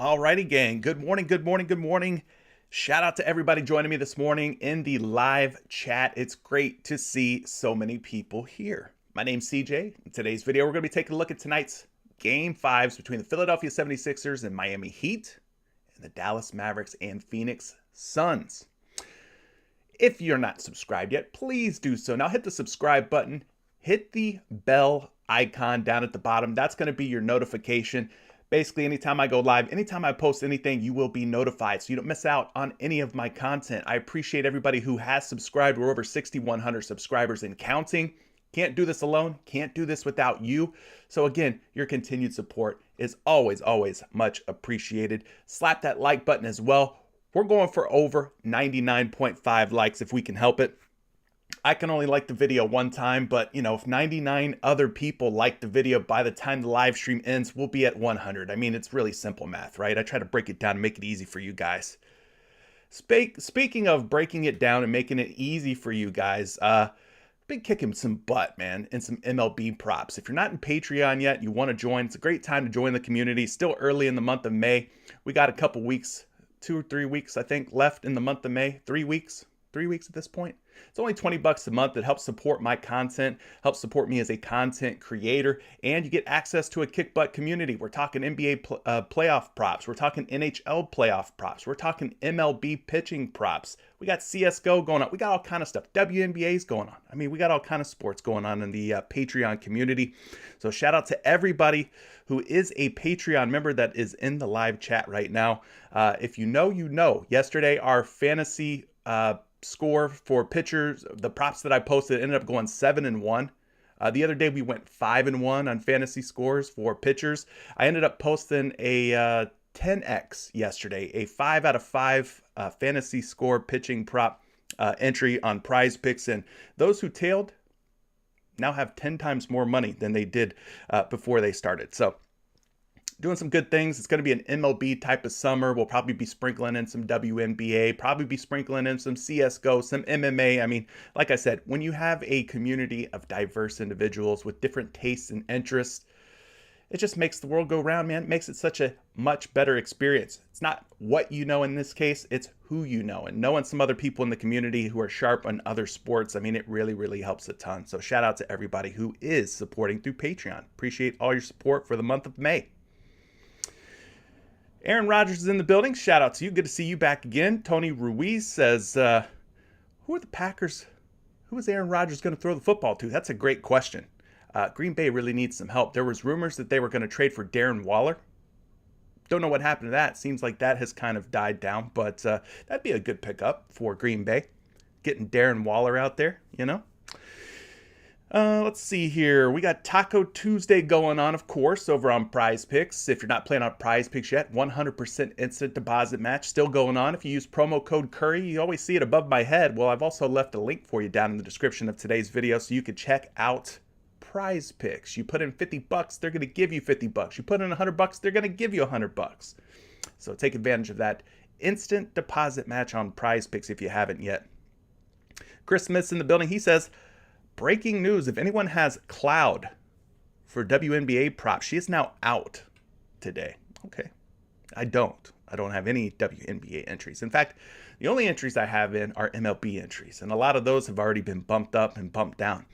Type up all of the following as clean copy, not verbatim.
Alrighty, gang. Good morning, good morning, good morning. Shout out to everybody joining me this morning in the live chat. It's great to see so many people here. My name's CJ. In today's video, we're going to be taking a look at tonight's Game 5s between the Philadelphia 76ers and Miami Heat, and the Dallas Mavericks and Phoenix Suns. If you're not subscribed yet, please do so. Now hit the subscribe button. Hit the bell icon down at the bottom. That's going to be your notification. Basically, anytime I go live, anytime I post anything, you will be notified so you don't miss out on any of my content. I appreciate everybody who has subscribed. We're over 6,100 subscribers and counting. Can't do this alone. Can't do this without you. So again, your continued support is always much appreciated. Slap that like button as well. We're going for over 99.5 likes if we can help it. I can only like the video one time, but if 99 other people like the video, by the time the live stream ends, we'll be at 100. I mean, it's really simple math, right? I try to break it down and make it easy for you guys. Speaking of breaking it down and making it easy for you guys, been kicking some butt, man, and some MLB props. If you're not in Patreon yet, you want to join, it's a great time to join the community. Still early in the month of May. We got a couple weeks, 2 or 3 weeks, I think, left in the month of May. 3 weeks at this point. It's only $20 a month. It helps support my content, helps support me as a content creator, and you get access to a kick butt community. We're talking NBA playoff props. We're talking NHL playoff props. We're talking MLB pitching props. We got CSGO going on. We got all kind of stuff. WNBA's going on. I mean, we got all kind of sports going on in the Patreon community. So shout out to everybody who is a Patreon member that is in the live chat right now. If you know, you know. Yesterday, our fantasy score for pitchers, the props that I posted ended up going 7-1. The other day we went 5-1 on fantasy scores for pitchers. I ended up posting a 10x yesterday, a 5 out of 5 fantasy score pitching prop entry on PrizePicks, and those who tailed now have 10 times more money than they did before they started. So doing some good things. It's going to be an MLB type of summer. We'll probably be sprinkling in some WNBA, probably be sprinkling in some CSGO, some MMA. I mean, like I said, when you have a community of diverse individuals with different tastes and interests, it just makes the world go round, man. It makes it such a much better experience. It's not what you know in this case, it's who you know. And knowing some other people in the community who are sharp on other sports, I mean, it really helps a ton. So shout out to everybody who is supporting through Patreon. Appreciate all your support for the month of May. Aaron Rodgers is in the building. Shout out to you. Good to see you back again. Tony Ruiz says, who are the Packers? Who is Aaron Rodgers going to throw the football to? That's a great question. Green Bay really needs some help. There was rumors that they were going to trade for Darren Waller. Don't know what happened to that. Seems like that has kind of died down, but that'd be a good pickup for Green Bay. Getting Darren Waller out there, Let's see here. We got Taco Tuesday going on, of course, over on PrizePicks. If you're not playing on PrizePicks yet, 100% instant deposit match still going on. If you use promo code Curry, you always see it above my head. Well, I've also left a link for you down in the description of today's video so you can check out PrizePicks. You put in $50, they're going to give you $50. You put in $100, they're going to give you $100. So take advantage of that instant deposit match on PrizePicks if you haven't yet. Chris Smith's in the building. He says, breaking news, if anyone has Cloud for WNBA props, she is now out today. Okay. I don't have any WNBA entries. In fact, the only entries I have in are MLB entries, and a lot of those have already been bumped up and bumped down.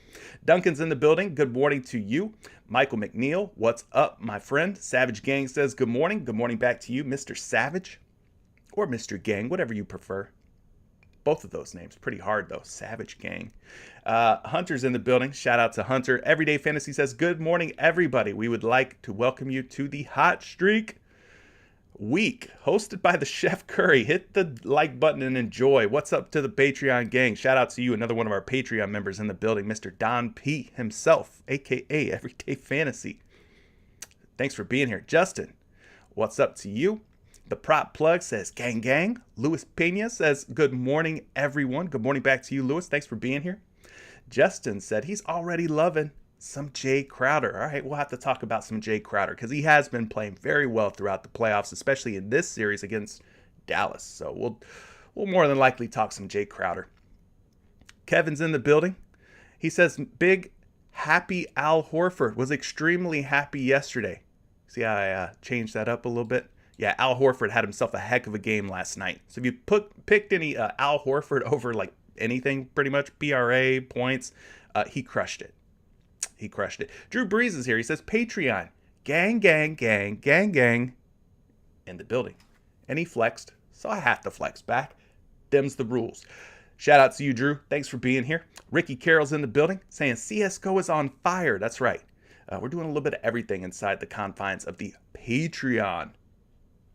Duncan's in the building. Good morning to you. Michael McNeil, what's up, my friend? Savage Gang says good morning. Good morning back to you, Mr. Savage, or Mr. Gang, whatever you prefer. Both of those names. Pretty hard, though. Savage Gang. Hunter's in the building. Shout out to Hunter. Everyday Fantasy says, good morning, everybody. We would like to welcome you to the Hot Streak Week, hosted by the Chef Curry. Hit the like button and enjoy. What's up to the Patreon gang? Shout out to you, another one of our Patreon members in the building, Mr. Don P. himself, a.k.a. Everyday Fantasy. Thanks for being here. Justin, what's up to you? The Prop Plug says, gang, gang. Luis Pena says, good morning, everyone. Good morning back to you, Luis. Thanks for being here. Justin said he's already loving some Jay Crowder. All right, we'll have to talk about some Jay Crowder because he has been playing very well throughout the playoffs, especially in this series against Dallas. So we'll more than likely talk some Jay Crowder. Kevin's in the building. He says, big happy Al Horford was extremely happy yesterday. See how I changed that up a little bit? Yeah, Al Horford had himself a heck of a game last night. So if you picked any Al Horford over like anything, pretty much, PRA, points, he crushed it. He crushed it. Drew Brees is here. He says, Patreon, gang, gang, gang, gang, gang, in the building. And he flexed, so I have to flex back. Them's the rules. Shout out to you, Drew. Thanks for being here. Ricky Carroll's in the building saying CSGO is on fire. That's right. We're doing a little bit of everything inside the confines of the Patreon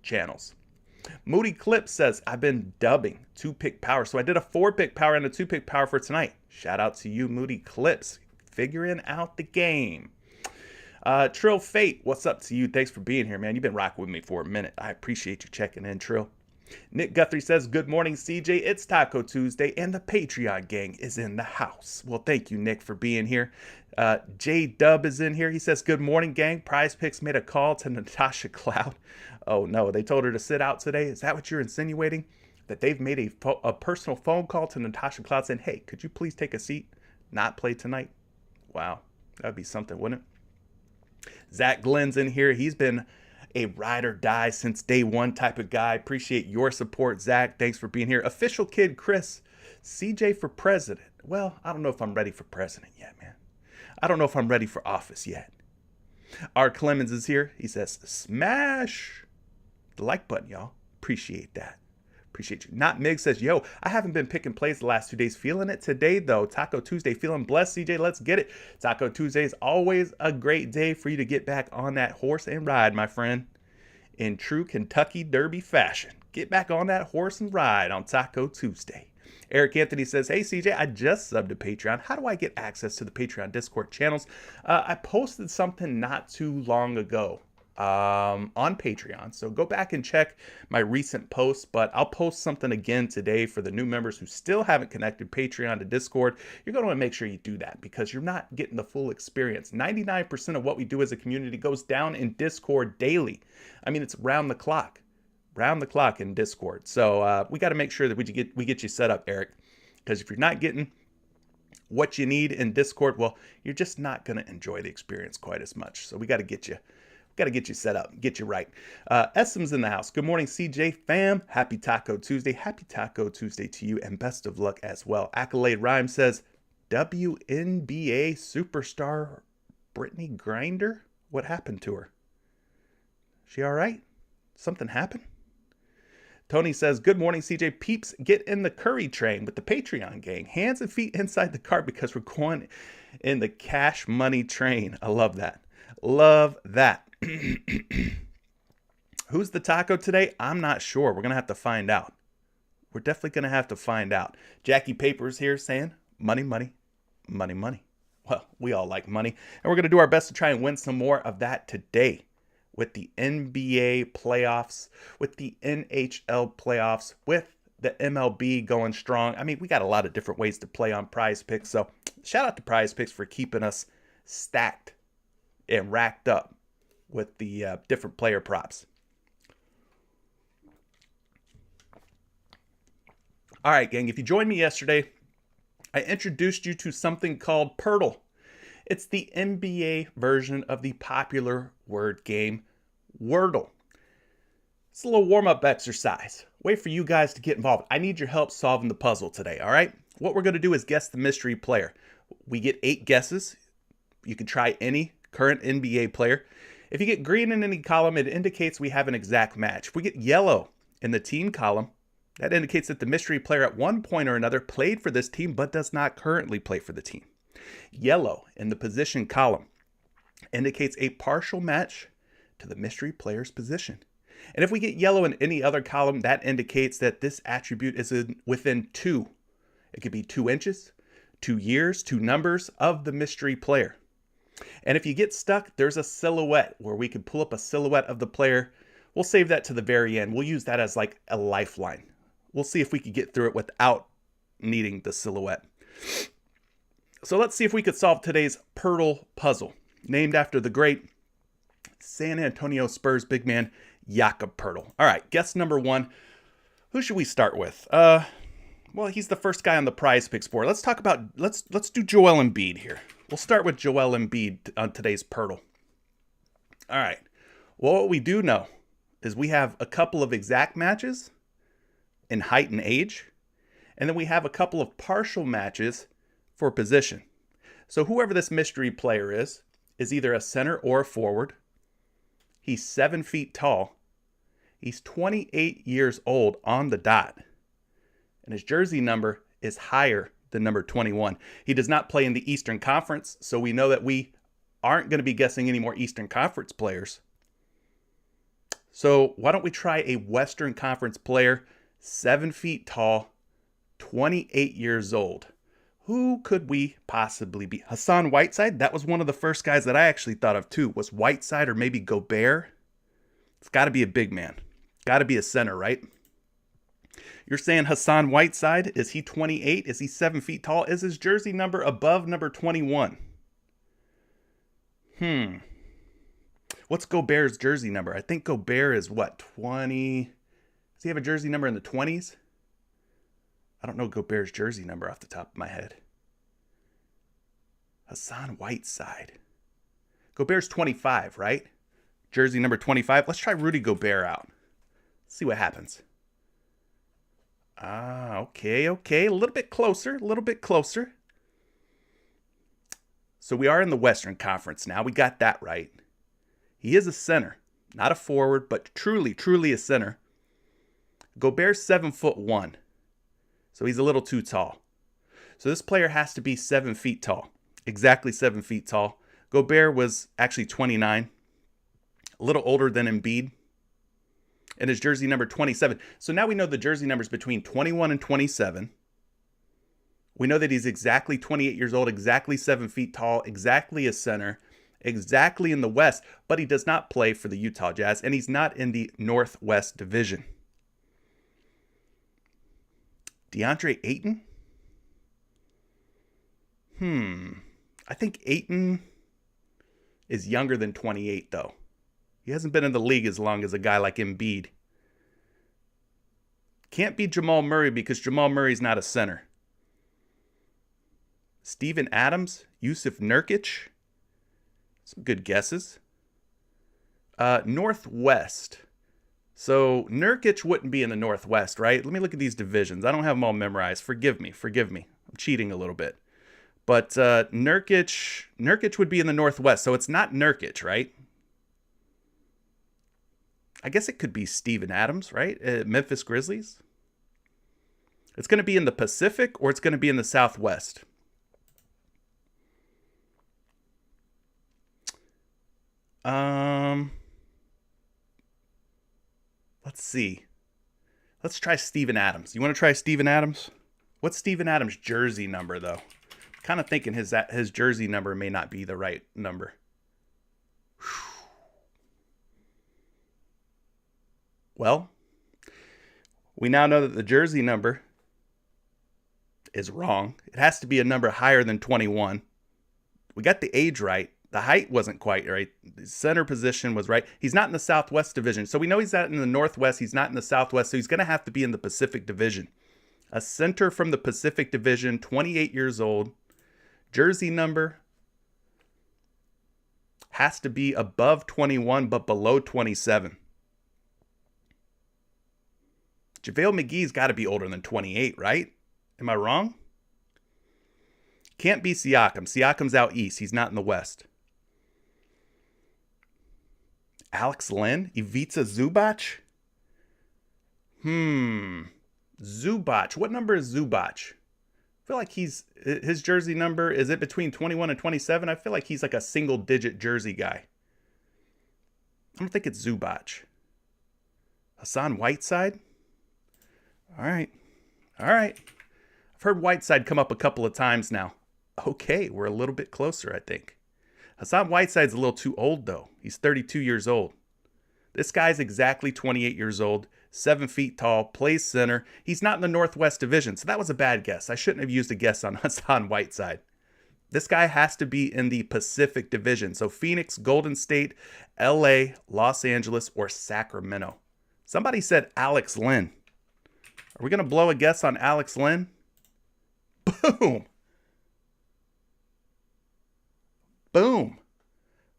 channels. Moody Clip says, I've been dubbing 2-pick power. So I did a 4-pick power and a 2-pick power for tonight. Shout out to you, Moody Clips. Figuring out the game. Trill Fate, what's up to you? Thanks for being here, man. You've been rocking with me for a minute. I appreciate you checking in, Trill. Nick Guthrie says, good morning, CJ. It's Taco Tuesday, and the Patreon gang is in the house. Well, thank you, Nick, for being here. J Dub is in here. He says, good morning, gang. PrizePicks made a call to Natasha Cloud. Oh, no, they told her to sit out today. Is that what you're insinuating? That they've made a personal phone call to Natasha Cloud saying, hey, could you please take a seat, not play tonight? Wow, that'd be something, wouldn't it? Zach Glenn's in here. He's been a ride or die since day one type of guy. Appreciate your support, Zach. Thanks for being here. Official Kid Chris, CJ for president. Well, I don't know if I'm ready for president yet, man. I don't know if I'm ready for office yet. R. Clemens is here. He says, smash the like button, y'all. Appreciate that. Appreciate you. Not Mig says, yo, I haven't been picking plays the last 2 days. Feeling it today, though. Taco Tuesday. Feeling blessed, CJ. Let's get it. Taco Tuesday is always a great day for you to get back on that horse and ride, my friend. In true Kentucky Derby fashion. Get back on that horse and ride on Taco Tuesday. Eric Anthony says, hey, CJ, I just subbed to Patreon. How do I get access to the Patreon Discord channels? I posted something not too long ago on Patreon. So go back and check my recent posts, but I'll post something again today for the new members who still haven't connected Patreon to Discord. You're going to want to make sure you do that because you're not getting the full experience. 99% of what we do as a community goes down in Discord daily. I mean, it's round the clock in Discord. So we got to make sure that we get you set up, Eric, because if you're not getting what you need in Discord, well, you're just not going to enjoy the experience quite as much. So we got to get you set up, get you right. Essam's in the house. Good morning, CJ fam. Happy Taco Tuesday. Happy Taco Tuesday to you, and best of luck as well. Accolade Rhyme says, WNBA superstar Brittany Grinder? What happened to her? She all right? Something happened? Tony says, good morning, CJ. Peeps, get in the Curry train with the Patreon gang. Hands and feet inside the car because we're going in the cash money train. I love that. Love that. Who's the taco today? I'm not sure. We're going to have to find out. We're definitely going to have to find out. Jackie Papers here saying, money, money, money, money. Well, we all like money. And we're going to do our best to try and win some more of that today with the NBA playoffs, with the NHL playoffs, with the MLB going strong. I mean, we got a lot of different ways to play on PrizePicks. So shout out to PrizePicks for keeping us stacked and racked up with the different player props. All right, gang, if you joined me yesterday, I introduced you to something called Poeltl. It's the NBA version of the popular word game Wordle. It's a little warm-up exercise. Way for you guys to get involved. I need your help solving the puzzle today, all right? What we're going to do is guess the mystery player. We get 8 guesses. You can try any current NBA player. If you get green in any column, it indicates we have an exact match. If we get yellow in the team column, that indicates that the mystery player at one point or another played for this team but does not currently play for the team. Yellow in the position column indicates a partial match to the mystery player's position. And if we get yellow in any other column, that indicates that this attribute is within 2. It could be 2 inches, 2 years, 2 numbers of the mystery player. And if you get stuck, there's a silhouette where we can pull up a silhouette of the player. We'll save that to the very end. We'll use that as like a lifeline. We'll see if we could get through it without needing the silhouette. So let's see if we could solve today's Poeltl Puzzle, named after the great San Antonio Spurs big man, Jakob Poeltl. All right, guess number 1. Who should we start with? Well, he's the first guy on the PrizePicks board. Let's do Joel Embiid here. We'll start with Joel Embiid on today's Poeltl. All right. Well, what we do know is we have a couple of exact matches in height and age, and then we have a couple of partial matches for position. So whoever this mystery player is either a center or a forward. He's 7 feet tall. He's 28 years old on the dot. And his jersey number is higher than number 21. He does not play in the Eastern Conference, so we know that we aren't going to be guessing any more Eastern Conference players. So why don't we try a Western Conference player, 7 feet tall, 28 years old. Who could we possibly be? Hassan Whiteside? That was one of the first guys that I actually thought of too. Was Whiteside or maybe Gobert? It's got to be a big man. Got to be a center, right? You're saying Hassan Whiteside? Is he 28? Is he 7 feet tall? Is his jersey number above number 21? What's Gobert's jersey number? I think Gobert is what, 20? Does he have a jersey number in the 20s? I don't know Gobert's jersey number off the top of my head. Hassan Whiteside. Gobert's 25, right? Jersey number 25. Let's try Rudy Gobert out. See what happens. Okay. A little bit closer. So we are in the Western Conference now. We got that right. He is a center, not a forward, but truly a center. Gobert's 7'1". So he's a little too tall. So this player has to be 7 feet tall. Exactly 7 feet tall. Gobert was actually 29. A little older than Embiid. And his jersey number 27. So now we know the jersey numbers between 21 and 27. We know that he's exactly 28 years old, exactly 7 feet tall, exactly a center, exactly in the West, but he does not play for the Utah Jazz, and he's not in the Northwest Division. DeAndre Ayton? I think Ayton is younger than 28, though. He hasn't been in the league as long as a guy like Embiid. Can't be Jamal Murray because Jamal Murray's not a center. Steven Adams, Yusuf Nurkic. Some good guesses. Northwest. So Nurkic wouldn't be in the Northwest, right? Let me look at these divisions. I don't have them all memorized. Forgive me. I'm cheating a little bit. But Nurkic would be in the Northwest, so it's not Nurkic, right? I guess it could be Steven Adams, right? Memphis Grizzlies. It's going to be in the Pacific or it's going to be in the Southwest. Let's see. Let's try Steven Adams. You want to try Steven Adams? What's Steven Adams' jersey number, though? Kind of thinking his jersey number may not be the right number. Well, we now know that the jersey number is wrong. It has to be a number higher than 21. We got the age right. The height wasn't quite right. The center position was right. He's not in the Southwest Division. So we know he's not in the Northwest. He's not in the Southwest. So he's going to have to be in the Pacific Division. A center from the Pacific Division, 28 years old. Jersey number has to be above 21 but below 27. JaVale McGee's got to be older than 28, right? Am I wrong? Can't be Siakam. Siakam's out east. He's not in the West. Alex Len? Ivica Zubac? Zubac. What number is Zubac? I feel like his jersey number, is it between 21 and 27? I feel like he's like a single-digit jersey guy. I don't think it's Zubac. Hassan Whiteside? All right. I've heard Whiteside come up a couple of times now. Okay, we're a little bit closer, I think. Hassan Whiteside's a little too old, though. He's 32 years old. This guy's exactly 28 years old, 7 feet tall, plays center. He's not in the Northwest Division, so that was a bad guess. I shouldn't have used a guess on Hassan Whiteside. This guy has to be in the Pacific Division. So Phoenix, Golden State, LA, Los Angeles, or Sacramento. Somebody said Alex Len. Are we going to blow a guess on Alex Len? Boom.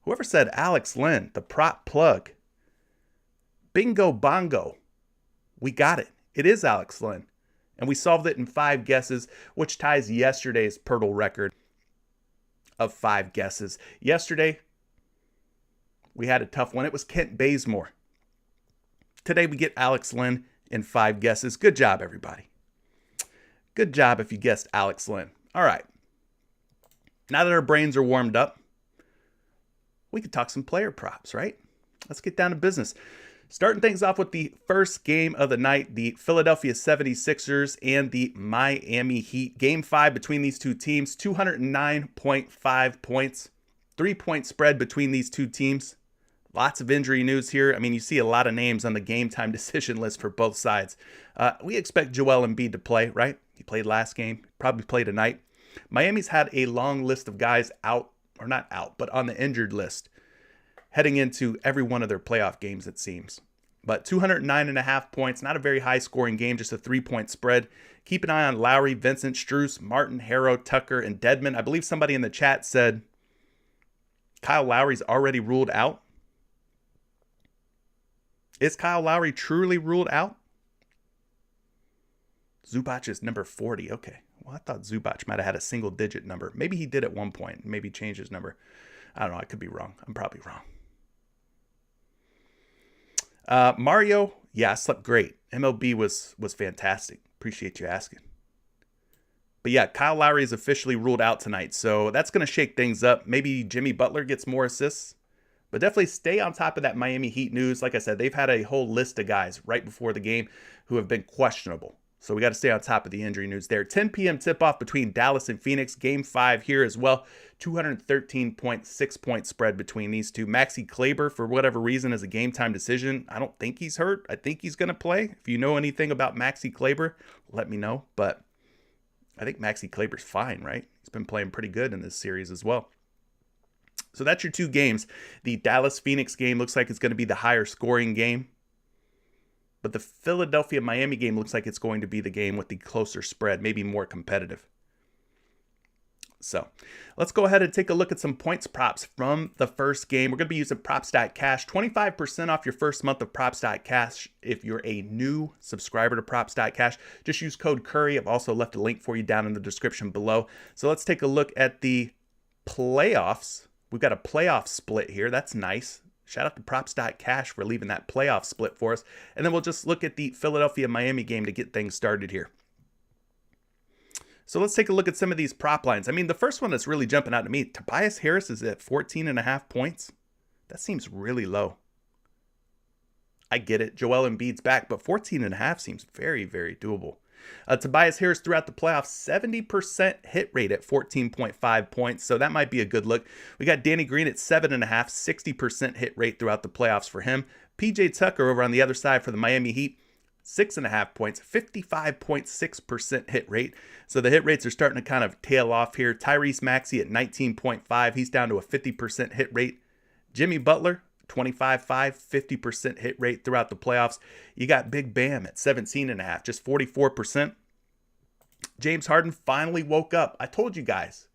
Whoever said Alex Len, the prop plug. Bingo bongo. We got it. It is Alex Len. And we solved it in 5 guesses, which ties yesterday's Poeltl record of 5 guesses. Yesterday, we had a tough one. It was Kent Bazemore. Today, we get Alex Len in 5 guesses. Good job, everybody. Good job if you guessed Alex Len. All right. Now that our brains are warmed up, we can talk some player props, right? Let's get down to business. Starting things off with the first game of the night, the Philadelphia 76ers and the Miami Heat. Game 5 between these two teams, 209.5 points. 3-point spread between these two teams. Lots of injury news here. I mean, you see a lot of names on the game time decision list for both sides. We expect Joel Embiid to play, right? He played last game, probably play tonight. Miami's had a long list of guys out, or not out, but on the injured list, heading into every one of their playoff games, it seems. But 209.5 points, not a very high scoring game, just a 3-point spread. Keep an eye on Lowry, Vincent, Strus, Martin, Harrow, Tucker, and Dedmon. I believe somebody in the chat said Kyle Lowry's already ruled out. Is Kyle Lowry truly ruled out? Zubac is number 40. Okay. Well, I thought Zubac might have had a single-digit number. Maybe he did at one point. Maybe changed his number. I don't know. I could be wrong. I'm probably wrong. Mario, yeah, I slept great. MLB was fantastic. Appreciate you asking. But yeah, Kyle Lowry is officially ruled out tonight, so that's going to shake things up. Maybe Jimmy Butler gets more assists, but definitely stay on top of that Miami Heat news. Like I said, they've had a whole list of guys right before the game who have been questionable. So we got to stay on top of the injury news there. 10 p.m. tip-off between Dallas and Phoenix. Game 5 here as well. 213.6 point spread between these two. Maxi Kleber, for whatever reason, is a game-time decision. I don't think he's hurt. I think he's going to play. If you know anything about Maxi Kleber, let me know. But I think Maxi Kleber's fine, right? He's been playing pretty good in this series as well. So that's your 2 games. The Dallas-Phoenix game looks like it's going to be the higher scoring game. But the Philadelphia-Miami game looks like it's going to be the game with the closer spread, maybe more competitive. So let's go ahead and take a look at some points props from the first game. We're going to be using Props.Cash. 25% off your first month of Props.Cash if you're a new subscriber to Props.Cash. Just use code Curry. I've also left a link for you down in the description below. So let's take a look at the playoffs. We've got a playoff split here. That's nice. Shout out to Props.Cash for leaving that playoff split for us. And then we'll just look at the Philadelphia-Miami game to get things started here. So let's take a look at some of these prop lines. I mean, the first one that's really jumping out to me, Tobias Harris is at 14.5 points. That seems really low. I get it. Joel Embiid's back, but 14.5 seems very, very doable. Tobias Harris throughout the playoffs, 70% hit rate at 14.5 points. So that might be a good look. We got Danny Green at 7.5, 60% hit rate throughout the playoffs for him. PJ Tucker over on the other side for the Miami Heat, 6.5 points, 55.6% hit rate. So the hit rates are starting to kind of tail off here. Tyrese Maxey at 19.5. He's down to a 50% hit rate. Jimmy Butler, 25.5, 50% hit rate throughout the playoffs. You got Big Bam at 17.5, just 44%. James Harden finally woke up. I told you guys,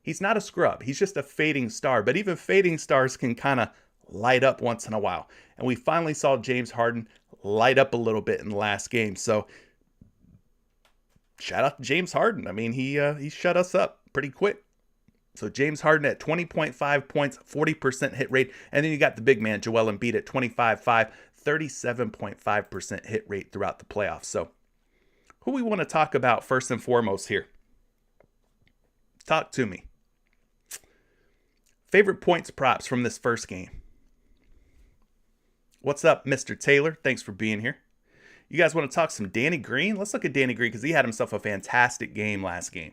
he's not a scrub. He's just a fading star. But even fading stars can kind of light up once in a while. And we finally saw James Harden light up a little bit in the last game. So shout out to James Harden. I mean, he shut us up pretty quick. So James Harden at 20.5 points, 40% hit rate. And then you got the big man, Joel Embiid at 25.5, 37.5% hit rate throughout the playoffs. So who we want to talk about first and foremost here? Talk to me. Favorite points props from this first game? What's up, Mr. Taylor? Thanks for being here. You guys want to talk some Danny Green? Let's look at Danny Green because he had himself a fantastic game last game.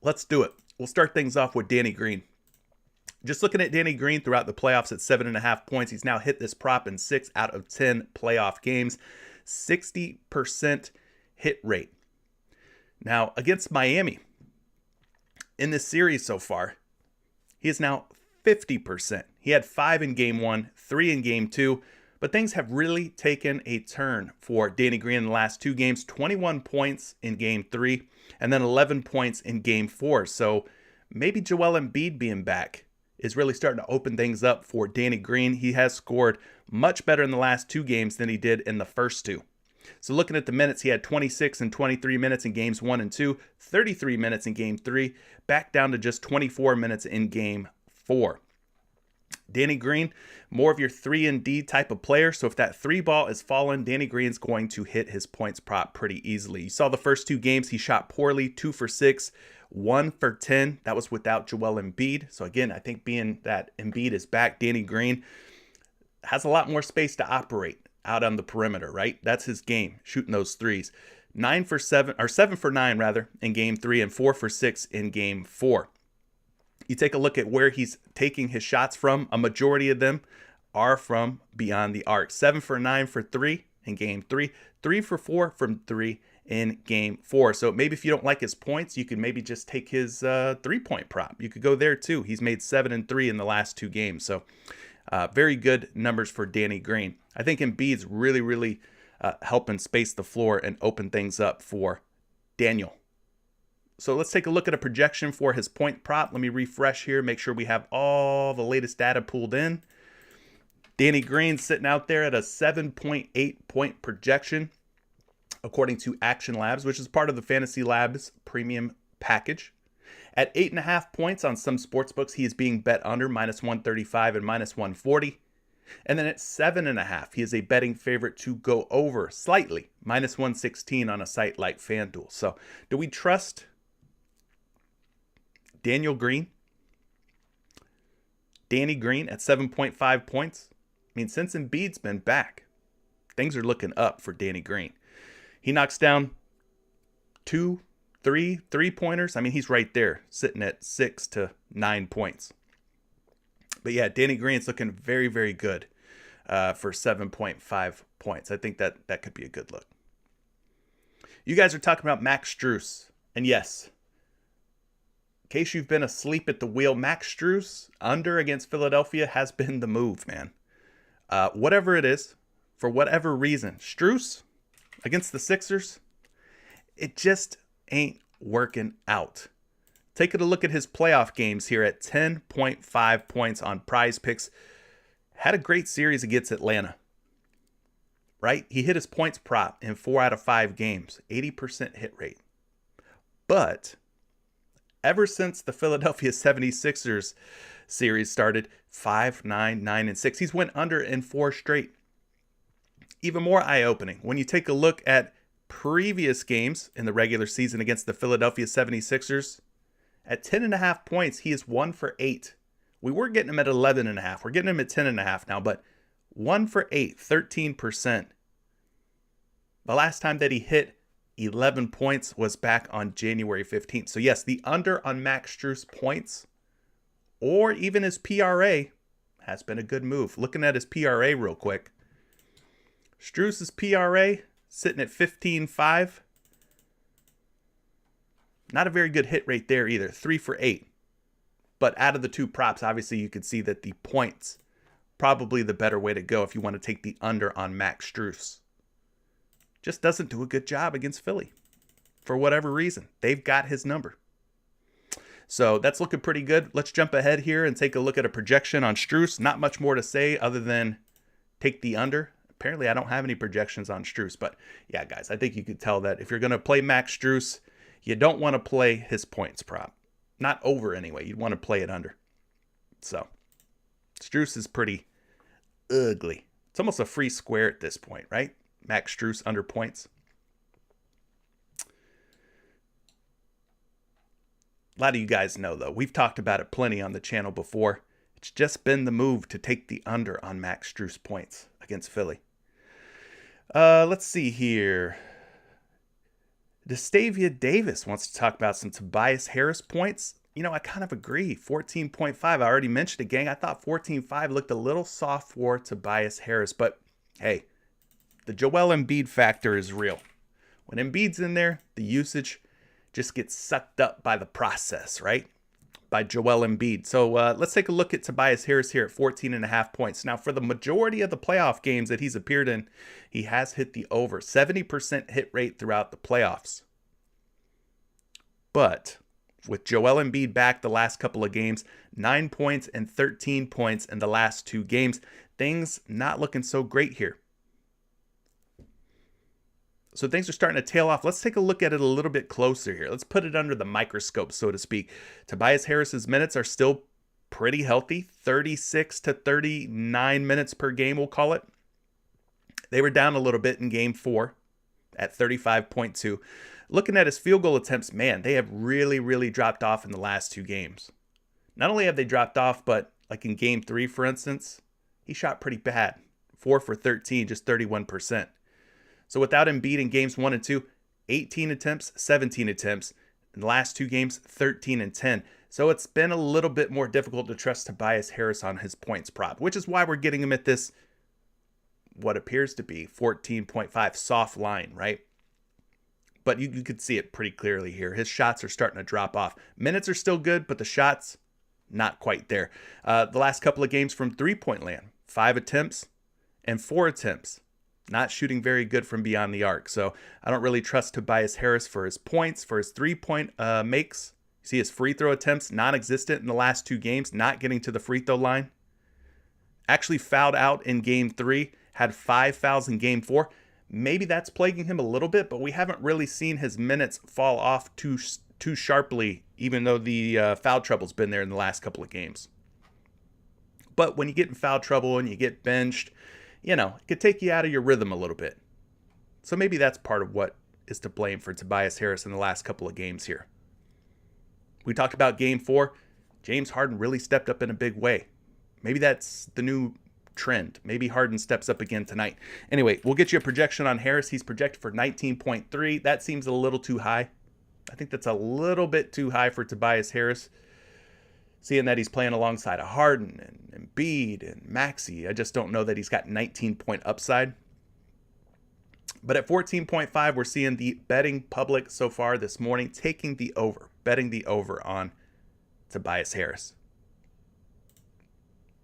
Let's do it. We'll start things off with Danny Green. Just looking at Danny Green throughout the playoffs at 7.5 points. He's now hit this prop in 6 out of 10 playoff games. 60% hit rate. Now, against Miami, in this series so far, he is now 50%. He had 5 in game 1, 3 in game 2. But things have really taken a turn for Danny Green in the last 2 games. 21 points in game 3 and then 11 points in game 4. So maybe Joel Embiid being back is really starting to open things up for Danny Green. He has scored much better in the last 2 games than he did in the first 2. So looking at the minutes, he had 26 and 23 minutes in games 1 and 2, 33 minutes in game 3, back down to just 24 minutes in game 4. Danny Green, more of your 3-and-D type of player. So if that 3 ball is falling, Danny Green's going to hit his points prop pretty easily. You saw the first 2 games, he shot poorly, 2 for 6, 1 for 10. That was without Joel Embiid. So again, I think being that Embiid is back, Danny Green has a lot more space to operate out on the perimeter, right? That's his game, shooting those threes. 7 for 9 rather in game 3 and 4 for 6 in game 4. You take a look at where he's taking his shots from. A majority of them are from beyond the arc. 7 for 9 for 3 in game 3. 3 for 4 from 3 in game 4. So maybe if you don't like his points, you could maybe just take his 3-point prop. You could go there too. He's made 7 and 3 in the last 2 games. So very good numbers for Danny Green. I think Embiid's really helping space the floor and open things up for Daniel. So let's take a look at a projection for his point prop. Let me refresh here, make sure we have all the latest data pulled in. Danny Green sitting out there at a 7.8 point projection, according to Action Labs, which is part of the Fantasy Labs premium package. At 8.5 points on some sportsbooks, he is being bet under -135 and -140. And then at 7.5, he is a betting favorite to go over slightly, -116 on a site like FanDuel. So do we trust Danny Green at 7.5 points? I mean, since Embiid's been back, things are looking up for Danny Green. He knocks down 2, 3 3-pointers. I mean, he's right there, sitting at 6 to 9 points. But yeah, Danny Green's looking very good for 7.5 points. I think that could be a good look. You guys are talking about Max Strus. And yes, in case you've been asleep at the wheel, Max Strus under against Philadelphia has been the move, man. Whatever it is, for whatever reason, Strus against the Sixers, it just ain't working out. Taking a look at his playoff games here at 10.5 points on PrizePicks. Had a great series against Atlanta, right? He hit his points prop in 4 out of 5 games, 80% hit rate. But ever since the Philadelphia 76ers series started, 5, 9, 9, and 6, he's went under in 4 straight. Even more eye-opening when you take a look at previous games in the regular season against the Philadelphia 76ers. At 10.5 points, he is 1 for 8. We were getting him at 11.5. We're getting him at 10.5 now, but 1 for 8, 13%. The last time that he hit 11 points was back on January 15th. So yes, the under on Max Strus points or even his PRA has been a good move. Looking at his PRA real quick. Strus's PRA sitting at 15.5. Not a very good hit rate there either. 3 for 8. But out of the 2 props, obviously you could see that the points probably the better way to go if you want to take the under on Max Strus. Just doesn't do a good job against Philly. For whatever reason. They've got his number. So that's looking pretty good. Let's jump ahead here and take a look at a projection on Strus. Not much more to say other than take the under. Apparently I don't have any projections on Strus. But yeah, guys, I think you could tell that if you're going to play Max Strus, you don't want to play his points prop. Not over anyway. You'd want to play it under. So, Strus is pretty ugly. It's almost a free square at this point, right? Max Strus under points. A lot of you guys know, though. We've talked about it plenty on the channel before. It's just been the move to take the under on Max Strus points against Philly. Let's see here. Destavia Davis wants to talk about some Tobias Harris points. You know, I kind of agree. 14.5. I already mentioned it, gang. I thought 14.5 looked a little soft for Tobias Harris. But, hey, the Joel Embiid factor is real. When Embiid's in there, the usage just gets sucked up by the process, right? By Joel Embiid. So let's take a look at Tobias Harris here at 14.5 points. Now, for the majority of the playoff games that he's appeared in, he has hit the over. 70% hit rate throughout the playoffs. But With Joel Embiid back the last couple of games, 9 points and 13 points in the last 2 games. Things not looking so great here. So things are starting to tail off. Let's take a look at it a little bit closer here. Let's put it under the microscope, so to speak. Tobias Harris's minutes are still pretty healthy, 36 to 39 minutes per game, we'll call it. They were down a little bit in game 4 at 35.2. Looking at his field goal attempts, man, they have really dropped off in the last 2 games. Not only have they dropped off, but like in game 3, for instance, he shot pretty bad. 4 for 13, just 31%. So without Embiid in games 1 and 2, 18 attempts, 17 attempts. In the last 2 games, 13 and 10. So it's been a little bit more difficult to trust Tobias Harris on his points prop, which is why we're getting him at this, what appears to be 14.5 soft line, right? But you could see it pretty clearly here. His shots are starting to drop off. Minutes are still good, but the shots, not quite there. The last couple of games from three-point land, 5 attempts and 4 attempts. Not shooting very good from beyond the arc. So I don't really trust Tobias Harris for his points, for his three-point makes. You see his free throw attempts, non-existent in the last 2 games, not getting to the free throw line. Actually fouled out in game 3, had 5 fouls in game 4. Maybe that's plaguing him a little bit, but we haven't really seen his minutes fall off too sharply, even though the foul trouble's been there in the last couple of games. But when you get in foul trouble and you get benched, you know, it could take you out of your rhythm a little bit. So maybe that's part of what is to blame for Tobias Harris in the last couple of games here. We talked about game 4. James Harden really stepped up in a big way. Maybe that's the new trend. Maybe Harden steps up again tonight. Anyway, we'll get you a projection on Harris. He's projected for 19.3. That seems a little too high. I think that's a little bit too high for Tobias Harris. Seeing that he's playing alongside a Harden and Embiid and Maxey, I just don't know that he's got 19-point upside. But at 14.5, we're seeing the betting public so far this morning taking the over, betting the over on Tobias Harris.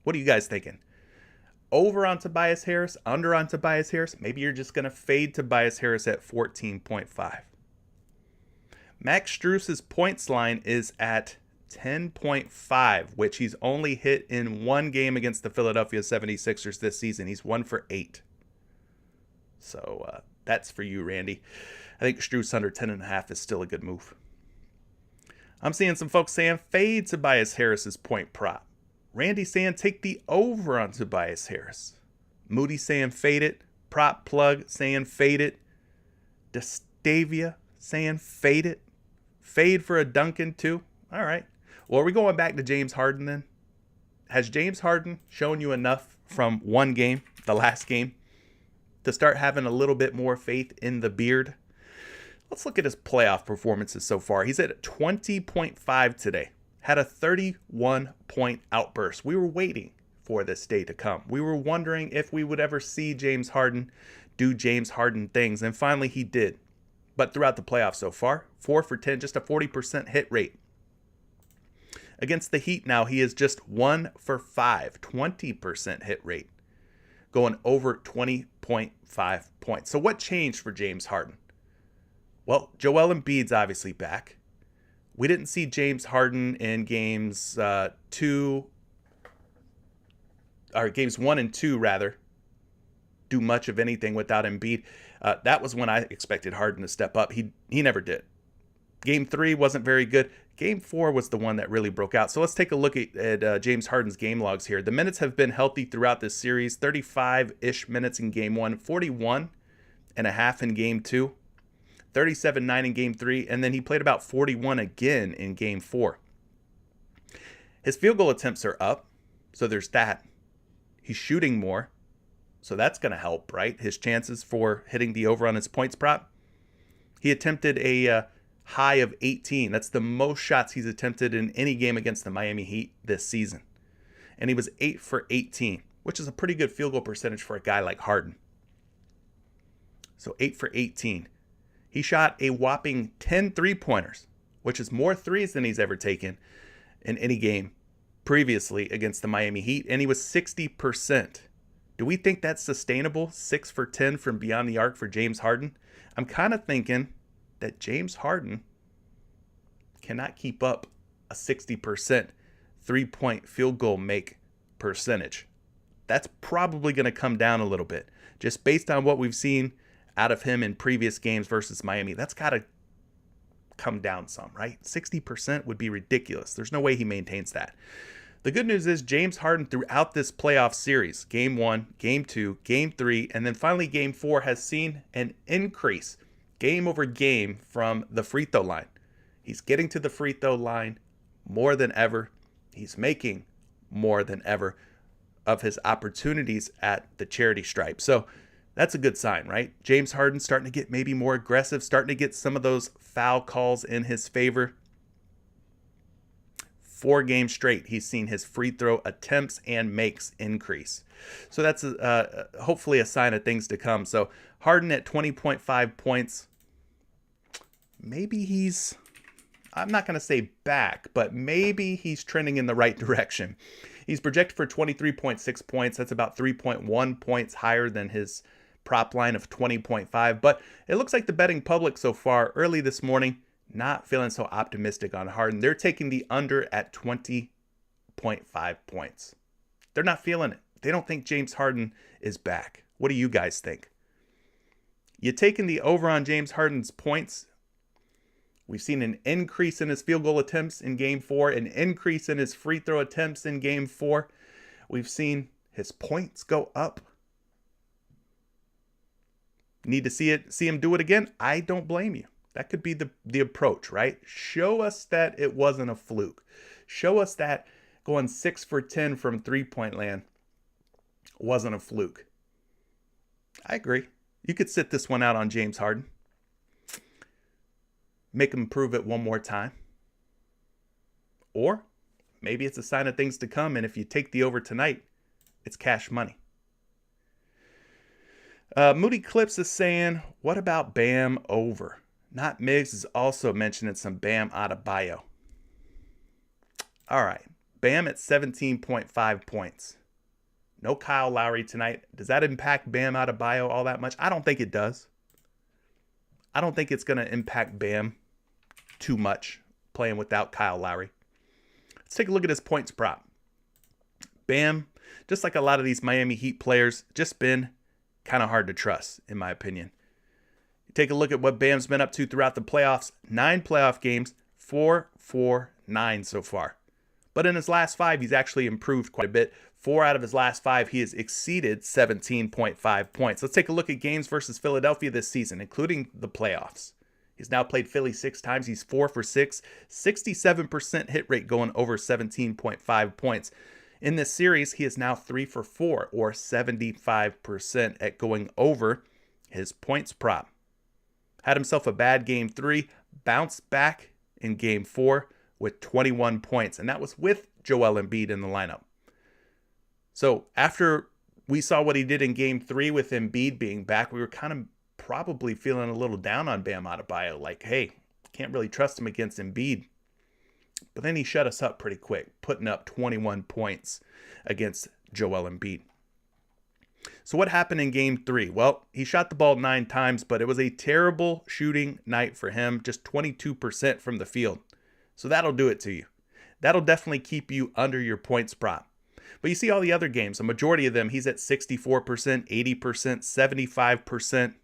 What are you guys thinking? Over on Tobias Harris, under on Tobias Harris? Maybe you're just going to fade Tobias Harris at 14.5. Max Strus's points line is at 10.5, which he's only hit in 1 game against the Philadelphia 76ers this season. He's 1 for 8. So that's for you, Randy. I think Strus under 10.5 is still a good move. I'm seeing some folks saying fade Tobias Harris's point prop. Randy saying take the over on Tobias Harris. Moody saying fade it. Prop plug saying fade it. Destavia saying fade it. Fade for a Duncan too. All right. Well, are we going back to James Harden then? Has James Harden shown you enough from 1 game, the last game, to start having a little bit more faith in the beard? Let's look at his playoff performances so far. He's at 20.5 today. Had a 31-point outburst. We were waiting for this day to come. We were wondering if we would ever see James Harden do James Harden things, and finally he did. But throughout the playoffs so far, 4 for 10, just a 40% hit rate. Against the Heat now, he is just 1 for 5, 20% hit rate, going over 20.5 points. So what changed for James Harden? Well, Joel Embiid's obviously back. We didn't see James Harden in games 1 and 2 rather, do much of anything without Embiid. That was when I expected Harden to step up. He never did. Game 3 wasn't very good. Game 4 was the one that really broke out. So let's take a look at James Harden's game logs here. The minutes have been healthy throughout this series. 35-ish minutes in game 1, 41.5 in game 2. 37.9 in game 3, and then he played about 41 again in game 4. His field goal attempts are up, so there's that. He's shooting more, so that's going to help, right? His chances for hitting the over on his points prop. He attempted a high of 18. That's the most shots he's attempted in any game against the Miami Heat this season. And he was 8 for 18, which is a pretty good field goal percentage for a guy like Harden. So 8 for 18. He shot a whopping 10 3-pointers, which is more threes than he's ever taken in any game previously against the Miami Heat, and he was 60%. Do we think that's sustainable? 6 for 10 from beyond the arc for James Harden? I'm kind of thinking that James Harden cannot keep up a 60% three-point field goal make percentage. That's probably going to come down a little bit. Just based on what we've seen out of him in previous games versus Miami, that's got to come down some, right? 60% would be ridiculous. There's no way he maintains that. The good news is James Harden throughout this playoff series, game 1, game 2, game 3, and then finally game 4, has seen an increase game over game from the free throw line. He's getting to the free throw line more than ever. He's making more than ever of his opportunities at the charity stripe. So that's a good sign, right? James Harden starting to get maybe more aggressive, starting to get some of those foul calls in his favor. 4 games straight, he's seen his free throw attempts and makes increase. So that's hopefully a sign of things to come. So Harden at 20.5 points. Maybe he's, I'm not going to say back, but maybe he's trending in the right direction. He's projected for 23.6 points. That's about 3.1 points higher than his prop line of 20.5. But it looks like the betting public so far early this morning not feeling so optimistic on Harden. They're taking the under at 20.5 points. They're not feeling it. They don't think James Harden is back. What do you guys think? You taking the over on James Harden's points? We've seen an increase in his field goal attempts in game 4, an increase in his free throw attempts in game 4. We've seen his points go up. Need to see him do it again? I don't blame you. That could be the approach, right? Show us that it wasn't a fluke. Show us that going 6 for 10 from three-point land wasn't a fluke. I agree. You could sit this one out on James Harden. Make him prove it one more time. Or maybe it's a sign of things to come, and if you take the over tonight, it's cash money. Moody Clips is saying, what about Bam over? Not Miggs is also mentioning some Bam Adebayo. All right. Bam at 17.5 points. No Kyle Lowry tonight. Does that impact Bam Adebayo all that much? I don't think it does. I don't think it's going to impact Bam too much playing without Kyle Lowry. Let's take a look at his points prop. Bam, just like a lot of these Miami Heat players, just been kind of hard to trust, in my opinion. Take a look at what Bam's been up to throughout the playoffs. 9 playoff games, 4-4-9 so far. But in his last 5, he's actually improved quite a bit. 4 out of his last 5, he has exceeded 17.5 points. Let's take a look at games versus Philadelphia this season, including the playoffs. He's now played Philly 6 times. He's 4 for 6, 67% hit rate going over 17.5 points. In this series, he is now 3 for 4, or 75% at going over his points prop. Had himself a bad game 3, bounced back in game 4 with 21 points, and that was with Joel Embiid in the lineup. So after we saw what he did in game 3 with Embiid being back, we were kind of probably feeling a little down on Bam Adebayo, like, hey, can't really trust him against Embiid. But then he shut us up pretty quick, putting up 21 points against Joel Embiid. So what happened in game 3? Well, he shot the ball 9 times, but it was a terrible shooting night for him, just 22% from the field. So that'll do it to you. That'll definitely keep you under your points prop. But you see all the other games, a majority of them, he's at 64%, 80%, 75%.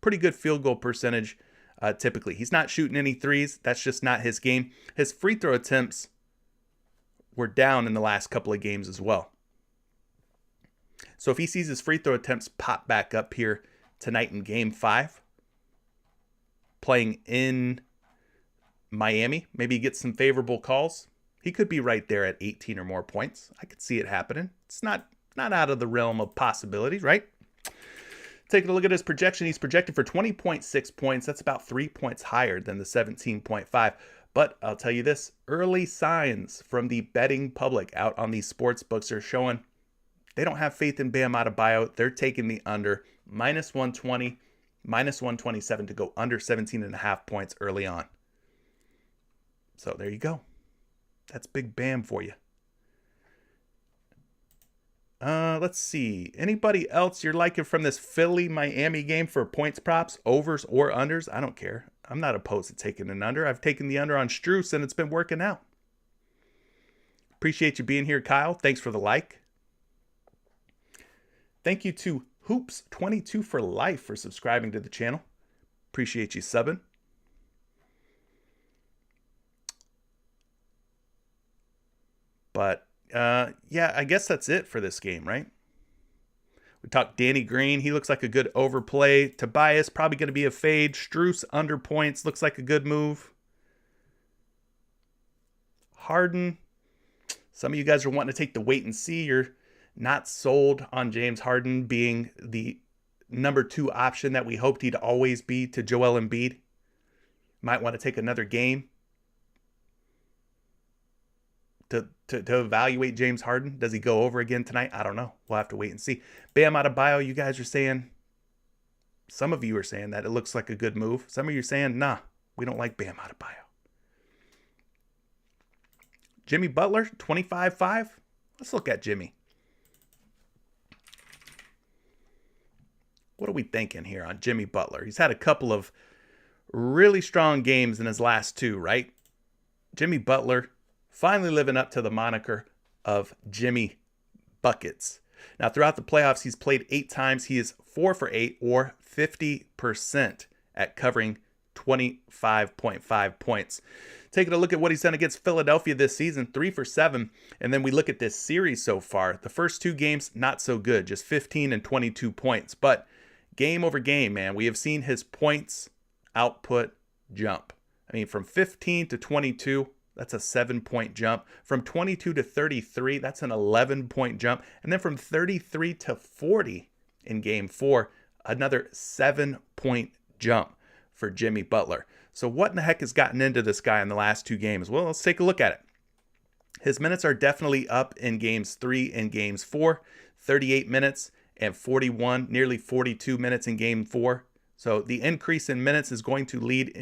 Pretty good field goal percentage typically. He's not shooting any threes. That's just not his game. His free throw attempts were down in the last couple of games as well. So if he sees his free throw attempts pop back up here tonight in game 5, playing in Miami, maybe he gets some favorable calls, he could be right there at 18 or more points. I could see it happening. It's not out of the realm of possibilities, right? Taking a look at his projection, he's projected for 20.6 points. That's about 3 points higher than the 17.5. But I'll tell you this, early signs from the betting public out on these sports books are showing they don't have faith in Bam Adebayo. They're taking the under, minus 120, minus 127 to go under 17.5 points early on. So there you go. That's big Bam for you. Let's see. Anybody else you're liking from this Philly-Miami game for points props, overs or unders? I don't care. I'm not opposed to taking an under. I've taken the under on Strus, and it's been working out. Appreciate you being here, Kyle. Thanks for the like. Thank you to Hoops22 for life for subscribing to the channel. Appreciate you subbing. But yeah, I guess that's it for this game, right? We talked Danny Green. He looks like a good overplay. Tobias, probably going to be a fade. Strus, under points. Looks like a good move. Harden. Some of you guys are wanting to take the wait and see. You're not sold on James Harden being the number 2 option that we hoped he'd always be to Joel Embiid. Might want to take another game to evaluate James Harden. Does he go over again tonight? I don't know. We'll have to wait and see. Bam Adebayo, you guys are saying, some of you are saying that it looks like a good move. Some of you are saying, nah, we don't like Bam Adebayo. Jimmy Butler, 25-5. Let's look at Jimmy. What are we thinking here on Jimmy Butler? He's had a couple of really strong games in his last 2, right? Jimmy Butler finally living up to the moniker of Jimmy Buckets. Now, throughout the playoffs, he's played 8 times. He is 4 for 8, or 50% at covering 25.5 points. Taking a look at what he's done against Philadelphia this season, 3 for 7. And then we look at this series so far. The first 2 games, not so good, just 15 and 22 points. But game over game, man, we have seen his points output jump. I mean, from 15 to 22, that's a 7-point jump. From 22 to 33, that's an 11-point jump. And then from 33 to 40 in game 4, another 7-point jump for Jimmy Butler. So what in the heck has gotten into this guy in the last 2 games? Well, let's take a look at it. His minutes are definitely up in games 3 and games 4, 38 minutes and 41, nearly 42 minutes in game 4. So the increase in minutes is going to lead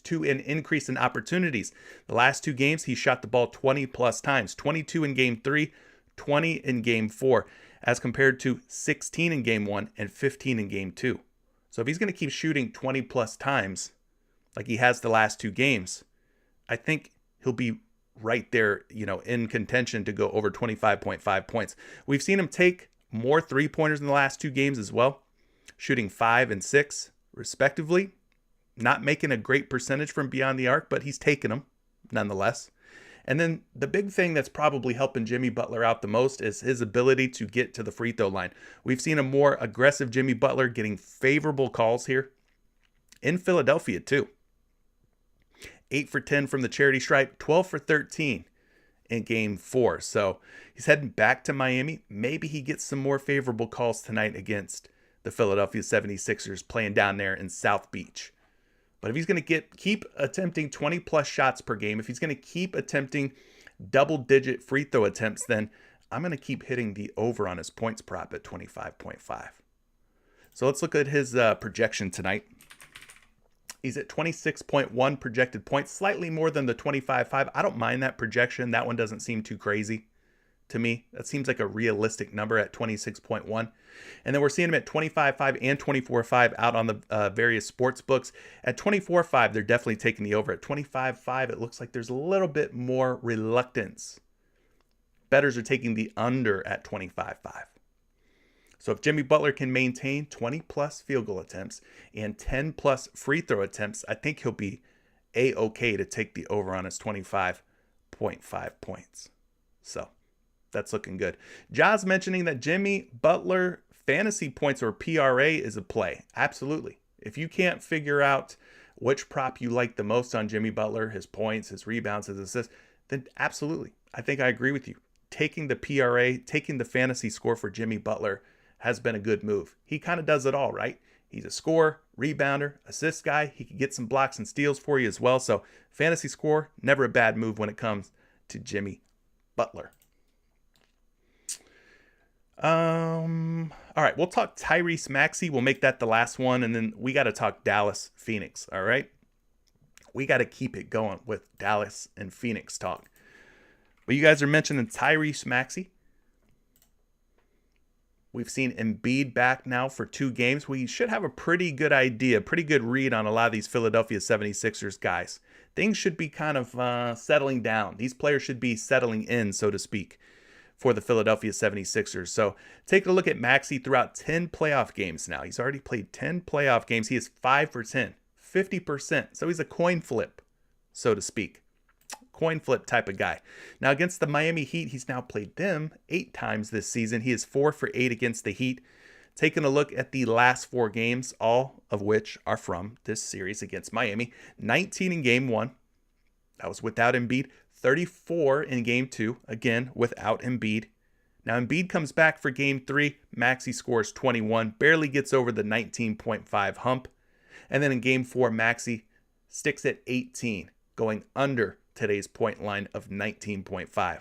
to an increase in opportunities. The last 2 games, he shot the ball 20 plus times, 22 in game 3, 20 in game 4, as compared to 16 in game 1 and 15 in game 2. So if he's going to keep shooting 20 plus times like he has the last 2 games, I think he'll be right there, in contention to go over 25.5 points. We've seen him take more 3-pointers in the last 2 games as well, shooting 5 and 6 respectively. Not making a great percentage from beyond the arc, but he's taking them nonetheless. And then the big thing that's probably helping Jimmy Butler out the most is his ability to get to the free throw line. We've seen a more aggressive Jimmy Butler getting favorable calls here in Philadelphia too. 8 for 10 from the charity stripe, 12 for 13 in game 4. So he's heading back to Miami. Maybe he gets some more favorable calls tonight against the Philadelphia 76ers playing down there in South Beach. But if he's going to keep attempting 20 plus shots per game, if he's going to keep attempting double-digit free throw attempts, then I'm going to keep hitting the over on his points prop at 25.5. So let's look at his projection tonight. He's at 26.1 projected points, slightly more than the 25.5. I don't mind that projection. That one doesn't seem too crazy to me. That seems like a realistic number at 26.1. And then we're seeing him at 25.5 and 24.5 out on the various sports books. At 24.5, they're definitely taking the over. At 25.5, it looks like there's a little bit more reluctance. Bettors are taking the under at 25.5. So if Jimmy Butler can maintain 20 plus field goal attempts and 10 plus free throw attempts, I think he'll be a-okay to take the over on his 25.5 points. So that's looking good. Ja's mentioning that Jimmy Butler fantasy points or PRA is a play. Absolutely. If you can't figure out which prop you like the most on Jimmy Butler, his points, his rebounds, his assists, then absolutely. I think I agree with you. Taking the PRA, taking the fantasy score for Jimmy Butler has been a good move. He kind of does it all, right? He's a scorer, rebounder, assist guy. He can get some blocks and steals for you as well. So fantasy score, never a bad move when it comes to Jimmy Butler. All right, we'll talk Tyrese Maxey. We'll make that the last one, and then we got to talk Dallas Phoenix. All right, we got to keep it going with Dallas and Phoenix talk. But you guys are mentioning Tyrese Maxey. We've seen Embiid back now for 2 games. We should have a pretty good idea, pretty good read on a lot of these Philadelphia 76ers guys. Things should be kind of settling down. These players should be settling in, so to speak, for the Philadelphia 76ers. So take a look at Maxey throughout 10 playoff games now. He's already played 10 playoff games. He is 5 for 10, 50%. So he's a coin flip, so to speak. Coin flip type of guy. Now against the Miami Heat, he's now played them 8 times this season. He is 4 for 8 against the Heat. Taking a look at the last 4 games, all of which are from this series against Miami. 19 in game 1. That was without Embiid. 34 in game 2, again without Embiid. Now Embiid comes back for game 3. Maxey scores 21, barely gets over the 19.5 hump. And then in game 4, Maxey sticks at 18, going under today's point line of 19.5.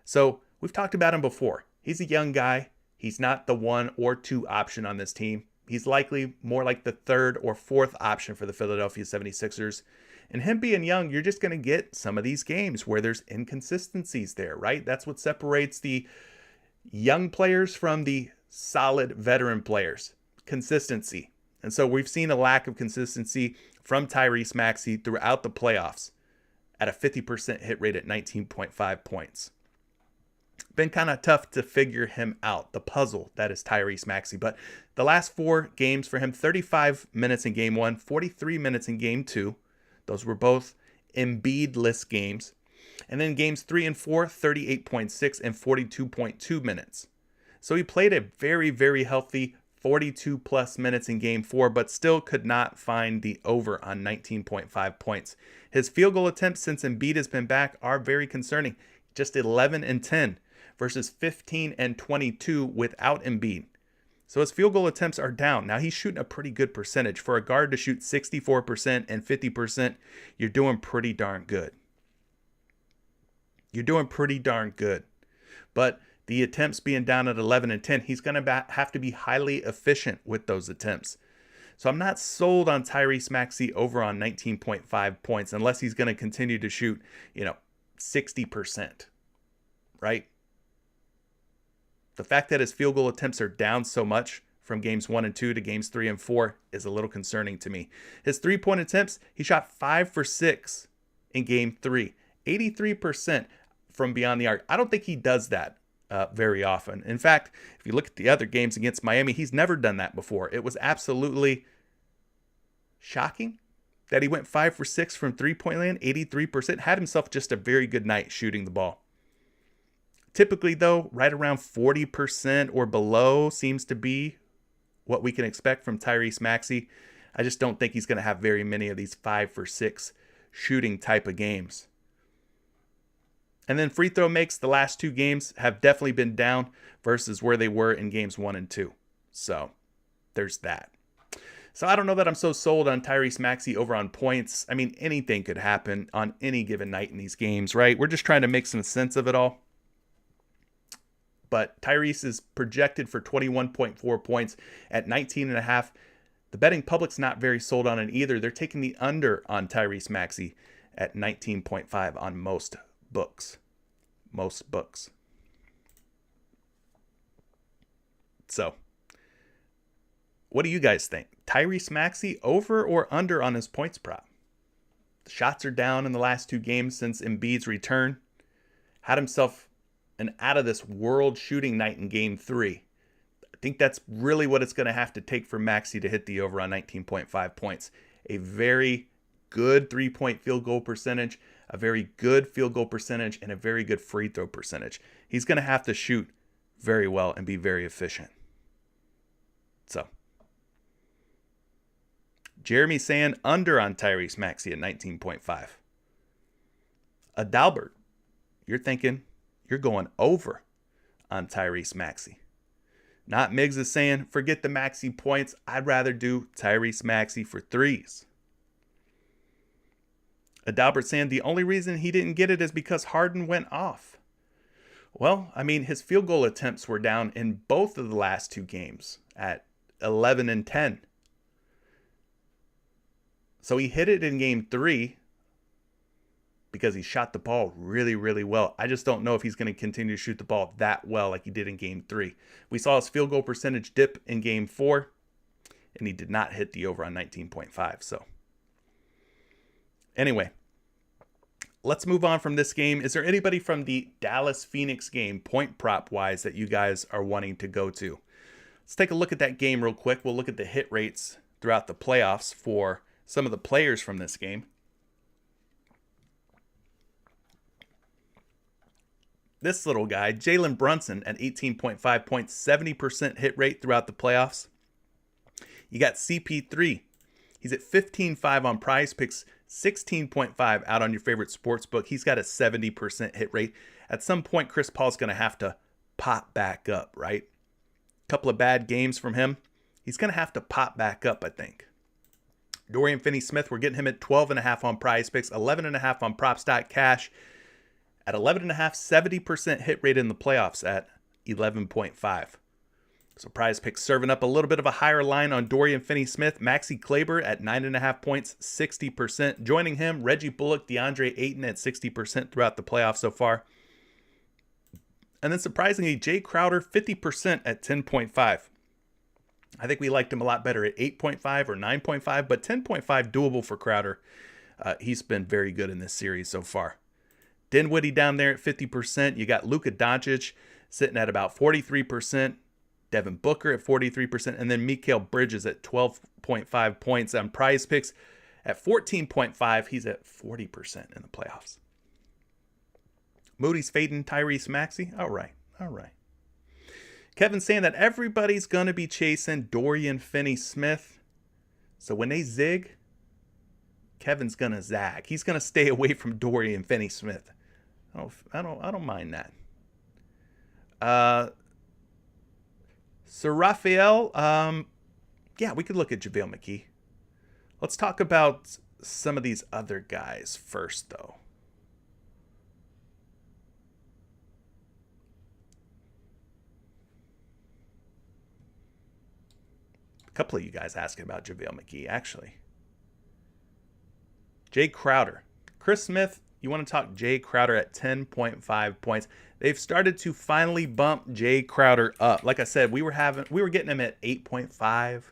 So we've talked about him before. He's a young guy. He's not the 1 or 2 option on this team. He's likely more like the 3rd or 4th option for the Philadelphia 76ers. And him being young, you're just going to get some of these games where there's inconsistencies there, right? That's what separates the young players from the solid veteran players. Consistency. And so we've seen a lack of consistency from Tyrese Maxey throughout the playoffs at a 50% hit rate at 19.5 points. Been kind of tough to figure him out, the puzzle that is Tyrese Maxey. But the last 4 games for him, 35 minutes in game 1, 43 minutes in game 2. Those were both Embiid-less games. And then games 3 and 4, 38.6 and 42.2 minutes. So he played a very, very healthy 42 plus minutes in game 4, but still could not find the over on 19.5 points. His field goal attempts since Embiid has been back are very concerning. Just 11 and 10 versus 15 and 22 without Embiid. So his field goal attempts are down. Now he's shooting a pretty good percentage. For a guard to shoot 64% and 50%, you're doing pretty darn good. You're doing pretty darn good. But the attempts being down at 11 and 10, he's going to have to be highly efficient with those attempts. So I'm not sold on Tyrese Maxey over on 19.5 points unless he's going to continue to shoot, 60%, right? The fact that his field goal attempts are down so much from games 1 and 2 to games 3 and 4 is a little concerning to me. His 3-point attempts, he shot 5 for 6 in game 3, 83% from beyond the arc. I don't think he does that very often. In fact, if you look at the other games against Miami, he's never done that before. It was absolutely shocking that he went 5 for 6 from 3-point land, 83%, had himself just a very good night shooting the ball. Typically, though, right around 40% or below seems to be what we can expect from Tyrese Maxey. I just don't think he's going to have very many of these 5 for 6 shooting type of games. And then free throw makes the last 2 games have definitely been down versus where they were in games 1 and 2. So there's that. So I don't know that I'm so sold on Tyrese Maxey over on points. I mean, anything could happen on any given night in these games, right? We're just trying to make some sense of it all. But Tyrese is projected for 21.4 points at 19.5. The betting public's not very sold on it either. They're taking the under on Tyrese Maxey at 19.5 on most books. Most books. So, what do you guys think? Tyrese Maxey over or under on his points prop? The shots are down in the last 2 games since Embiid's return. Had himself an out of this world shooting night in game 3. I think that's really what it's going to have to take for Maxey to hit the over on 19.5 points. A very good 3-point field goal percentage, a very good field goal percentage, and a very good free throw percentage. He's going to have to shoot very well and be very efficient. So, Jeremy saying under on Tyrese Maxey at 19.5. Adalbert, you're thinking you're going over on Tyrese Maxey. Not Miggs is saying, forget the Maxey points. I'd rather do Tyrese Maxey for 3s. Adalbert saying the only reason he didn't get it is because Harden went off. Well, I mean, his field goal attempts were down in both of the last 2 games at 11 and 10. So he hit it in game 3. because he shot the ball really, really well. I just don't know if he's going to continue to shoot the ball that well like he did in Game 3. We saw his field goal percentage dip in Game 4, and he did not hit the over on 19.5. So anyway, let's move on from this game. Is there anybody from the Dallas-Phoenix game, point prop-wise, that you guys are wanting to go to? Let's take a look at that game real quick. We'll look at the hit rates throughout the playoffs for some of the players from this game. This little guy, Jalen Brunson, at 18.5 points, 70% hit rate throughout the playoffs. You got CP3. He's at 15.5 on PrizePicks, 16.5 out on your favorite sports book. He's got a 70% hit rate. At some point, Chris Paul's going to have to pop back up, right? A couple of bad games from him. He's going to have to pop back up, I think. Dorian Finney-Smith, we're getting him at 12.5 on PrizePicks, 11.5 on Props.Cash. At 11.5, 70% hit rate in the playoffs at 11.5. So PrizePicks serving up a little bit of a higher line on Dorian Finney-Smith. Maxi Kleber at 9.5 points, 60%. Joining him, Reggie Bullock, DeAndre Ayton at 60% throughout the playoffs so far. And then surprisingly, Jay Crowder, 50% at 10.5. I think we liked him a lot better at 8.5 or 9.5, but 10.5 doable for Crowder. He's been very good in this series so far. Dinwiddie down there at 50%. You got Luka Doncic sitting at about 43%. Devin Booker at 43%. And then Mikal Bridges at 12.5 points on PrizePicks. At 14.5, he's at 40% in the playoffs. Moody's fading Tyrese Maxey. All right. Kevin's saying that everybody's going to be chasing Dorian Finney-Smith. So when they zig, Kevin's going to zag. He's going to stay away from Dorian Finney-Smith. I don't mind that. Sir Raphael, yeah, we could look at JaVale McGee. Let's talk about some of these other guys first, though. A couple of you guys asking about JaVale McGee, actually. Jay Crowder. Chris Smith, you want to talk Jay Crowder at 10.5 points. They've started to finally bump Jay Crowder up. Like I said, we were getting him at 8.5,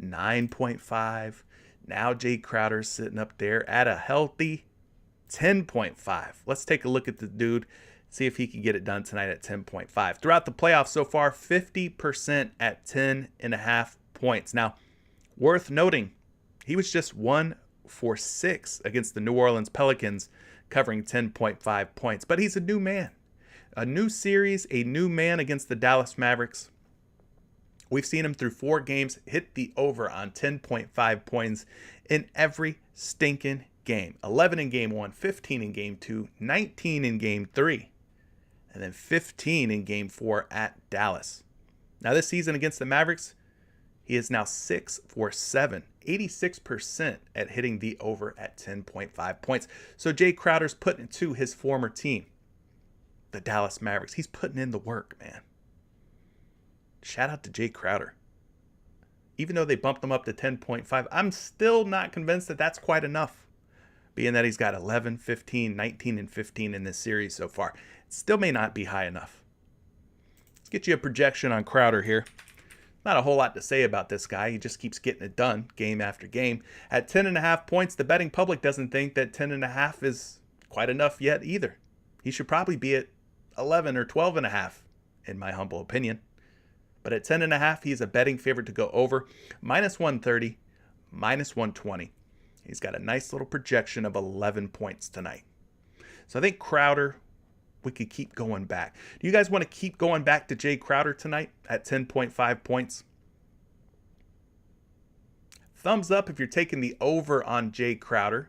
9.5. Now Jay Crowder's sitting up there at a healthy 10.5. Let's take a look at the dude, see if he can get it done tonight at 10.5. Throughout the playoffs so far, 50% at 10.5 points. Now, worth noting, he was just 1 for 6 against the New Orleans Pelicans, covering 10.5 points. But he's a new man. A new series, a new man against the Dallas Mavericks. We've seen him through 4 games hit the over on 10.5 points in every stinking game. 11 in Game 1, 15 in Game 2, 19 in Game 3, and then 15 in Game 4 at Dallas. Now this season against the Mavericks, he is now 6 for 7, 86% at hitting the over at 10.5 points. So Jay Crowder's putting it to his former team, the Dallas Mavericks. He's putting in the work, man. Shout out to Jay Crowder. Even though they bumped him up to 10.5, I'm still not convinced that that's quite enough, being that he's got 11, 15, 19, and 15 in this series so far. It still may not be high enough. Let's get you a projection on Crowder here. Not a whole lot to say about this guy. He just keeps getting it done game after game. At 10.5 points, the betting public doesn't think that 10.5 is quite enough yet either. He should probably be at 11 or 12.5, in my humble opinion. But at 10.5, he's a betting favorite to go over. Minus 130, minus 120. He's got a nice little projection of 11 points tonight. So I think Crowder, we could keep going back. Do you guys want to keep going back to Jay Crowder tonight at 10.5 points? Thumbs up if you're taking the over on Jay Crowder.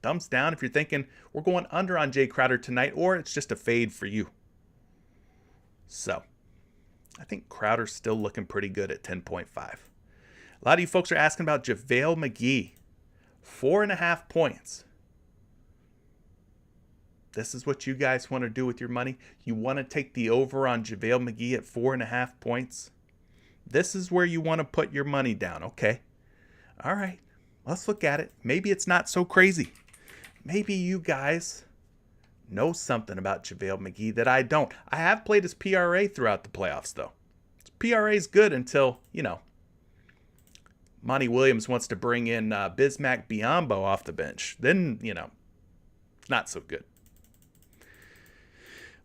Thumbs down if you're thinking we're going under on Jay Crowder tonight, or it's just a fade for you. So I think Crowder's still looking pretty good at 10.5. A lot of you folks are asking about JaVale McGee. 4.5 points. This is what you guys want to do with your money. You want to take the over on JaVale McGee at 4.5 points. This is where you want to put your money down, okay? All right, let's look at it. Maybe it's not so crazy. maybe you guys know something about JaVale McGee that I don't. I have played his PRA throughout the playoffs, though. His PRA is good until, Monty Williams wants to bring in Bismack Biyombo off the bench. Then, not so good.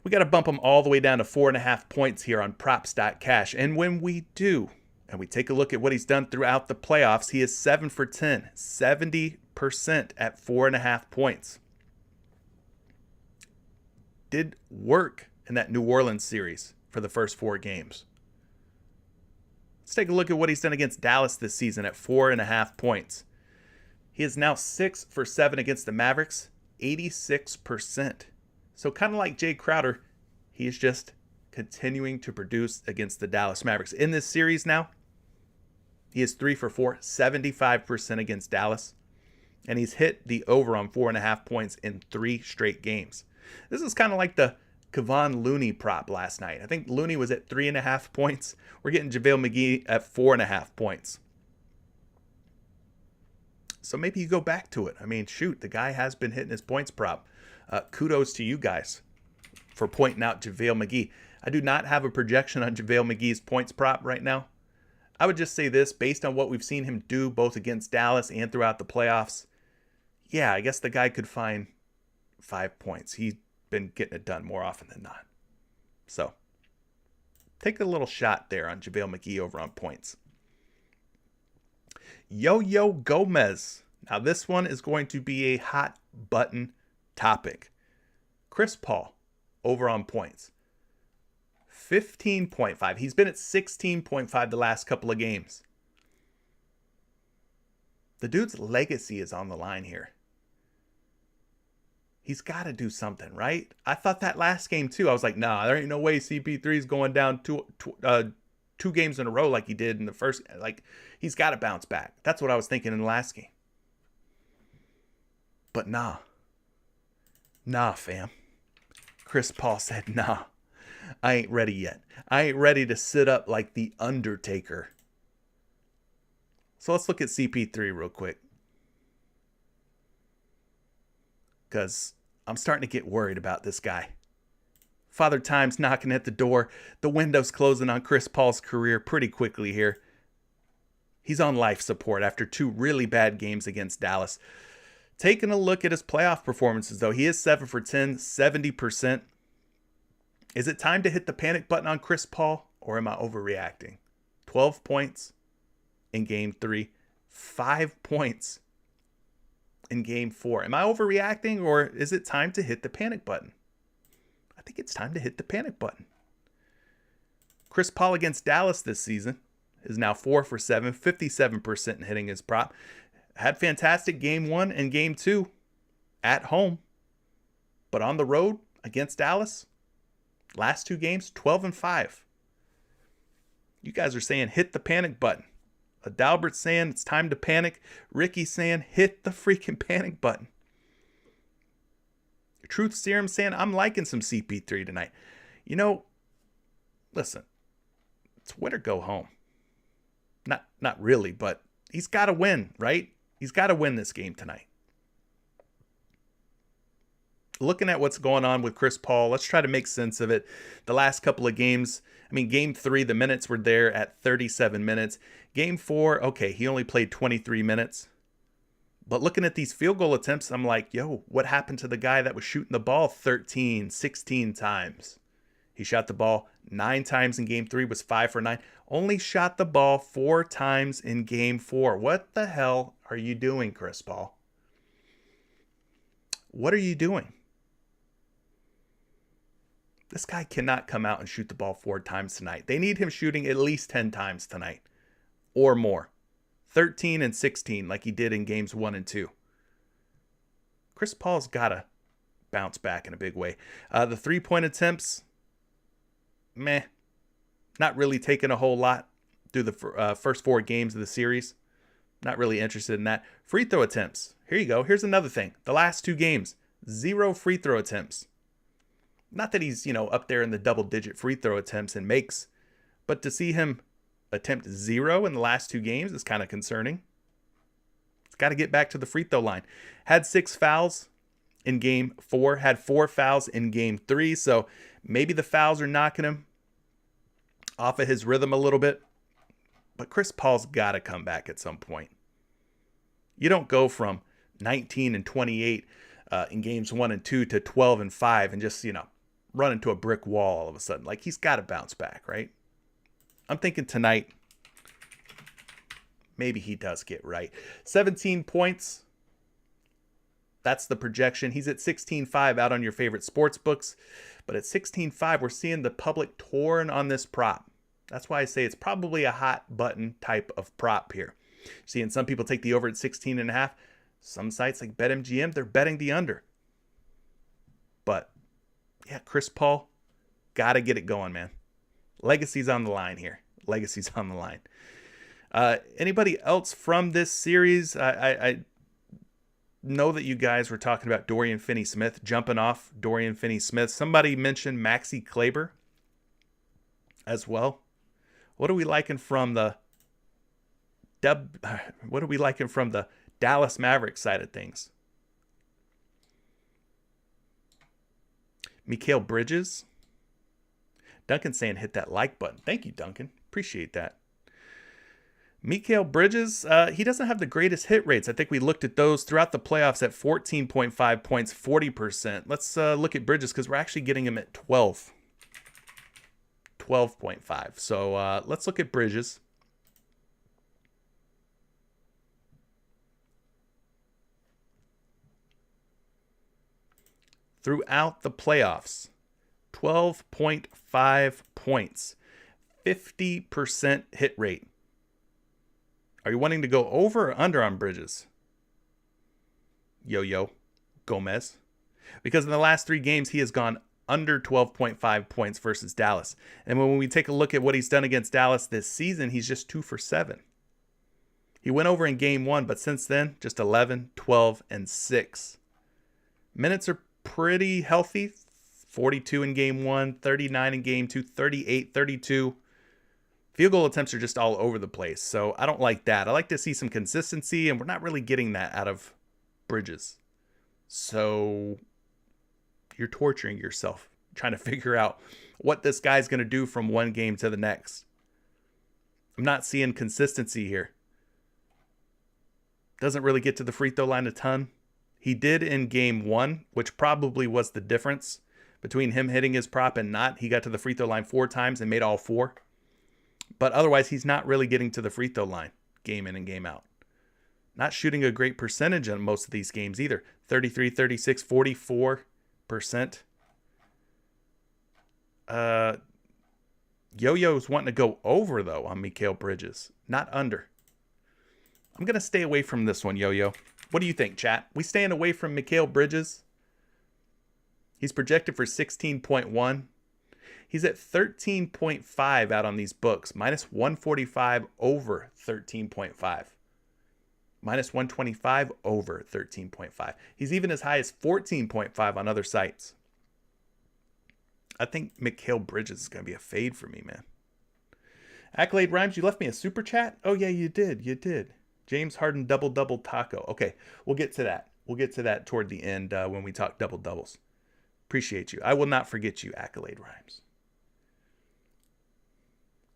We got to bump him all the way down to 4.5 points here on props.cash. And when we do, and we take a look at what he's done throughout the playoffs, he is 7 for 10, 70% at 4.5 points. Did work in that New Orleans series for the first 4 games. Let's take a look at what he's done against Dallas this season at 4.5 points. He is now 6 for 7 against the Mavericks, 86%. So kind of like Jay Crowder, he is just continuing to produce against the Dallas Mavericks. In this series now, he is 3 for 4, 75% against Dallas. And he's hit the over on 4.5 points in 3 straight games. This is kind of like the Kevon Looney prop last night. I think Looney was at 3.5 points. We're getting JaVale McGee at 4.5 points. So maybe you go back to it. I mean, shoot, the guy has been hitting his points prop. Kudos to you guys for pointing out JaVale McGee. I do not have a projection on JaVale McGee's points prop right now. I would just say this, based on what we've seen him do both against Dallas and throughout the playoffs, yeah, I guess the guy could find 5 points. He's been getting it done more often than not. So, take a little shot there on JaVale McGee over on points. Yo-Yo Gomez. Now, this one is going to be a hot button topic. Chris Paul over on points. 15.5. He's been at 16.5 the last couple of games. The dude's legacy is on the line here. He's got to do something, right? I thought that last game too. I was like, nah, there ain't no way CP3 is going down two games in a row like he did in the first. Like, he's got to bounce back. That's what I was thinking in the last game. But nah, fam. Chris Paul said, nah, I ain't ready yet. I ain't ready to sit up like the Undertaker. So let's look at CP3 real quick. Because I'm starting to get worried about this guy. Father Time's knocking at the door. The window's closing on Chris Paul's career pretty quickly here. He's on life support after 2 really bad games against Dallas. Taking a look at his playoff performances, though, he is 7 for 10, 70%. Is it time to hit the panic button on Chris Paul, or am I overreacting? 12 points in Game 3, 5 points in Game 4. Am I overreacting, or is it time to hit the panic button? I think it's time to hit the panic button. Chris Paul against Dallas this season is now 4 for 7, 57% in hitting his prop. Had fantastic Game 1 and Game 2 at home. But on the road against Dallas, last 2 games, 12 and 5. You guys are saying hit the panic button. Adalbert's saying it's time to panic. Ricky's saying hit the freaking panic button. Truth Serum saying I'm liking some CP3 tonight. Listen, it's win or go home. Not really, but he's got to win, right? He's got to win this game tonight. Looking at what's going on with Chris Paul, let's try to make sense of it. The last couple of games, Game 3, the minutes were there at 37 minutes. Game 4, okay, he only played 23 minutes. But looking at these field goal attempts, I'm like, yo, what happened to the guy that was shooting the ball 13, 16 times? He shot the ball 9 times in Game 3, was 5 for 9. Only shot the ball 4 times in Game 4. What the hell are you doing, Chris Paul? What are you doing? This guy cannot come out and shoot the ball 4 times tonight. They need him shooting at least 10 times tonight or more. 13 and 16 like he did in games 1 and 2. Chris Paul's got to bounce back in a big way. The 3-point attempts, meh. Not really taking a whole lot through the first 4 games of the series. Not really interested in that. Free throw attempts. Here you go. Here's another thing. The last 2 games, 0 free throw attempts. Not that he's, up there in the double-digit free throw attempts and makes, but to see him attempt 0 in the last 2 games is kind of concerning. He's got to get back to the free throw line. Had 6 fouls in game 4, had 4 fouls in game 3. So maybe the fouls are knocking him off of his rhythm a little bit. But Chris Paul's got to come back at some point. You don't go from 19 and 28 in games 1 and 2 to 12 and 5 and just, run into a brick wall all of a sudden. Like, he's got to bounce back, right? I'm thinking tonight, maybe he does get right. 17 points. That's the projection. He's at 16.5 out on your favorite sports books. But at 16.5, we're seeing the public torn on this prop. That's why I say it's probably a hot button type of prop here. Seeing some people take the over at 16.5. Some sites like BetMGM, they're betting the under. But, yeah, Chris Paul, got to get it going, man. Legacy's on the line here. Legacy's on the line. Anybody else from this series? I know that you guys were talking about Dorian Finney-Smith, jumping off Dorian Finney-Smith. Somebody mentioned Maxi Kleber as well. What are we liking from the Dallas Mavericks side of things? Mikal Bridges. Duncan saying hit that like button. Thank you, Duncan. Appreciate that. Mikal Bridges, he doesn't have the greatest hit rates. I think we looked at those throughout the playoffs at 14.5 points, 40%. Let's look at Bridges because we're actually getting him at 12.5. So let's look at Bridges. Throughout the playoffs, 12.5 points, 50% hit rate. Are you wanting to go over or under on Bridges? Yo, Gomez. Because in the last 3 games, he has gone under 12.5 points versus Dallas. And when we take a look at what he's done against Dallas this season, he's just 2 for 7. He went over in game 1, but since then, just 11, 12, and 6. Minutes are pretty healthy. 42 in game 1, 39 in game 2, 38, 32. Field goal attempts are just all over the place, so I don't like that. I like to see some consistency, and we're not really getting that out of Bridges. So you're torturing yourself trying to figure out what this guy's going to do from one game to the next. I'm not seeing consistency here. Doesn't really get to the free throw line a ton. He did in game 1, which probably was the difference between him hitting his prop and not. He got to the free throw line 4 times and made all 4. But otherwise, he's not really getting to the free throw line game in and game out. Not shooting a great percentage on most of these games either. 33, 36, 44%. Yo-Yo's wanting to go over, though, on Mikal Bridges. Not under. I'm going to stay away from this one, Yo-Yo. What do you think, chat? We staying away from Mikal Bridges? He's projected for 16.1. He's at 13.5 out on these books. Minus 145 over 13.5. Minus 125 over 13.5. He's even as high as 14.5 on other sites. I think Mikal Bridges is going to be a fade for me, man. Accolade Rhymes, you left me a super chat? Oh, yeah, you did. You did. James Harden double-double taco. Okay, we'll get to that. We'll get to that toward the end when we talk double-doubles. Appreciate you. I will not forget you, Accolade Rhymes.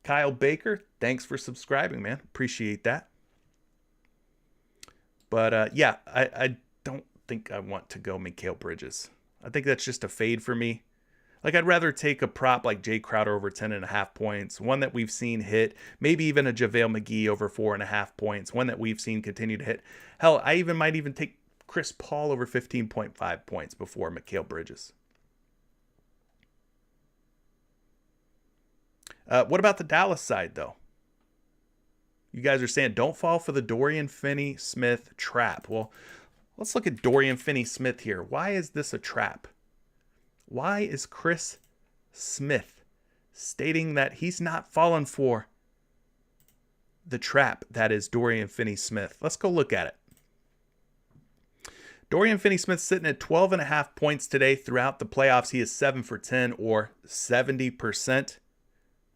Kyle Baker, thanks for subscribing, man. Appreciate that. But, yeah, I don't think I want to go Mikal Bridges. I think that's just a fade for me. Like, I'd rather take a prop like Jay Crowder over 10.5 points, one that we've seen hit, maybe even a JaVale McGee over 4.5 points, one that we've seen continue to hit. Hell, I might even take Chris Paul over 15.5 points before Mikal Bridges. What about the Dallas side, though? You guys are saying don't fall for the Dorian Finney-Smith trap. Well, let's look at Dorian Finney-Smith here. Why is this a trap? Why is Chris Smith stating that he's not fallen for the trap that is Dorian Finney-Smith? Let's go look at it. Dorian Finney-Smith sitting at 12.5 points today throughout the playoffs. He is 7 for 10 or 70%.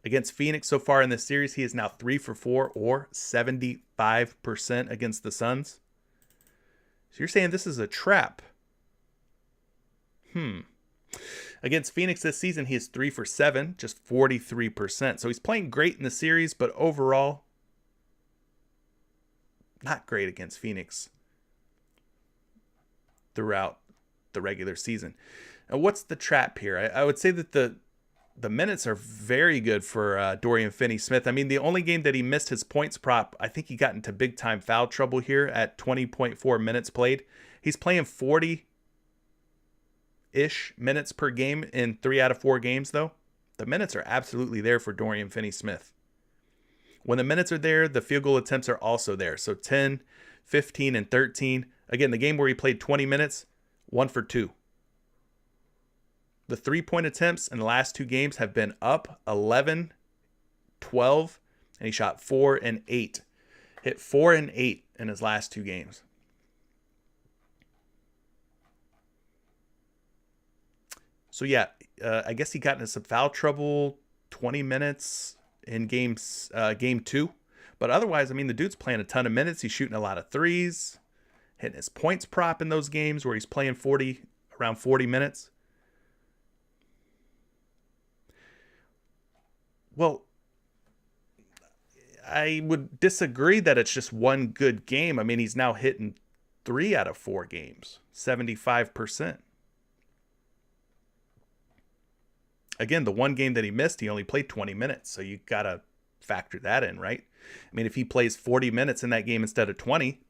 Against Phoenix so far in this series, he is now 3 for 4 or 75% against the Suns. So you're saying this is a trap. Against Phoenix this season, he is 3 for 7, just 43%. So he's playing great in the series, but overall, not great against Phoenix throughout the regular season. Now, what's the trap here? I would say that the minutes are very good for Dorian Finney-Smith. I mean, the only game that he missed his points prop, I think he got into big-time foul trouble here at 20.4 minutes played. He's playing 40-ish minutes per game in 3 out of 4 games, though. The minutes are absolutely there for Dorian Finney-Smith. When the minutes are there, the field goal attempts are also there. So 10, 15, and 13. Again, the game where he played 20 minutes, 1 for 2. The 3-point attempts in the last 2 games have been up 11, 12, and he shot 4 and 8. Hit 4 and 8 in his last 2 games. So yeah, I guess he got into some foul trouble, 20 minutes in game 2. But otherwise, I mean, the dude's playing a ton of minutes. He's shooting a lot of threes, hitting his points prop in those games where he's playing around 40 minutes. Well, I would disagree that it's just one good game. I mean, he's now hitting 3 out of 4 games, 75%. Again, the one game that he missed, he only played 20 minutes. So you got to factor that in, right? I mean, if he plays 40 minutes in that game instead of 20,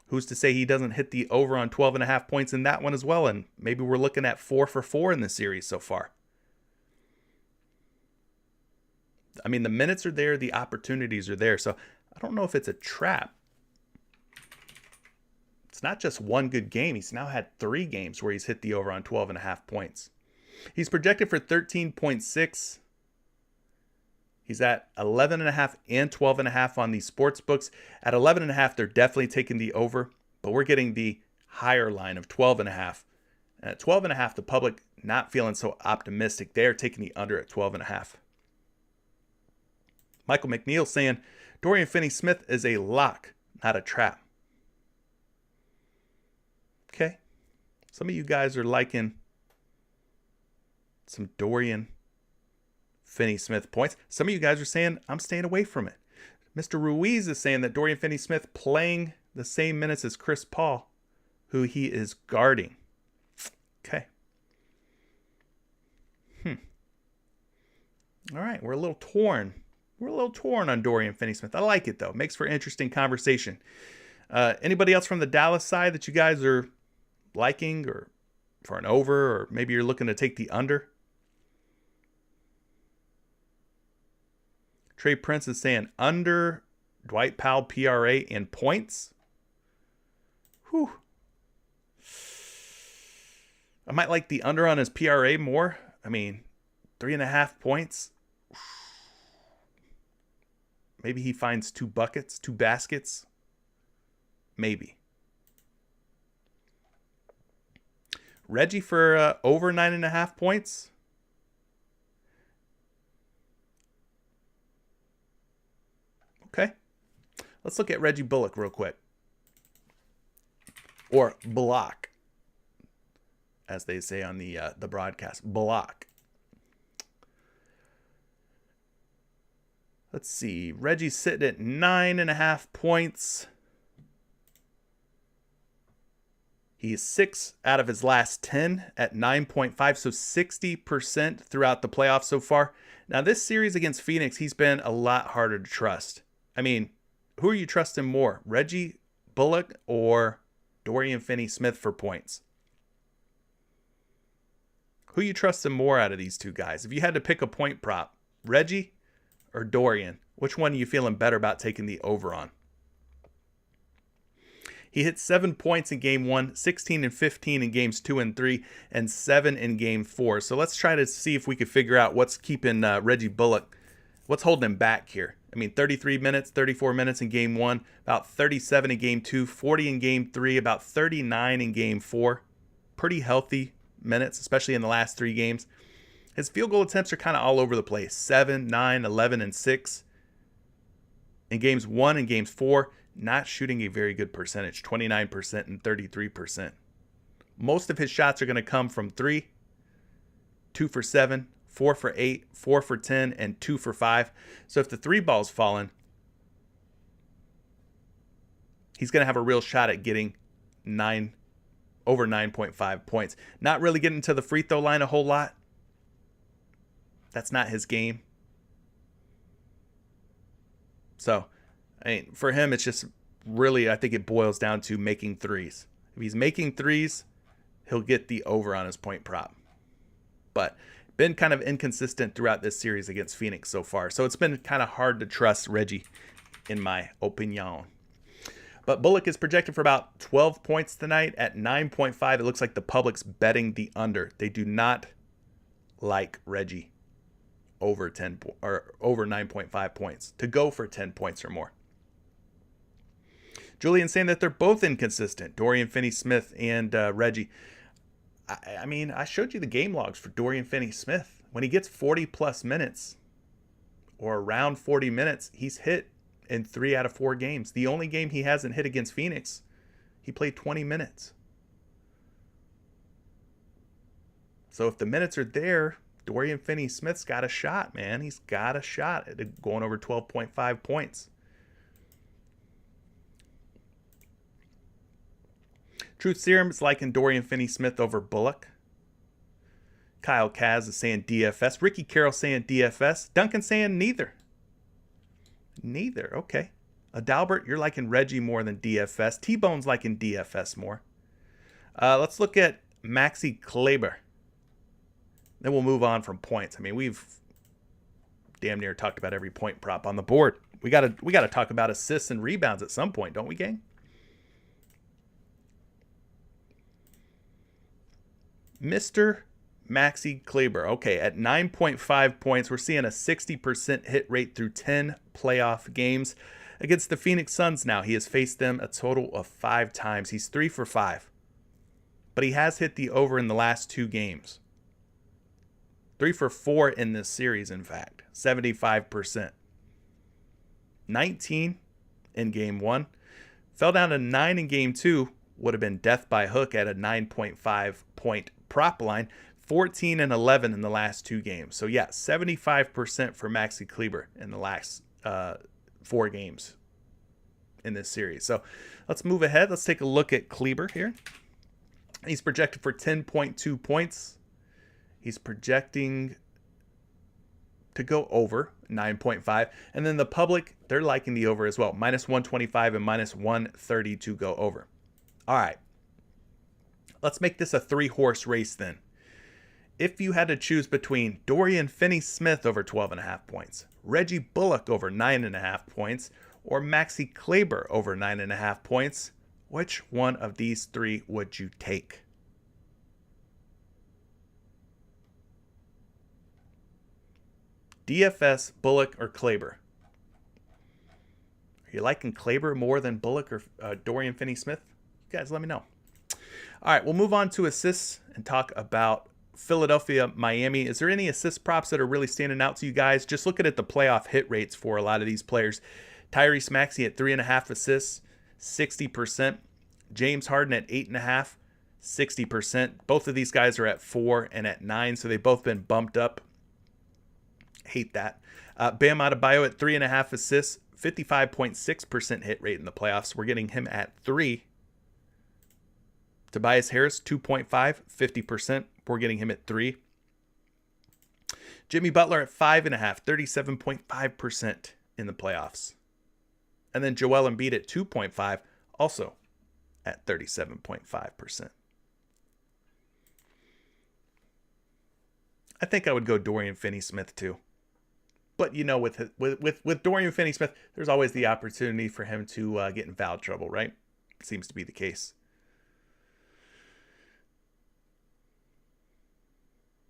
who's to say he doesn't hit the over on 12.5 points in that one as well? And maybe we're looking at 4 for 4 in the series so far. I mean, the minutes are there, the opportunities are there. So I don't know if it's a trap. It's not just one good game. He's now had 3 games where he's hit the over on 12.5 points. He's projected for 13.6. He's at 11.5 and 12.5 on these sports books. At 11.5, they're definitely taking the over, but we're getting the higher line of 12.5. And at 12.5, the public not feeling so optimistic. They're taking the under at 12.5. Michael McNeil saying Dorian Finney-Smith is a lock, not a trap. Okay. Some of you guys are liking some Dorian Finney-Smith points. Some of you guys are saying I'm staying away from it. Mr. Ruiz is saying that Dorian Finney-Smith playing the same minutes as Chris Paul, who he is guarding. Okay. All right, we're a little torn. We're a little torn on Dorian Finney-Smith. I like it, though. Makes for interesting conversation. Anybody else from the Dallas side that you guys are liking or for an over, or maybe you're looking to take the under? Trey Prince is saying under Dwight Powell PRA in points. Whew. I might like the under on his PRA more. I mean, 3.5 points. Maybe he finds 2 buckets, 2 baskets. Maybe. Reggie for over 9.5 points. Okay. Let's look at Reggie Bullock real quick. Or Block, as they say on the broadcast. Block. Let's see. Reggie's sitting at 9.5 points. He's 6 out of his last 10 at 9.5, so 60% throughout the playoffs so far. Now, this series against Phoenix, he's been a lot harder to trust. I mean, who are you trusting more, Reggie Bullock or Dorian Finney-Smith for points? Who you trusting more out of these 2 guys? If you had to pick a point prop, Reggie or Dorian, which one are you feeling better about taking the over on? He hit 7 points in game 1, 16 and 15 in games 2 and 3, and 7 in game 4. So let's try to see if we could figure out what's keeping Reggie Bullock, what's holding him back here. I mean, 33 minutes, 34 minutes in game 1, about 37 in game 2, 40 in game 3, about 39 in game 4. Pretty healthy minutes, especially in the last 3 games. His field goal attempts are kind of all over the place. 7, 9, 11, and 6. In games 1 and games 4, not shooting a very good percentage. 29% and 33%. Most of his shots are going to come from 3, 2 for 7, 4 for 8, 4 for 10, and 2 for 5. So if the 3 ball's falling, he's going to have a real shot at getting over 9.5 points. Not really getting to the free throw line a whole lot. That's not his game. So, I mean, for him, it's just really, I think it boils down to making threes. If he's making threes, he'll get the over on his point prop. But been kind of inconsistent throughout this series against Phoenix so far. So it's been kind of hard to trust Reggie, in my opinion. But Bullock is projected for about 12 points tonight at 9.5. It looks like the public's betting the under. They do not like Reggie over 9.5 points to go for 10 points or more. Julian saying that they're both inconsistent, Dorian Finney-Smith and Reggie. I mean, I showed you the game logs for Dorian Finney-Smith. When he gets 40-plus minutes or around 40 minutes, he's hit in 3 out of 4 games. The only game he hasn't hit against Phoenix, he played 20 minutes. So if the minutes are there, Dorian Finney-Smith's got a shot, man. He's got a shot at going over 12.5 points. Truth Serum is liking Dorian Finney-Smith over Bullock. Kyle Kaz is saying DFS. Ricky Carroll saying DFS. Duncan saying neither. Neither. Okay. Adalbert, you're liking Reggie more than DFS. T-Bone's liking DFS more. Let's look at Maxi Kleber. Then we'll move on from points. I mean, we've damn near talked about every point prop on the board. We gotta talk about assists and rebounds at some point, don't we, gang? Mr. Maxi Kleber. Okay, at 9.5 points, we're seeing a 60% hit rate through 10 playoff games. Against the Phoenix Suns now, he has faced them a total of 5 times. He's 3 for 5. But he has hit the over in the last 2 games. 3 for 4 in this series, in fact. 75%. 19 in game 1. Fell down to 9 in game 2. Would have been death by hook at a 9.5 point prop line. 14 and 11 in the last 2 games. So yeah, 75% for Maxi Kleber in the last 4 games in this series. So let's move ahead. Let's take a look at Kleber here. He's projected for 10.2 points. He's projecting to go over 9.5. And then the public, they're liking the over as well. Minus 125 and minus 130 to go over. All right. Let's make this a 3-horse race then. If you had to choose between Dorian Finney-Smith over 12.5 points, Reggie Bullock over 9.5 points, or Maxi Kleber over 9.5 points, which one of these 3 would you take? DFS, Bullock, or Kleber? Are you liking Kleber more than Bullock or Dorian Finney-Smith? You guys let me know. All right, we'll move on to assists and talk about Philadelphia, Miami. Is there any assist props that are really standing out to you guys? Just looking at the playoff hit rates for a lot of these players. Tyrese Maxey at 3.5 assists, 60%. James Harden at 8.5, 60%. Both of these guys are at 4 and at 9, so they've both been bumped up. Hate that. Bam Adebayo at 3.5 assists, 55.6% hit rate in the playoffs. We're getting him at 3. Tobias Harris, 2.5, 50%. We're getting him at 3. Jimmy Butler at 5.5, 37.5% in the playoffs. And then Joel Embiid at 2.5, also at 37.5%. I think I would go Dorian Finney-Smith too. But you know, with Dorian Finney-Smith, there's always the opportunity for him to get in foul trouble, right? Seems to be the case.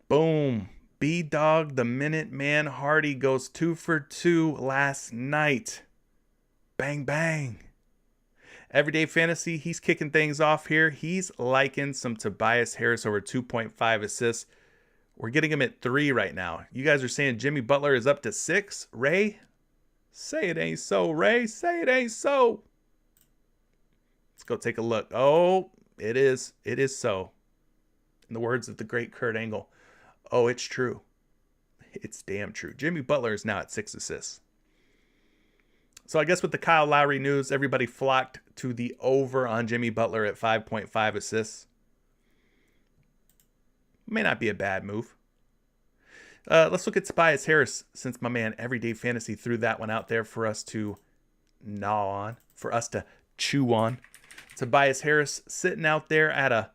Boom. B-Dog, the Minuteman Hardy goes 2 for 2 last night. Bang, bang. Everyday Fantasy, he's kicking things off here. He's liking some Tobias Harris over 2.5 assists. We're getting him at 3 right now. You guys are saying Jimmy Butler is up to 6. Ray, say it ain't so, Ray. Say it ain't so. Let's go take a look. Oh, It is. It is so. In the words of the great Kurt Angle, oh, it's true. It's damn true. Jimmy Butler is now at 6 assists. So I guess with the Kyle Lowry news, everybody flocked to the over on Jimmy Butler at 5.5 assists. May not be a bad move. Let's look at Tobias Harris, since my man Everyday Fantasy threw that one out there for us to gnaw on, for us to chew on. Tobias Harris sitting out there at a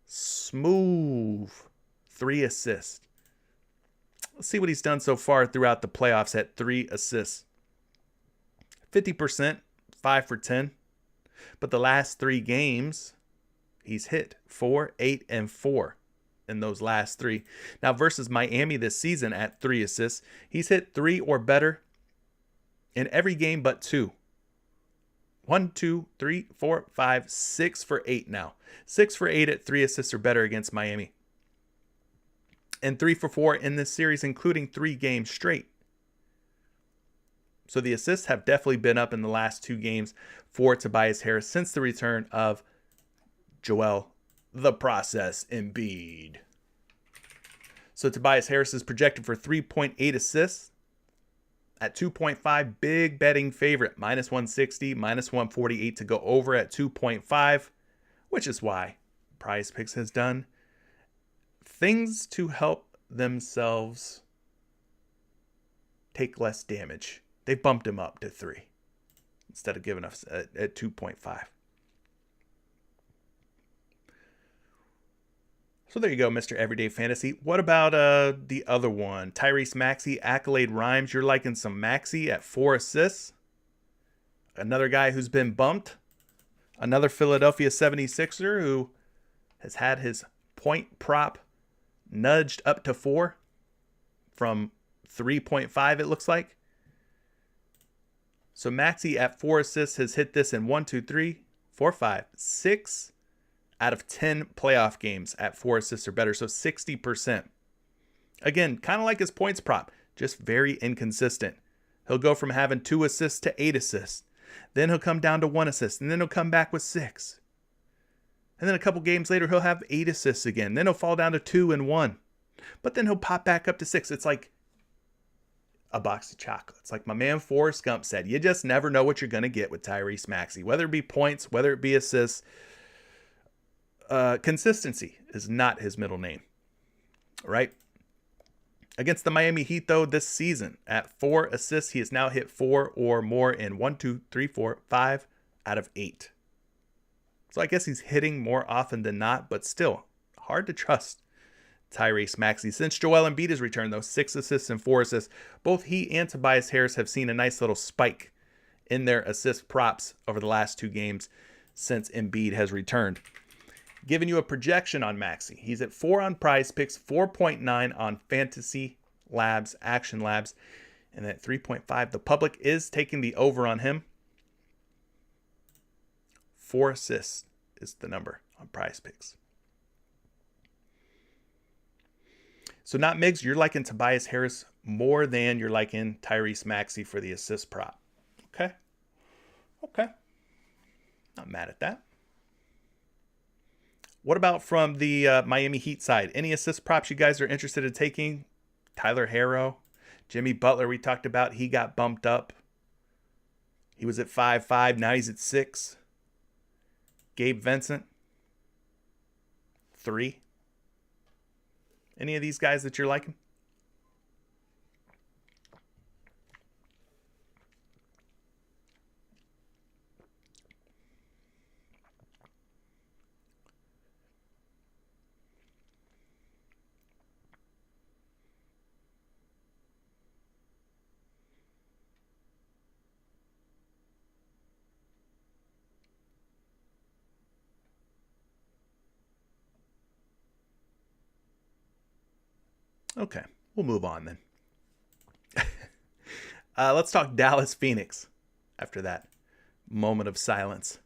smooth 3 assists. Let's see what he's done so far throughout the playoffs at 3 assists. 50%, 5 for 10. But the last 3 games, he's hit 4, 8, and 4 in those last 3. Now versus Miami this season at 3 assists, he's hit 3 or better in every game but 2. 1, 2, 3, 4, 5, 6 for 8 now. 6 for 8 at 3 assists or better against Miami. And 3 for 4 in this series, including 3 games straight. So the assists have definitely been up in the last 2 games for Tobias Harris since the return of Joel the Process Embiid. So Tobias Harris is projected for 3.8 assists at 2.5. Big betting favorite, minus 160, minus 148 to go over at 2.5, which is why PrizePicks has done things to help themselves take less damage. They bumped him up to 3 instead of giving us at 2.5. So there you go, Mr. Everyday Fantasy. What about the other one? Tyrese Maxey, Accolade Rhymes. You're liking some Maxey at 4 assists. Another guy who's been bumped. Another Philadelphia 76er who has had his point prop nudged up to 4 from 3.5, it looks like. So Maxey at 4 assists has hit this in 1, 2, 3, 4, 5, 6 out of 10 playoff games at 4 assists or better. So 60%. Again, kind of like his points prop, just very inconsistent. He'll go from having 2 assists to 8 assists. Then he'll come down to 1 assist. And then he'll come back with 6. And then a couple games later, he'll have 8 assists again. Then he'll fall down to 2 and 1. But then he'll pop back up to 6. It's like a box of chocolates. Like my man Forrest Gump said, you just never know what you're going to get with Tyrese Maxey. Whether it be points, whether it be assists, consistency is not his middle name. Right? Against the Miami Heat, though, this season, at 4 assists, he has now hit 4 or more in 1, 2, 3, 4, 5 out of 8. So I guess he's hitting more often than not, but still hard to trust Tyrese Maxey. Since Joel Embiid has returned, though, 6 assists and 4 assists, both he and Tobias Harris have seen a nice little spike in their assist props over the last 2 games since Embiid has returned. Giving you a projection on Maxey. He's at 4 on PrizePicks, 4.9 on Fantasy Labs, Action Labs, and at 3.5. The public is taking the over on him. 4 assists is the number on PrizePicks. So not Miggs, you're liking Tobias Harris more than you're liking Tyrese Maxey for the assist prop. Okay. Not mad at that. What about from the Miami Heat side? Any assist props you guys are interested in taking? Tyler Herro, Jimmy Butler we talked about. He got bumped up. He was at 5.5. Now he's at 6. Gabe Vincent, 3. Any of these guys that you're liking? Okay, we'll move on then. Let's talk Dallas Phoenix after that moment of silence.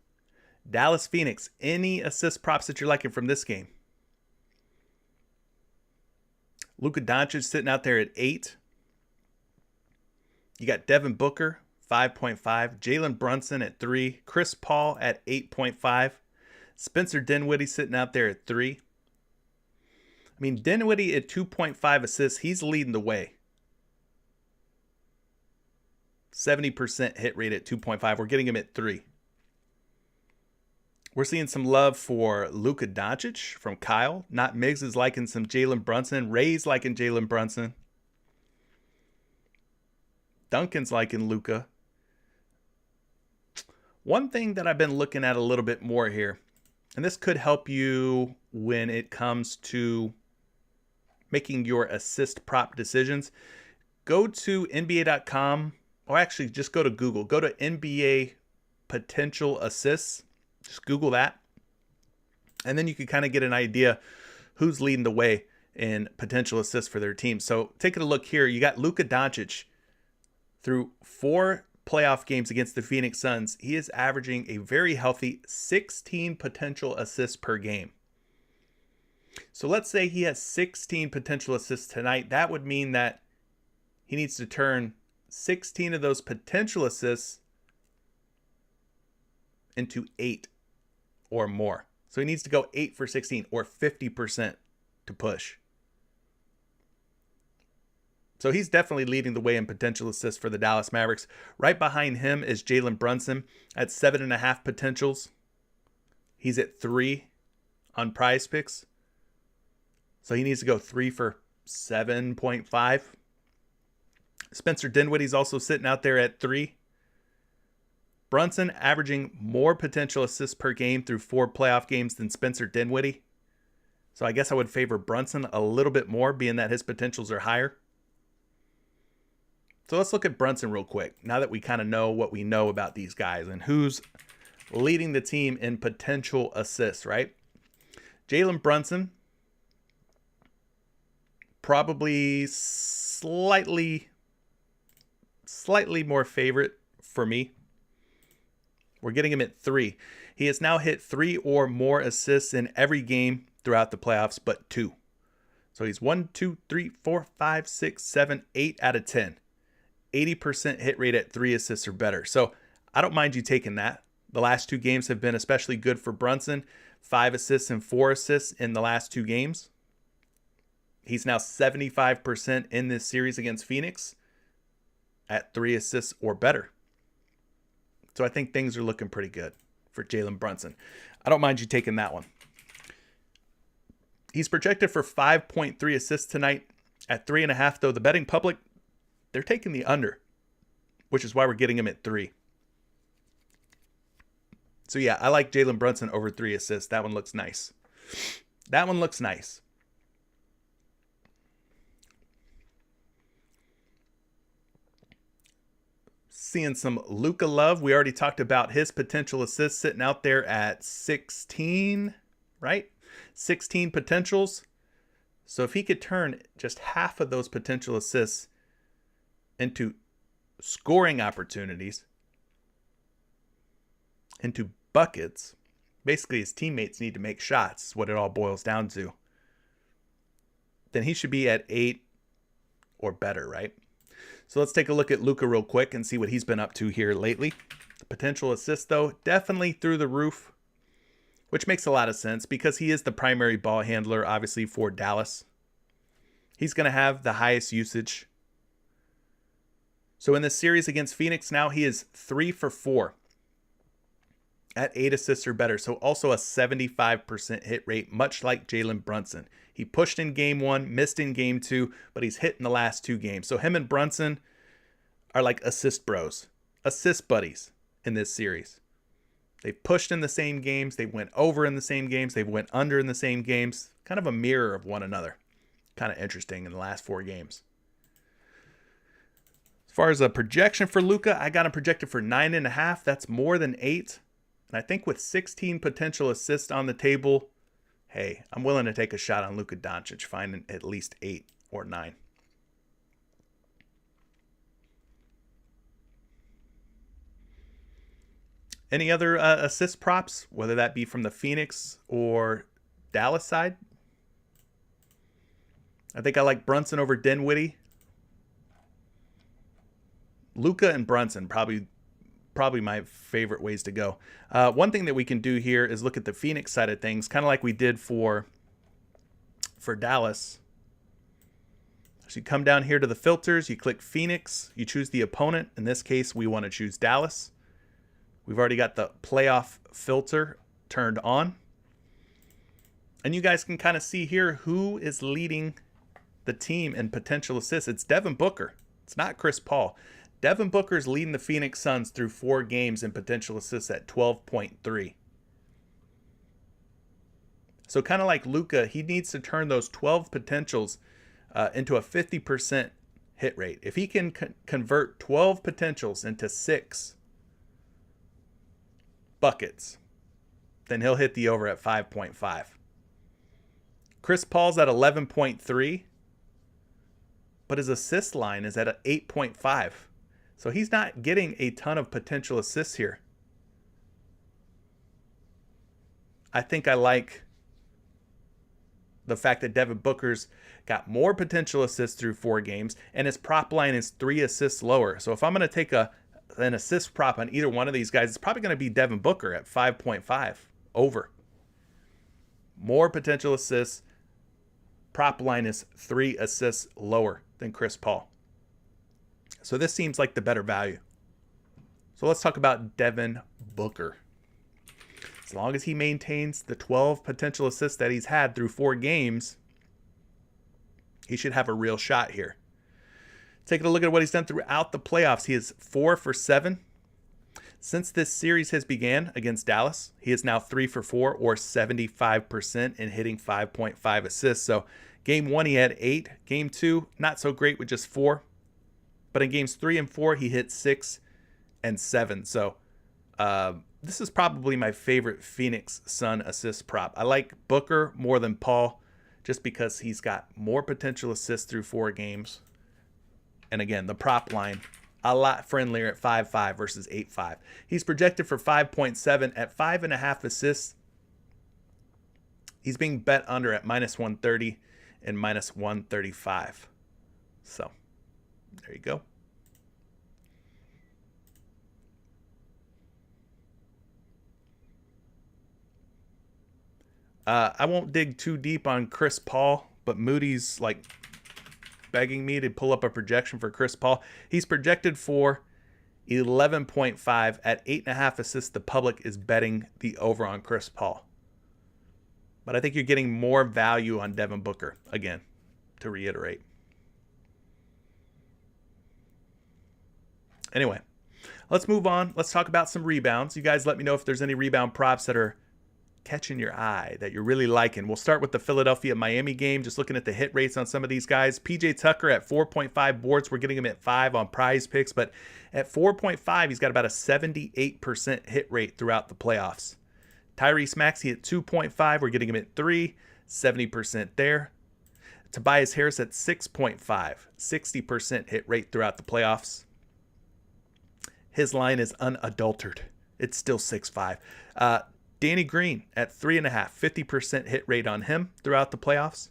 Dallas Phoenix, any assist props that you're liking from this game? Luka Doncic sitting out there at 8. You got Devin Booker, 5.5. Jalen Brunson at 3. Chris Paul at 8.5. Spencer Dinwiddie sitting out there at 3. I mean, Dinwiddie at 2.5 assists, he's leading the way. 70% hit rate at 2.5. We're getting him at 3. We're seeing some love for Luka Doncic from Kyle. Not Miggs is liking some Jalen Brunson. Ray's liking Jalen Brunson. Duncan's liking Luka. One thing that I've been looking at a little bit more here, and this could help you when it comes to making your assist prop decisions, go to NBA.com, or actually just go to Google. Go to NBA potential assists. Just Google that. And then you can kind of get an idea who's leading the way in potential assists for their team. So taking a look here, you got Luka Doncic through 4 playoff games against the Phoenix Suns. He is averaging a very healthy 16 potential assists per game. So let's say he has 16 potential assists tonight. That would mean that he needs to turn 16 of those potential assists into 8 or more. So he needs to go 8 for 16 or 50% to push. So he's definitely leading the way in potential assists for the Dallas Mavericks. Right behind him is Jalen Brunson at 7.5 potentials. He's at 3 on PrizePicks. So he needs to go 3 for 7.5. Spencer Dinwiddie's also sitting out there at 3. Brunson averaging more potential assists per game through 4 playoff games than Spencer Dinwiddie. So I guess I would favor Brunson a little bit more, being that his potentials are higher. So let's look at Brunson real quick, now that we kind of know what we know about these guys and who's leading the team in potential assists, right? Jalen Brunson, probably slightly more favorite for me. We're getting him at 3. He has now hit 3 or more assists in every game throughout the playoffs, but 2. So he's 1, 2, 3, 4, 5, 6, 7, 8 out of 10. 80% hit rate at 3 assists or better. So I don't mind you taking that. The last 2 games have been especially good for Brunson. 5 assists and 4 assists in the last 2 games. He's now 75% in this series against Phoenix at 3 assists or better. So I think things are looking pretty good for Jalen Brunson. I don't mind you taking that one. He's projected for 5.3 assists tonight at 3.5, though the betting public, they're taking the under, which is why we're getting him at 3. So yeah, I like Jalen Brunson over 3 assists. That one looks nice. That one looks nice. Seeing some Luka love. We already talked about his potential assists sitting out there at 16, right? 16 potentials. So if he could turn just half of those potential assists into scoring opportunities, into buckets, basically his teammates need to make shots, is what it all boils down to, then he should be at 8 or better, right? So let's take a look at Luka real quick and see what he's been up to here lately. The potential assist, though, definitely through the roof, which makes a lot of sense because he is the primary ball handler, obviously, for Dallas. He's going to have the highest usage. So in this series against Phoenix now, he is 3 for 4 at 8 assists or better. So also a 75% hit rate, much like Jalen Brunson. He pushed in game 1, missed in game 2, but he's hit in the last 2 games. So him and Brunson are like assist bros, assist buddies in this series. They pushed in the same games. They went over in the same games. They went under in the same games. Kind of a mirror of one another. Kind of interesting in the last 4 games. As far as a projection for Luka, I got him projected for 9.5. That's more than 8. And I think with 16 potential assists on the table, hey, I'm willing to take a shot on Luka Doncic, finding at least 8 or 9. Any other assist props, whether that be from the Phoenix or Dallas side? I think I like Brunson over Dinwiddie. Luka and Brunson probably probably my favorite ways to go. One thing that we can do here is look at the Phoenix side of things, kind of like we did for Dallas. So you come down here to the filters, you click Phoenix, you choose the opponent. In this case, we want to choose Dallas. We've already got the playoff filter turned on. And you guys can kind of see here who is leading the team in potential assists. It's Devin Booker. It's not Chris Paul. Devin Booker's leading the Phoenix Suns through 4 games in potential assists at 12.3. So kind of like Luka, he needs to turn those 12 potentials into a 50% hit rate. If he can convert 12 potentials into 6 buckets, then he'll hit the over at 5.5. Chris Paul's at 11.3, but his assist line is at 8.5. So he's not getting a ton of potential assists here. I think I like the fact that Devin Booker's got more potential assists through 4 games, and his prop line is 3 assists lower. So if I'm going to take an assist prop on either one of these guys, it's probably going to be Devin Booker at 5.5 over. More potential assists. Prop line is 3 assists lower than Chris Paul. So this seems like the better value. So let's talk about Devin Booker. As long as he maintains the 12 potential assists that he's had through 4 games, he should have a real shot here. Taking a look at what he's done throughout the playoffs, he is 4 for 7. Since this series has began against Dallas, he is now 3 for 4, or 75% in hitting 5.5 assists. So game 1, he had 8. Game 2, not so great with just 4. But in games 3 and 4, he hit 6 and 7. So this is probably my favorite Phoenix Sun assist prop. I like Booker more than Paul just because he's got more potential assists through 4 games. And again, the prop line, a lot friendlier at 5.5 versus 8.5. He's projected for 5.7 at 5.5 assists. He's being bet under at -130 and -135. So there you go. I won't dig too deep on Chris Paul, but Moody's like begging me to pull up a projection for Chris Paul. He's projected for 11.5 at 8.5 assists. The public is betting the over on Chris Paul. But I think you're getting more value on Devin Booker, again, to reiterate. Anyway, let's move on. Let's talk about some rebounds. You guys let me know if there's any rebound props that are catching your eye that you're really liking. We'll start with the Philadelphia-Miami game, just looking at the hit rates on some of these guys. PJ Tucker at 4.5 boards. We're getting him at 5 on PrizePicks, but at 4.5, he's got about a 78% hit rate throughout the playoffs. Tyrese Maxey at 2.5. We're getting him at 3, 70% there. Tobias Harris at 6.5, 60% hit rate throughout the playoffs. His line is unadulterated. It's still 6.5. Danny Green at 3.5, 50% hit rate on him throughout the playoffs.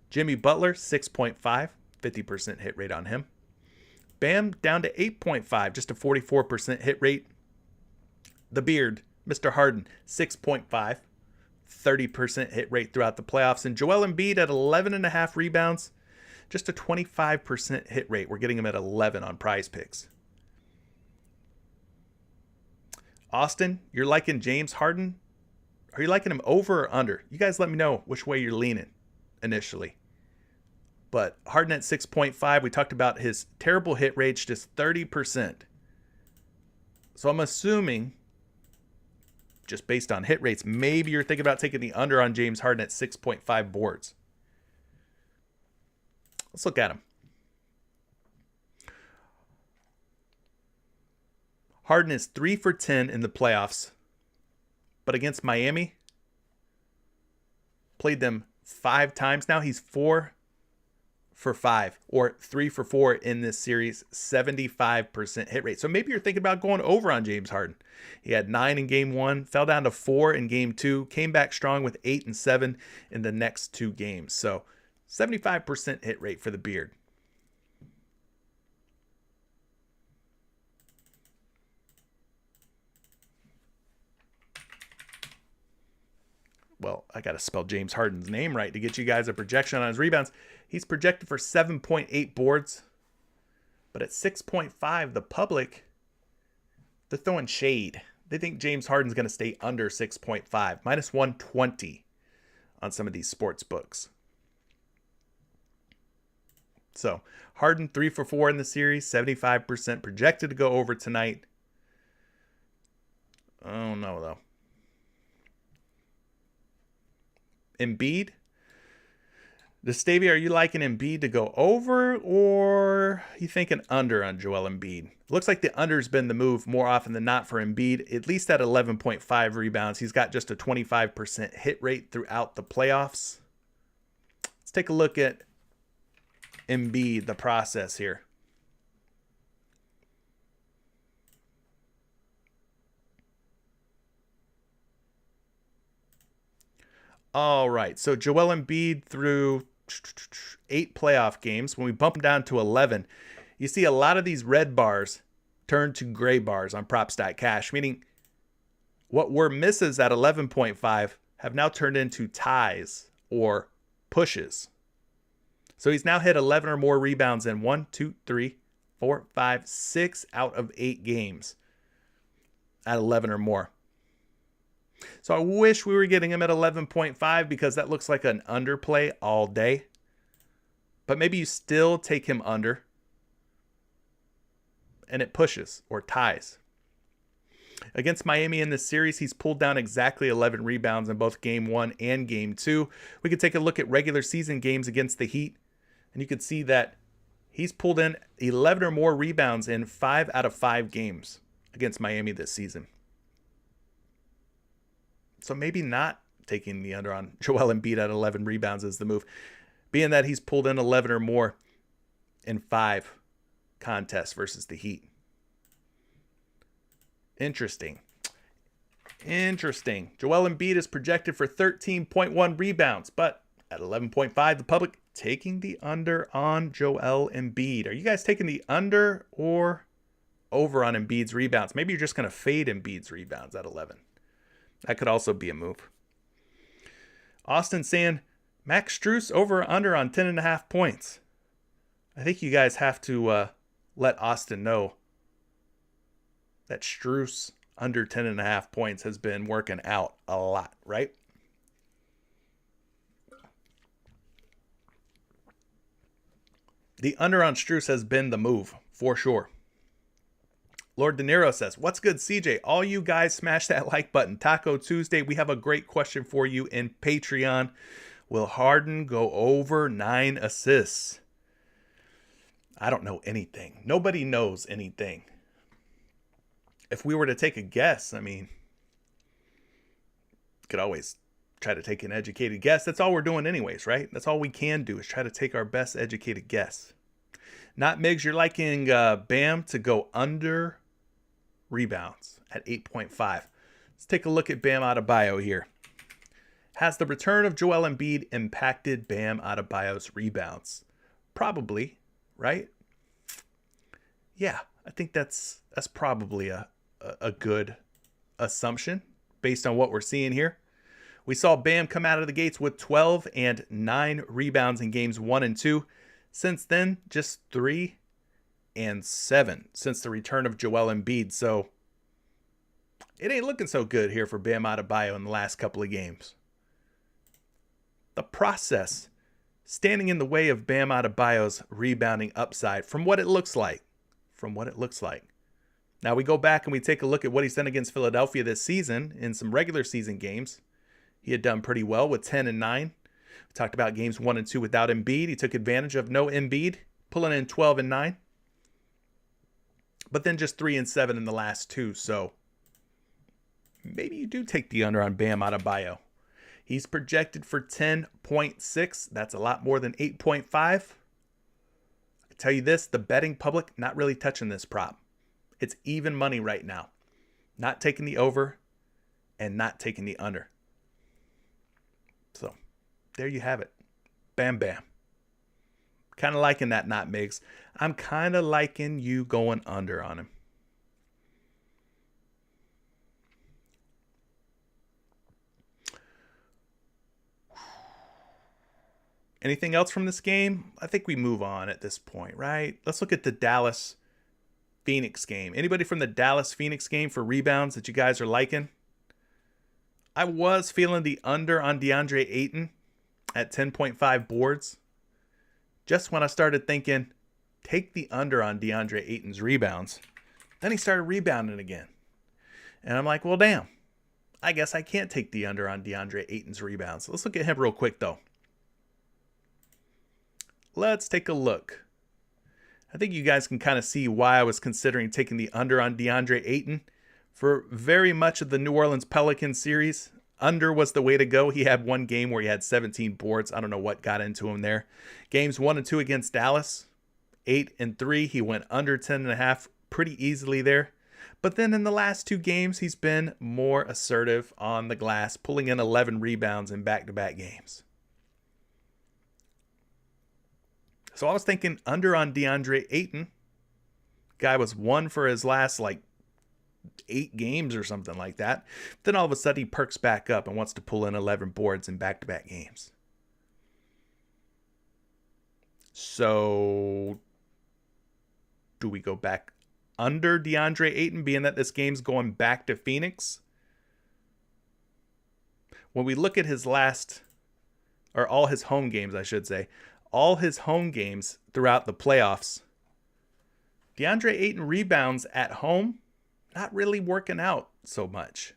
Jimmy Butler, 6.5, 50% hit rate on him. Bam down to 8.5, just a 44% hit rate. The Beard, Mr. Harden, 6.5, 30% hit rate throughout the playoffs. And Joel Embiid at 11.5 rebounds, just a 25% hit rate. We're getting him at 11 on PrizePicks. Austin, you're liking James Harden? Are you liking him over or under? You guys let me know which way you're leaning initially. But Harden at 6.5, we talked about his terrible hit rate, just 30%. So I'm assuming, just based on hit rates, maybe you're thinking about taking the under on James Harden at 6.5 boards. Let's look at him. Harden is 3 for 10 in the playoffs, but against Miami, played them 5 times now. He's 4 for 5, or 3 for 4 in this series, 75% hit rate. So maybe you're thinking about going over on James Harden. He had 9 in game 1, fell down to 4 in game 2, came back strong with 8 and 7 in the next 2 games. So 75% hit rate for the Beard. well, I got to spell James Harden's name right to get you guys a projection on his rebounds. He's projected for 7.8 boards, but at 6.5, the public, they're throwing shade. They think James Harden's going to stay under 6.5, minus 120 on some of these sports books. So Harden 3 for 4 in the series, 75% projected to go over tonight. Oh no, though. Embiid. Destavia, are you liking Embiid to go over, or you thinking under on Joel Embiid? Looks like the under's been the move more often than not for Embiid, at least at 11.5 rebounds. He's got just a 25% hit rate throughout the playoffs. Let's take a look at Embiid, the process here. All right, so Joel Embiid through 8 playoff games. When we bump him down to 11, you see a lot of these red bars turn to gray bars on Prop.Cash, meaning what were misses at 11.5 have now turned into ties or pushes. So he's now hit 11 or more rebounds in 1, 2, 3, 4, 5, 6 out of 8 games at 11 or more. So I wish we were getting him at 11.5 because that looks like an underplay all day. But maybe you still take him under and it pushes or ties. Against Miami in this series, he's pulled down exactly 11 rebounds in both Game 1 and Game 2. We could take a look at regular season games against the Heat, and you could see that he's pulled in 11 or more rebounds in 5 out of 5 games against Miami this season. So maybe not taking the under on Joel Embiid at 11 rebounds is the move, being that he's pulled in 11 or more in 5 contests versus the Heat. Interesting. Joel Embiid is projected for 13.1 rebounds, but at 11.5, the public taking the under on Joel Embiid. Are you guys taking the under or over on Embiid's rebounds? Maybe you're just going to fade Embiid's rebounds at 11. That could also be a move. Austin saying, Max Strus over or under on 10.5 points. I think you guys have to let Austin know that Strus under 10.5 points has been working out a lot, right? The under on Strus has been the move, for sure. Lord De Niro says, what's good, CJ? All you guys smash that like button. Taco Tuesday, we have a great question for you in Patreon. Will Harden go over 9 assists? I don't know anything. Nobody knows anything. If we were to take a guess, I mean, could always try to take an educated guess. That's all we're doing anyways, right? That's all we can do is try to take our best educated guess. Not Migs, you're liking Bam to go under rebounds at 8.5. Let's take a look at Bam Adebayo here. Has the return of Joel Embiid impacted Bam Adebayo's rebounds? Probably, right? Yeah, I think that's probably a good assumption based on what we're seeing here. We saw Bam come out of the gates with 12 and 9 rebounds in games 1 and 2. Since then, just 3 and 7 since the return of Joel Embiid. So it ain't looking so good here for Bam Adebayo in the last couple of games. The process standing in the way of Bam Adebayo's rebounding upside from what it looks like. Now we go back and we take a look at what he's done against Philadelphia this season in some regular season games. He had done pretty well with 10 and 9. We talked about games 1 and 2 without Embiid. He took advantage of no Embiid, pulling in 12 and 9. But then just 3 and 7 in the last 2. So maybe you do take the under on Bam Adebayo. He's projected for 10.6. That's a lot more than 8.5. I can tell you this, the betting public not really touching this prop. It's even money right now. Not taking the over and not taking the under. So there you have it. Bam, bam. Kind of liking that, not Migs. I'm kind of liking you going under on him. Anything else from this game? I think we move on at this point, right? Let's look at the Dallas Phoenix game. Anybody from the Dallas Phoenix game for rebounds that you guys are liking? I was feeling the under on DeAndre Ayton at 10.5 boards. Just when I started thinking, take the under on DeAndre Ayton's rebounds. Then he started rebounding again. And I'm like, well, damn. I guess I can't take the under on DeAndre Ayton's rebounds. Let's look at him real quick, though. Let's take a look. I think you guys can kind of see why I was considering taking the under on DeAndre Ayton. For very much of the New Orleans Pelicans series, under was the way to go. He had one game where he had 17 boards. I don't know what got into him there. Games 1 and 2 against Dallas, 8 and 3. He went under 10.5 pretty easily there. But then in the last 2 games, he's been more assertive on the glass, pulling in 11 rebounds in back-to-back games. So I was thinking under on DeAndre Ayton. Guy was 1 for his last 8 games or something like that. Then all of a sudden he perks back up and wants to pull in 11 boards in back-to-back games. So do we go back under DeAndre Ayton, being that this game's going back to Phoenix? When we look at his all his home games, I should say, all his home games throughout the playoffs, DeAndre Ayton rebounds at home, not really working out so much.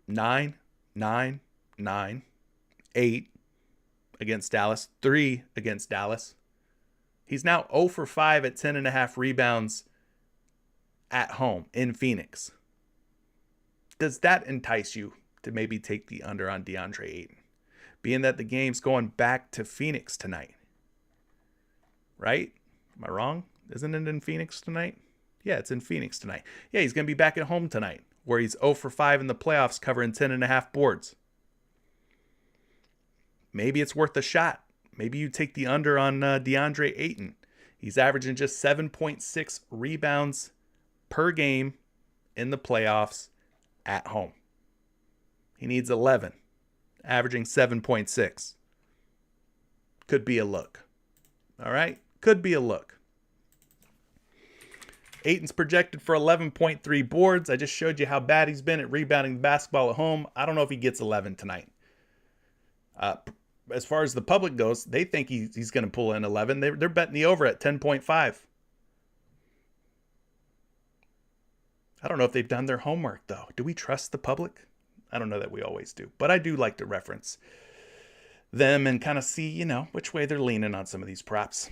9, 9, 9, 8 against Dallas, 3 against Dallas. He's now 0 for 5 at 10.5 rebounds at home in Phoenix. Does that entice you to maybe take the under on DeAndre Ayton? Being that the game's going back to Phoenix tonight. Right? Am I wrong? Isn't it in Phoenix tonight? Yeah, it's in Phoenix tonight. Yeah, he's going to be back at home tonight, where he's 0 for 5 in the playoffs, covering 10.5 boards. Maybe it's worth a shot. Maybe you take the under on DeAndre Ayton. He's averaging just 7.6 rebounds per game in the playoffs at home. He needs 11, averaging 7.6. Could be a look. All right? Could be a look. Ayton's projected for 11.3 boards. I just showed you how bad he's been at rebounding the basketball at home. I don't know if he gets 11 tonight. As far as the public goes, they think he's going to pull in 11. They're betting the over at 10.5. I don't know if they've done their homework, though. Do we trust the public? I don't know that we always do. But I do like to reference them and kind of see, which way they're leaning on some of these props.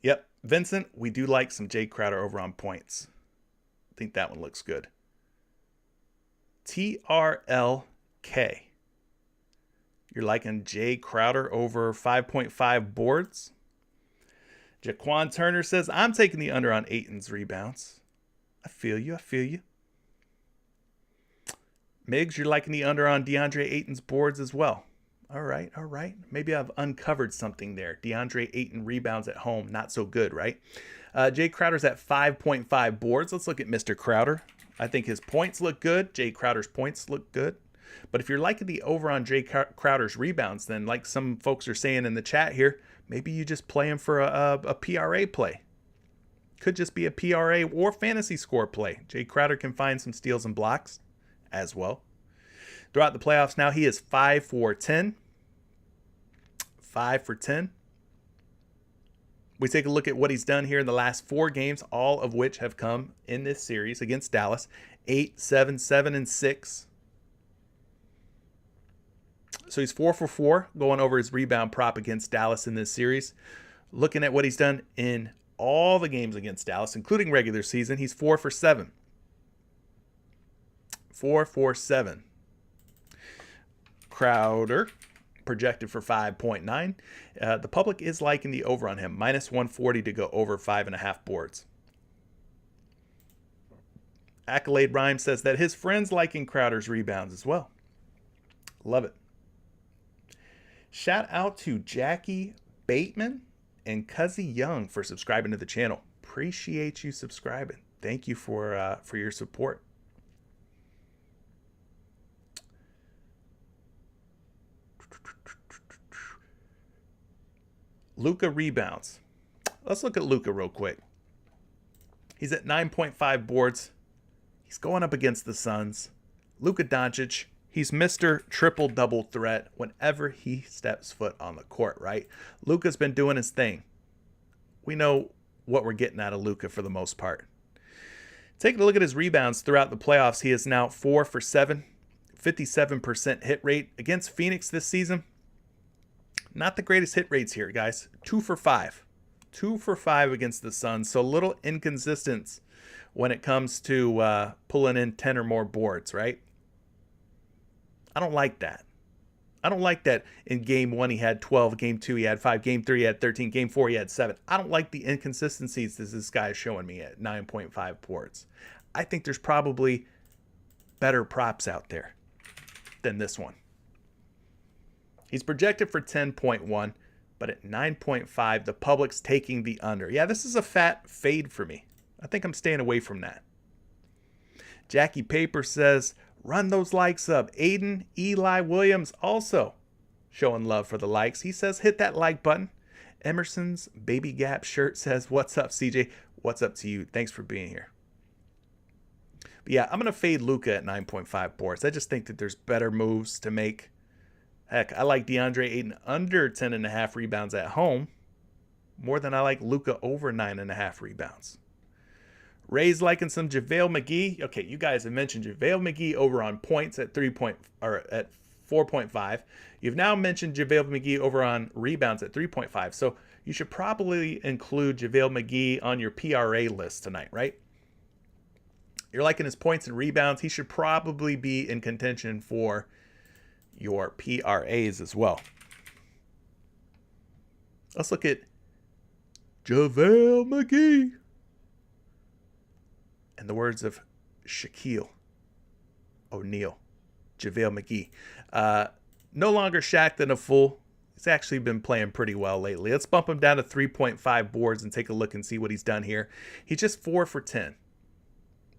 Yep, Vincent, we do like some Jay Crowder over on points. I think that one looks good. TRLK. You're liking Jay Crowder over 5.5 boards? Jaquan Turner says, I'm taking the under on Ayton's rebounds. I feel you. Miggs, you're liking the under on DeAndre Ayton's boards as well. All right. Maybe I've uncovered something there. DeAndre Ayton rebounds at home, not so good, right? Jay Crowder's at 5.5 boards. Let's look at Mr. Crowder. I think his points look good. Jay Crowder's points look good. But if you're liking the over on Jay Crowder's rebounds, then like some folks are saying in the chat here, maybe you just play him for a PRA play. Could just be a PRA or fantasy score play. Jay Crowder can find some steals and blocks as well. Throughout the playoffs now, he is 5 for 10. 5 for 10. We take a look at what he's done here in the last 4 games, all of which have come in this series against Dallas. 8, 7, 7, and 6. So he's 4 for 4, going over his rebound prop against Dallas in this series. Looking at what he's done in all the games against Dallas, including regular season, he's 4 for 7. 4 for 7. Crowder projected for 5.9. The public is liking the over on him. Minus 140 to go over 5.5 boards. Accolade Rhyme says that his friends liking Crowder's rebounds as well. Love it. Shout out to Jackie Bateman and Cuzzy Young for subscribing to the channel. Appreciate you subscribing. Thank you for your support. Luka rebounds. Let's look at Luka real quick. He's at 9.5 boards. He's going up against the Suns. Luka Doncic, he's Mr. Triple-double threat whenever he steps foot on the court, right? Luka's been doing his thing. We know what we're getting out of Luka for the most part. Taking a look at his rebounds throughout the playoffs, he is now 4 for 7, 57% hit rate. Against Phoenix this season, not the greatest hit rates here, guys. 2 for 5. 2 for 5 against the Suns, so a little inconsistent when it comes to pulling in 10 or more boards, right? I don't like that. I don't like that in game 1 he had 12, game 2 he had 5, game 3 he had 13, game 4 he had 7. I don't like the inconsistencies that this guy is showing me at 9.5 boards. I think there's probably better props out there than this one. He's projected for 10.1, but at 9.5, the public's taking the under. Yeah, this is a fat fade for me. I think I'm staying away from that. Jackie Paper says, run those likes up. Aiden Eli Williams also showing love for the likes. He says, hit that like button. Emerson's Baby Gap shirt says, what's up, CJ? What's up to you? Thanks for being here. But yeah, I'm going to fade Luka at 9.5 boards. I just think that there's better moves to make. Heck, I like DeAndre Ayton under 10.5 rebounds at home more than I like Luka over 9.5 rebounds. Ray's liking some JaVale McGee. Okay, you guys have mentioned JaVale McGee over on points at 4.5. You've now mentioned JaVale McGee over on rebounds at 3.5. So you should probably include JaVale McGee on your PRA list tonight, right? You're liking his points and rebounds. He should probably be in contention for your PRAs as well. Let's look at JaVale McGee. In the words of Shaquille O'Neal, JaVale McGee. No longer Shaq than a fool. He's actually been playing pretty well lately. Let's bump him down to 3.5 boards and take a look and see what he's done here. He's just 4 for 10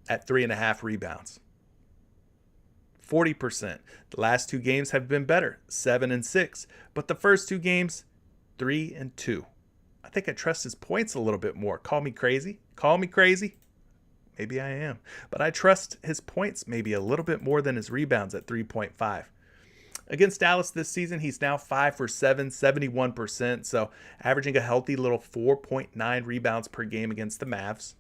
at 3.5 rebounds. 40%. The last 2 games have been better, 7 and 6. But the first 2 games, 3 and 2. I think I trust his points a little bit more. Call me crazy. Call me crazy. Maybe I am. But I trust his points maybe a little bit more than his rebounds at 3.5. Against Dallas this season, he's now 5 for 7, 71%. So averaging a healthy little 4.9 rebounds per game against the Mavs.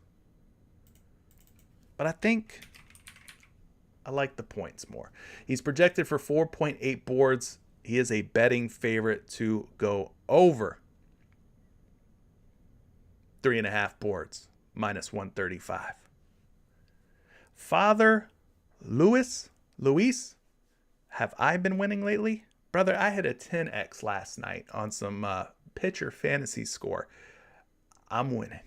But I think I like the points more. He's projected for 4.8 boards. He is a betting favorite to go over 3.5 boards, minus 135. Father Luis, have I been winning lately? Brother, I had a 10x last night on some pitcher fantasy score. I'm winning.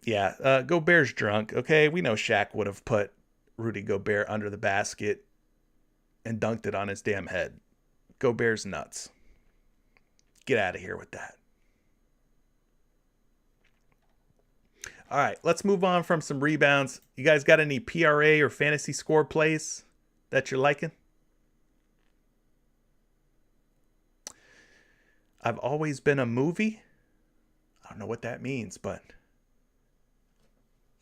Yeah, Gobert's drunk. Okay, we know Shaq would have put Rudy Gobert under the basket and dunked it on his damn head. Gobert's nuts. Get out of here with that. All right, let's move on from some rebounds. You guys got any PRA or fantasy score plays that you're liking? I've always been a movie. I don't know what that means, but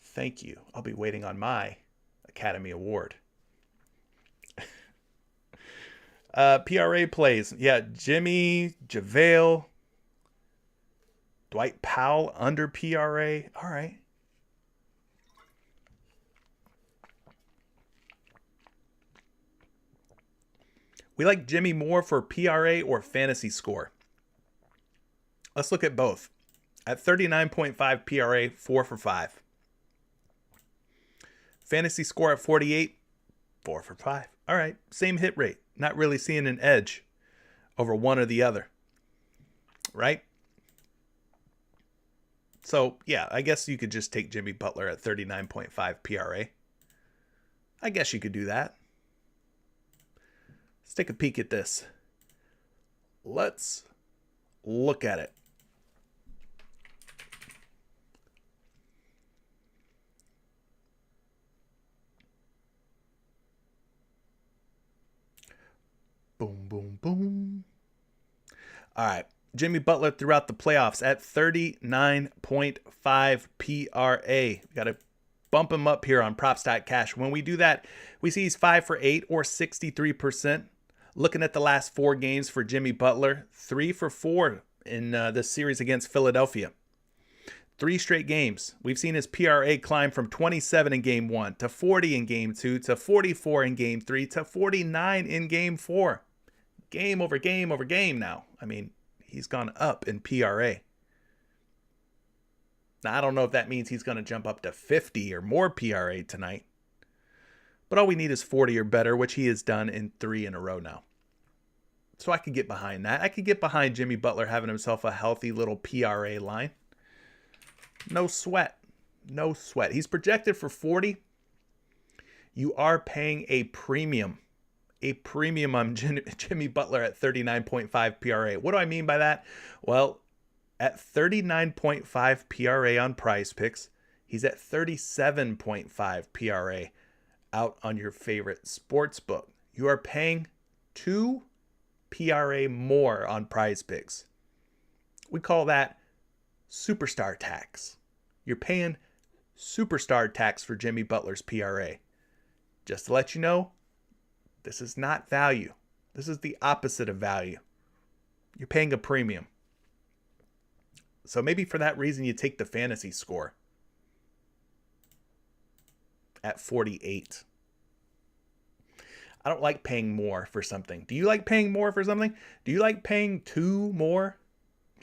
thank you. I'll be waiting on my Academy Award. PRA plays. Yeah, Jimmy, JaVale, Dwight Powell under PRA. All right. We like Jimmy more for PRA or fantasy score. Let's look at both. At 39.5 PRA, 4 for 5. Fantasy score at 48, 4 for 5. All right, same hit rate. Not really seeing an edge over one or the other, right? So, yeah, I guess you could just take Jimmy Butler at 39.5 PRA. I guess you could do that. Let's take a peek at this. Let's look at it. Boom, boom, boom. All right. Jimmy Butler throughout the playoffs at 39.5 PRA. We got to bump him up here on Prop.Cash. When we do that, we see he's 5 for 8 or 63%. Looking at the last 4 games for Jimmy Butler, 3 for 4 in this series against Philadelphia. 3 straight games. We've seen his PRA climb from 27 in game 1 to 40 in game 2 to 44 in game 3 to 49 in game 4. Game over game over game now. I mean, he's gone up in PRA. Now, I don't know if that means he's going to jump up to 50 or more PRA tonight. But all we need is 40 or better, which he has done in 3 in a row now. So I could get behind that. I could get behind Jimmy Butler having himself a healthy little PRA line. No sweat. No sweat. He's projected for 40. You are paying a premium. A premium on Jimmy Butler at 39.5 PRA. What do I mean by that? Well, at 39.5 PRA on PrizePicks, he's at 37.5 PRA out on your favorite sports book. You are paying 2 PRA more on PrizePicks. We call that superstar tax. You're paying superstar tax for Jimmy Butler's PRA. Just to let you know, this is not value. This is the opposite of value. You're paying a premium. So maybe for that reason, you take the fantasy score at 48. I don't like paying more for something. Do you like paying more for something? Do you like paying 2 more?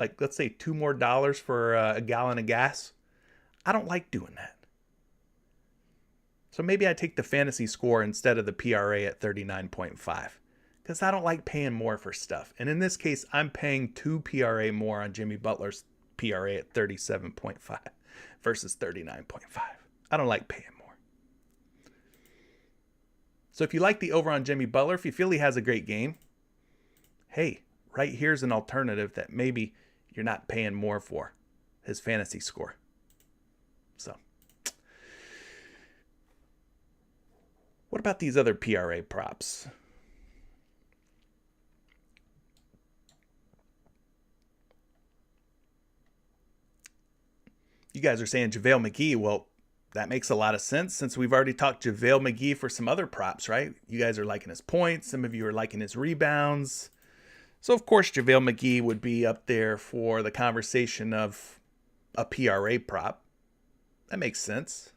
Like, let's say $2 more for a gallon of gas? I don't like doing that. So maybe I take the fantasy score instead of the PRA at 39.5. Because I don't like paying more for stuff. And in this case, I'm paying 2 PRA more on Jimmy Butler's PRA at 37.5 versus 39.5. I don't like paying more. So if you like the over on Jimmy Butler, if you feel he has a great game, hey, right here's an alternative that maybe you're not paying more for, his fantasy score. So what about these other PRA props? You guys are saying JaVale McGee. Well, that makes a lot of sense since we've already talked JaVale McGee for some other props, right? You guys are liking his points. Some of you are liking his rebounds. So, of course, JaVale McGee would be up there for the conversation of a PRA prop. That makes sense.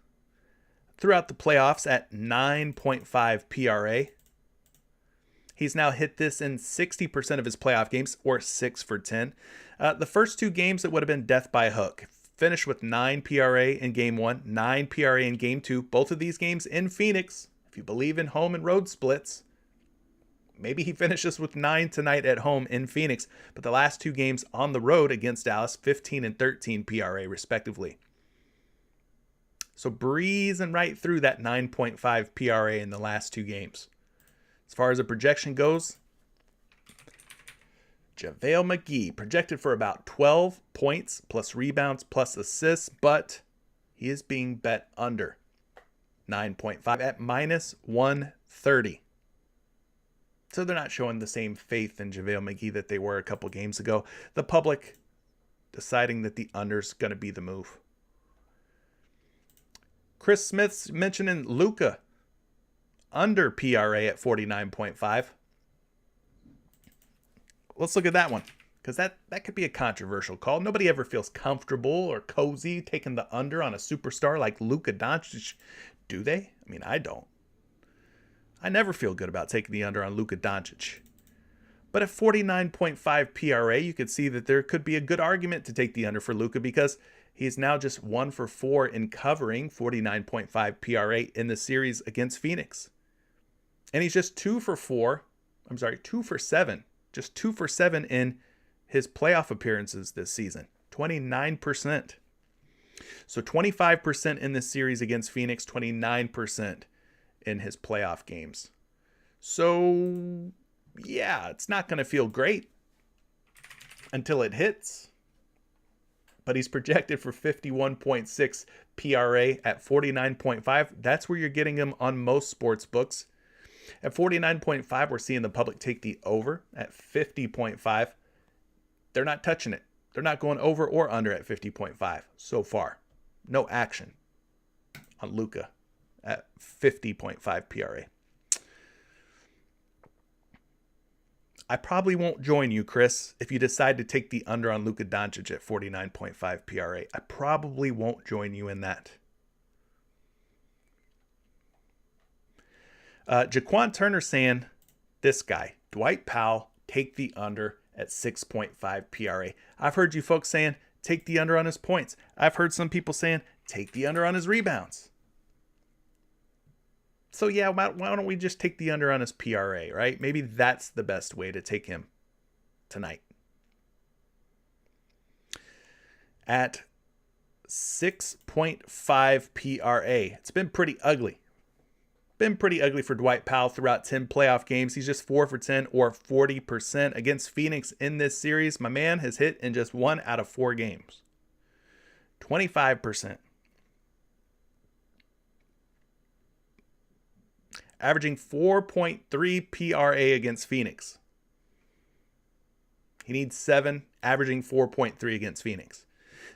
Throughout the playoffs at 9.5 PRA. He's now hit this in 60% of his playoff games, or 6 for 10. The first 2 games, it would have been death by hook. Finished with 9 PRA in game 1, 9 PRA in game 2. Both of these games in Phoenix. If you believe in home and road splits, maybe he finishes with 9 tonight at home in Phoenix. But the last 2 games on the road against Dallas, 15 and 13 PRA respectively. So breezing right through that 9.5 PRA in the last 2 games. As far as the projection goes, JaVale McGee projected for about 12 points plus rebounds plus assists, but he is being bet under 9.5 at minus 130. So they're not showing the same faith in JaVale McGee that they were a couple games ago. The public deciding that the under's going to be the move. Chris Smith's mentioning Luka under PRA at 49.5. Let's look at that one, because that could be a controversial call. Nobody ever feels comfortable or cozy taking the under on a superstar like Luka Doncic, do they? I mean, I don't. I never feel good about taking the under on Luka Doncic. But at 49.5 PRA, you could see that there could be a good argument to take the under for Luka because he's now just 1 for 4 in covering 49.5 PRA in the series against Phoenix. And he's just 2 for 7. Just 2 for 7 in his playoff appearances this season. 29%. So 25% in this series against Phoenix, 29% in his playoff games. So, yeah, it's not going to feel great until it hits. But he's projected for 51.6 PRA at 49.5. That's where you're getting him on most sports books. At 49.5, we're seeing the public take the over at 50.5. They're not touching it. They're not going over or under at 50.5 so far. No action on Luka at 50.5 PRA. I probably won't join you, Chris, if you decide to take the under on Luka Doncic at 49.5 PRA. I probably won't join you in that. Jaquan Turner saying, this guy, Dwight Powell, take the under at 6.5 PRA. I've heard you folks saying, take the under on his points. I've heard some people saying, take the under on his rebounds. So yeah, why don't we just take the under on his PRA, right? Maybe that's the best way to take him tonight. At 6.5 PRA. It's been pretty ugly. Been pretty ugly for Dwight Powell throughout 10 playoff games. He's just 4 for 10 or 40% against Phoenix in this series. My man has hit in just 1 out of 4 games. 25%. Averaging 4.3 PRA against Phoenix. He needs 7, averaging 4.3 against Phoenix.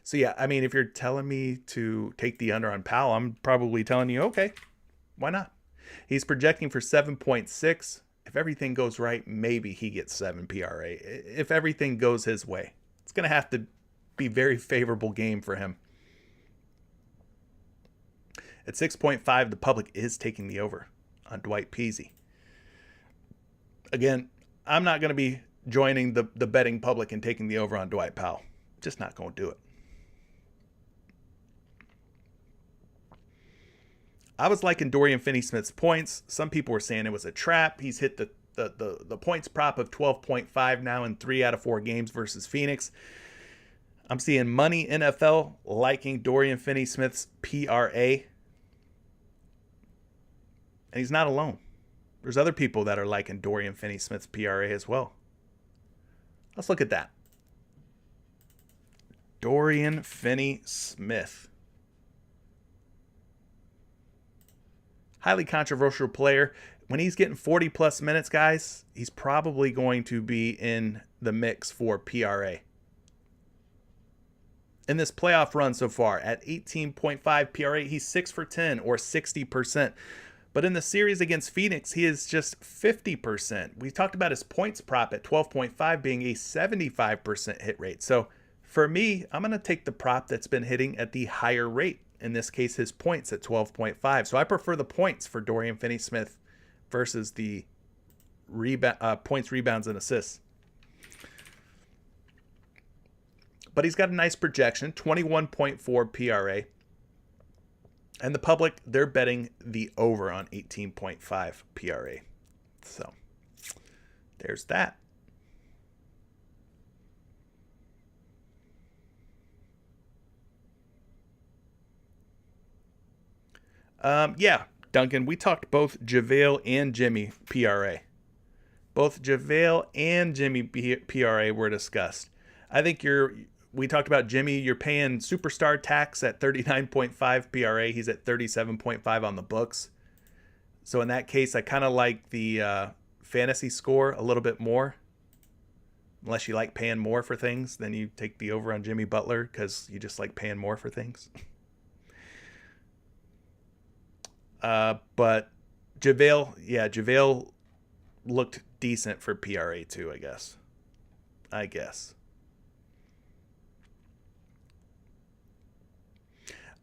So yeah, I mean, if you're telling me to take the under on Powell, I'm probably telling you, okay, why not? He's projecting for 7.6. If everything goes right, maybe he gets 7 PRA. If everything goes his way, it's going to have to be a very favorable game for him. At 6.5, the public is taking the over on Dwight Peasy. Again, I'm not going to be joining the betting public and taking the over on Dwight Powell. Just not going to do it. I was liking Dorian Finney-Smith's points. Some people were saying it was a trap. He's hit the points prop of 12.5 now in 3 out of 4 games versus Phoenix. I'm seeing Money NFL liking Dorian Finney-Smith's PRA. And he's not alone. There's other people that are liking Dorian Finney-Smith's PRA as well. Let's look at that. Dorian Finney-Smith. Highly controversial player. When he's getting 40 plus minutes, guys, he's probably going to be in the mix for PRA. In this playoff run so far, at 18.5 PRA, he's 6 for 10 or 60%. But in the series against Phoenix, he is just 50%. We talked about his points prop at 12.5 being a 75% hit rate. So for me, I'm going to take the prop that's been hitting at the higher rate. In this case, his points at 12.5. So I prefer the points for Dorian Finney-Smith versus the points, rebounds, and assists. But he's got a nice projection, 21.4 PRA. And the public, they're betting the over on 18.5 PRA. So there's that. Yeah, Duncan, we talked both JaVale and Jimmy PRA. Both JaVale and Jimmy PRA were discussed. I think we talked about Jimmy. You're paying superstar tax at 39.5 PRA. He's at 37.5 on the books. So in that case, I kind of like the fantasy score a little bit more. Unless you like paying more for things, then you take the over on Jimmy Butler because you just like paying more for things. But JaVale looked decent for PRA too, I guess.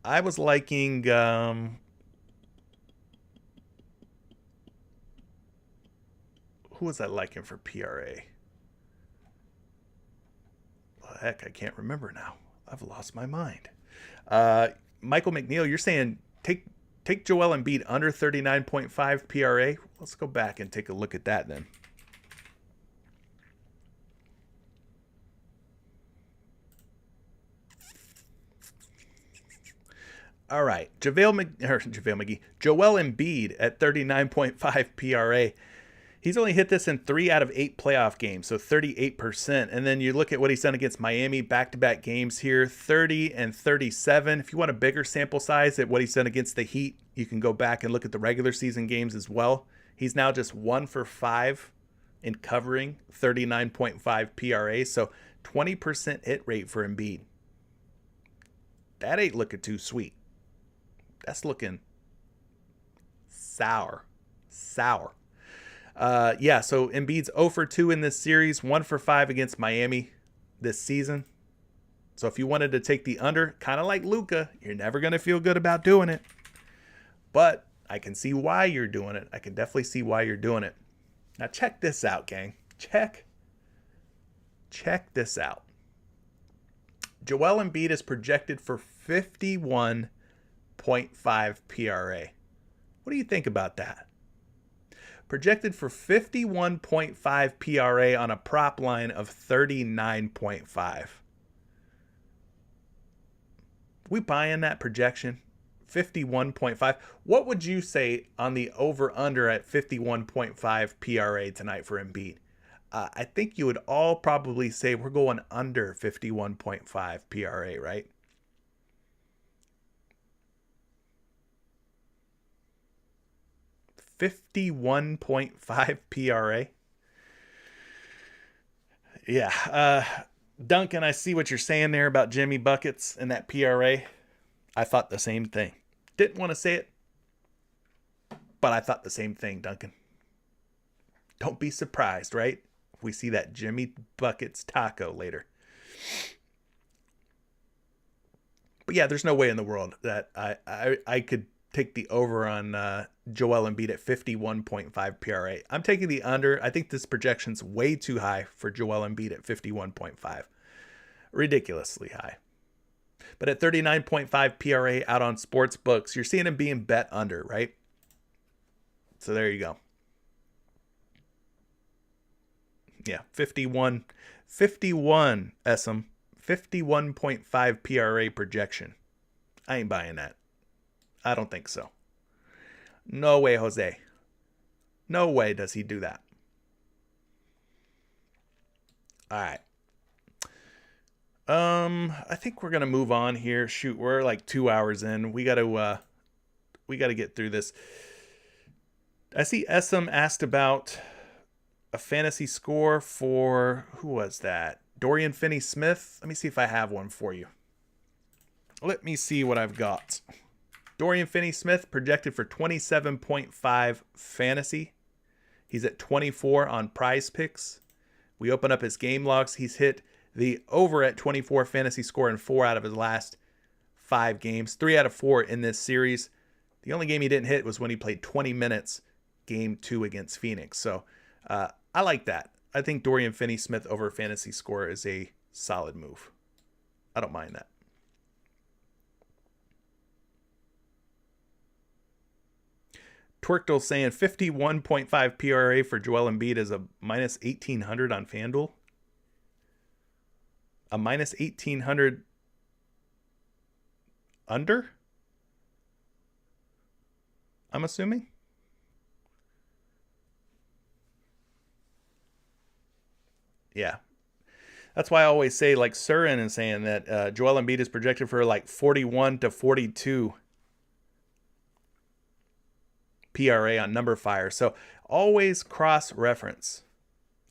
I was liking who was I liking for PRA? Well, heck, I can't remember now. I've lost my mind. Michael McNeil, you're saying take Joel Embiid under 39.5 PRA. Let's go back and take a look at that then. All right, Joel Embiid at 39.5 PRA. He's only hit this in 3 out of 8 playoff games, so 38%. And then you look at what he's done against Miami, back-to-back games here, 30 and 37. If you want a bigger sample size at what he's done against the Heat, you can go back and look at the regular season games as well. He's now just 1 for 5 in covering 39.5 PRA, so 20% hit rate for Embiid. That ain't looking too sweet. That's looking sour. Yeah, so Embiid's 0 for 2 in this series, 1 for 5 against Miami this season. So if you wanted to take the under, kind of like Luka, you're never going to feel good about doing it. But I can see why you're doing it. I can definitely see why you're doing it. Now check this out, gang. Check this out. Joel Embiid is projected for 51.5 PRA. What do you think about that? Projected for 51.5 PRA on a prop line of 39.5. We buying that projection? 51.5. What would you say on the over-under at 51.5 PRA tonight for Embiid? I think you would all probably say we're going under 51.5 PRA, right? $51.5 PRA. Yeah. Duncan, I see what you're saying there about Jimmy Buckets and that PRA. I thought the same thing. Didn't want to say it, but I thought the same thing, Duncan. Don't be surprised, right? If we see that Jimmy Buckets taco later. But yeah, there's no way in the world that I could take the over on Joel Embiid at 51.5 PRA. I'm taking the under. I think this projection's way too high for Joel Embiid at 51.5. Ridiculously high. But at 39.5 PRA out on sports books, you're seeing him being bet under, right? So there you go. Yeah, 51 SM, 51.5 PRA projection. I ain't buying that. I don't think so. No way, Jose. No way does he do that. All right. I think we're gonna move on here. Shoot, we're like 2 hours in. We gotta get through this. I see SM asked about a fantasy score for, who was that? Dorian Finney-Smith. Let me see if I have one for you. Let me see what I've got. Dorian Finney-Smith projected for 27.5 fantasy. He's at 24 on PrizePicks. We open up his game logs. He's hit the over at 24 fantasy score in 4 out of his last 5 games. 3 out of 4 in this series. The only game he didn't hit was when he played 20 minutes, game 2 against Phoenix. So I like that. I think Dorian Finney-Smith over fantasy score is a solid move. I don't mind that. Twerkdle saying 51.5 PRA for Joel Embiid is a minus 1,800 on FanDuel. A minus 1,800 under? I'm assuming. Yeah. That's why I always say, like Surin is saying, that Joel Embiid is projected for like 41 to 42 PRA on Number Fire. So always cross-reference.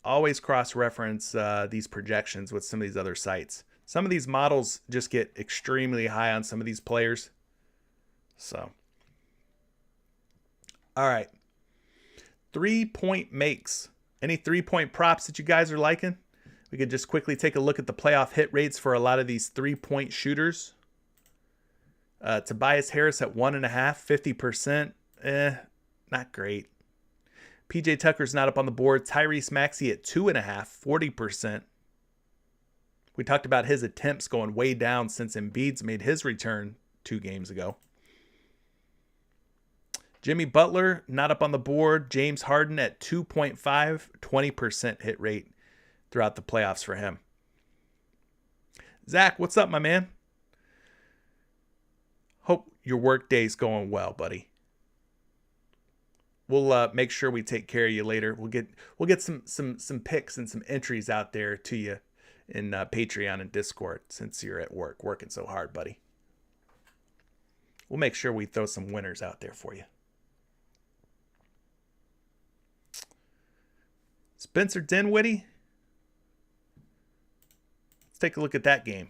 Always cross-reference these projections with some of these other sites. Some of these models just get extremely high on some of these players. So. All right. 3-point makes. Any 3-point props that you guys are liking? We could just quickly take a look at the playoff hit rates for a lot of these 3-point shooters. Tobias Harris at 1.5, 50%. Not great. PJ Tucker's not up on the board. Tyrese Maxey at 2.5, 40%. We talked about his attempts going way down since Embiid's made his return 2 games ago. Jimmy Butler, not up on the board. James Harden at 2.5, 20% hit rate throughout the playoffs for him. Zach, what's up, my man? Hope your work day's going well, buddy. We'll make sure we take care of you later. We'll get some picks and some entries out there to you in Patreon and Discord since you're at work working so hard, buddy. We'll make sure we throw some winners out there for you. Spencer Dinwiddie. take a look at that game.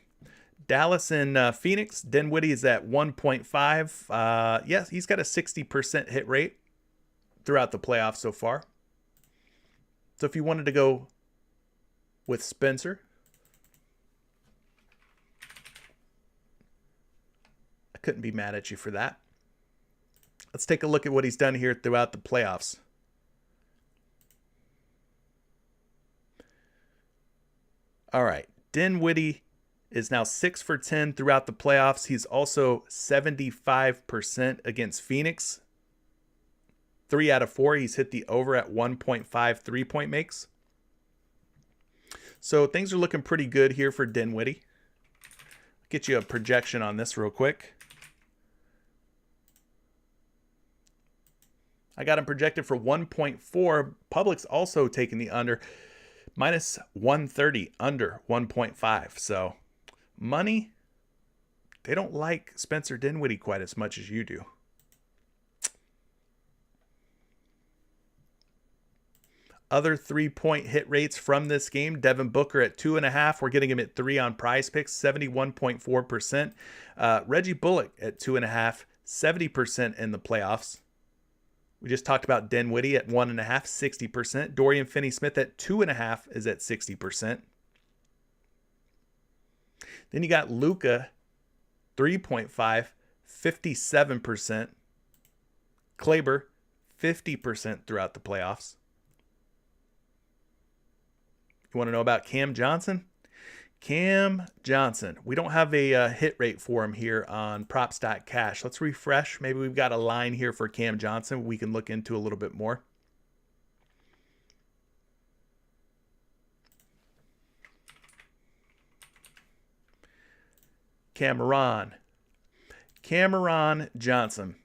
Dallas and Phoenix. Dinwiddie is at 1.5. Yes, he's got a 60% hit rate throughout the playoffs so far. So if you wanted to go with Spencer, I couldn't be mad at you for that. Let's take a look at what he's done here throughout the playoffs. All right, Dinwiddie is now 6 for 10 throughout the playoffs. He's also 75% against Phoenix. 3 out of 4. He's hit the over at 1.5 3-point makes. So things are looking pretty good here for Dinwiddie. Get you a projection on this real quick. I got him projected for 1.4. Public's also taking the under. Minus 130, under 1.5. So money, they don't like Spencer Dinwiddie quite as much as you do. Other 3-point hit rates from this game. Devin Booker at 2.5. We're getting him at 3 on PrizePicks, 71.4%. Reggie Bullock at 2.5, 70% in the playoffs. We just talked about Dinwiddie at 1.5, 60%. Dorian Finney-Smith at 2.5 is at 60%. Then you got Luka, 3.5, 57%. Kleber, 50% throughout the playoffs. You want to know about Cam Johnson? Cam Johnson. We don't have a hit rate for him here on props.cash. Let's refresh. Maybe we've got a line here for Cam Johnson we can look into a little bit more. Cameron Johnson.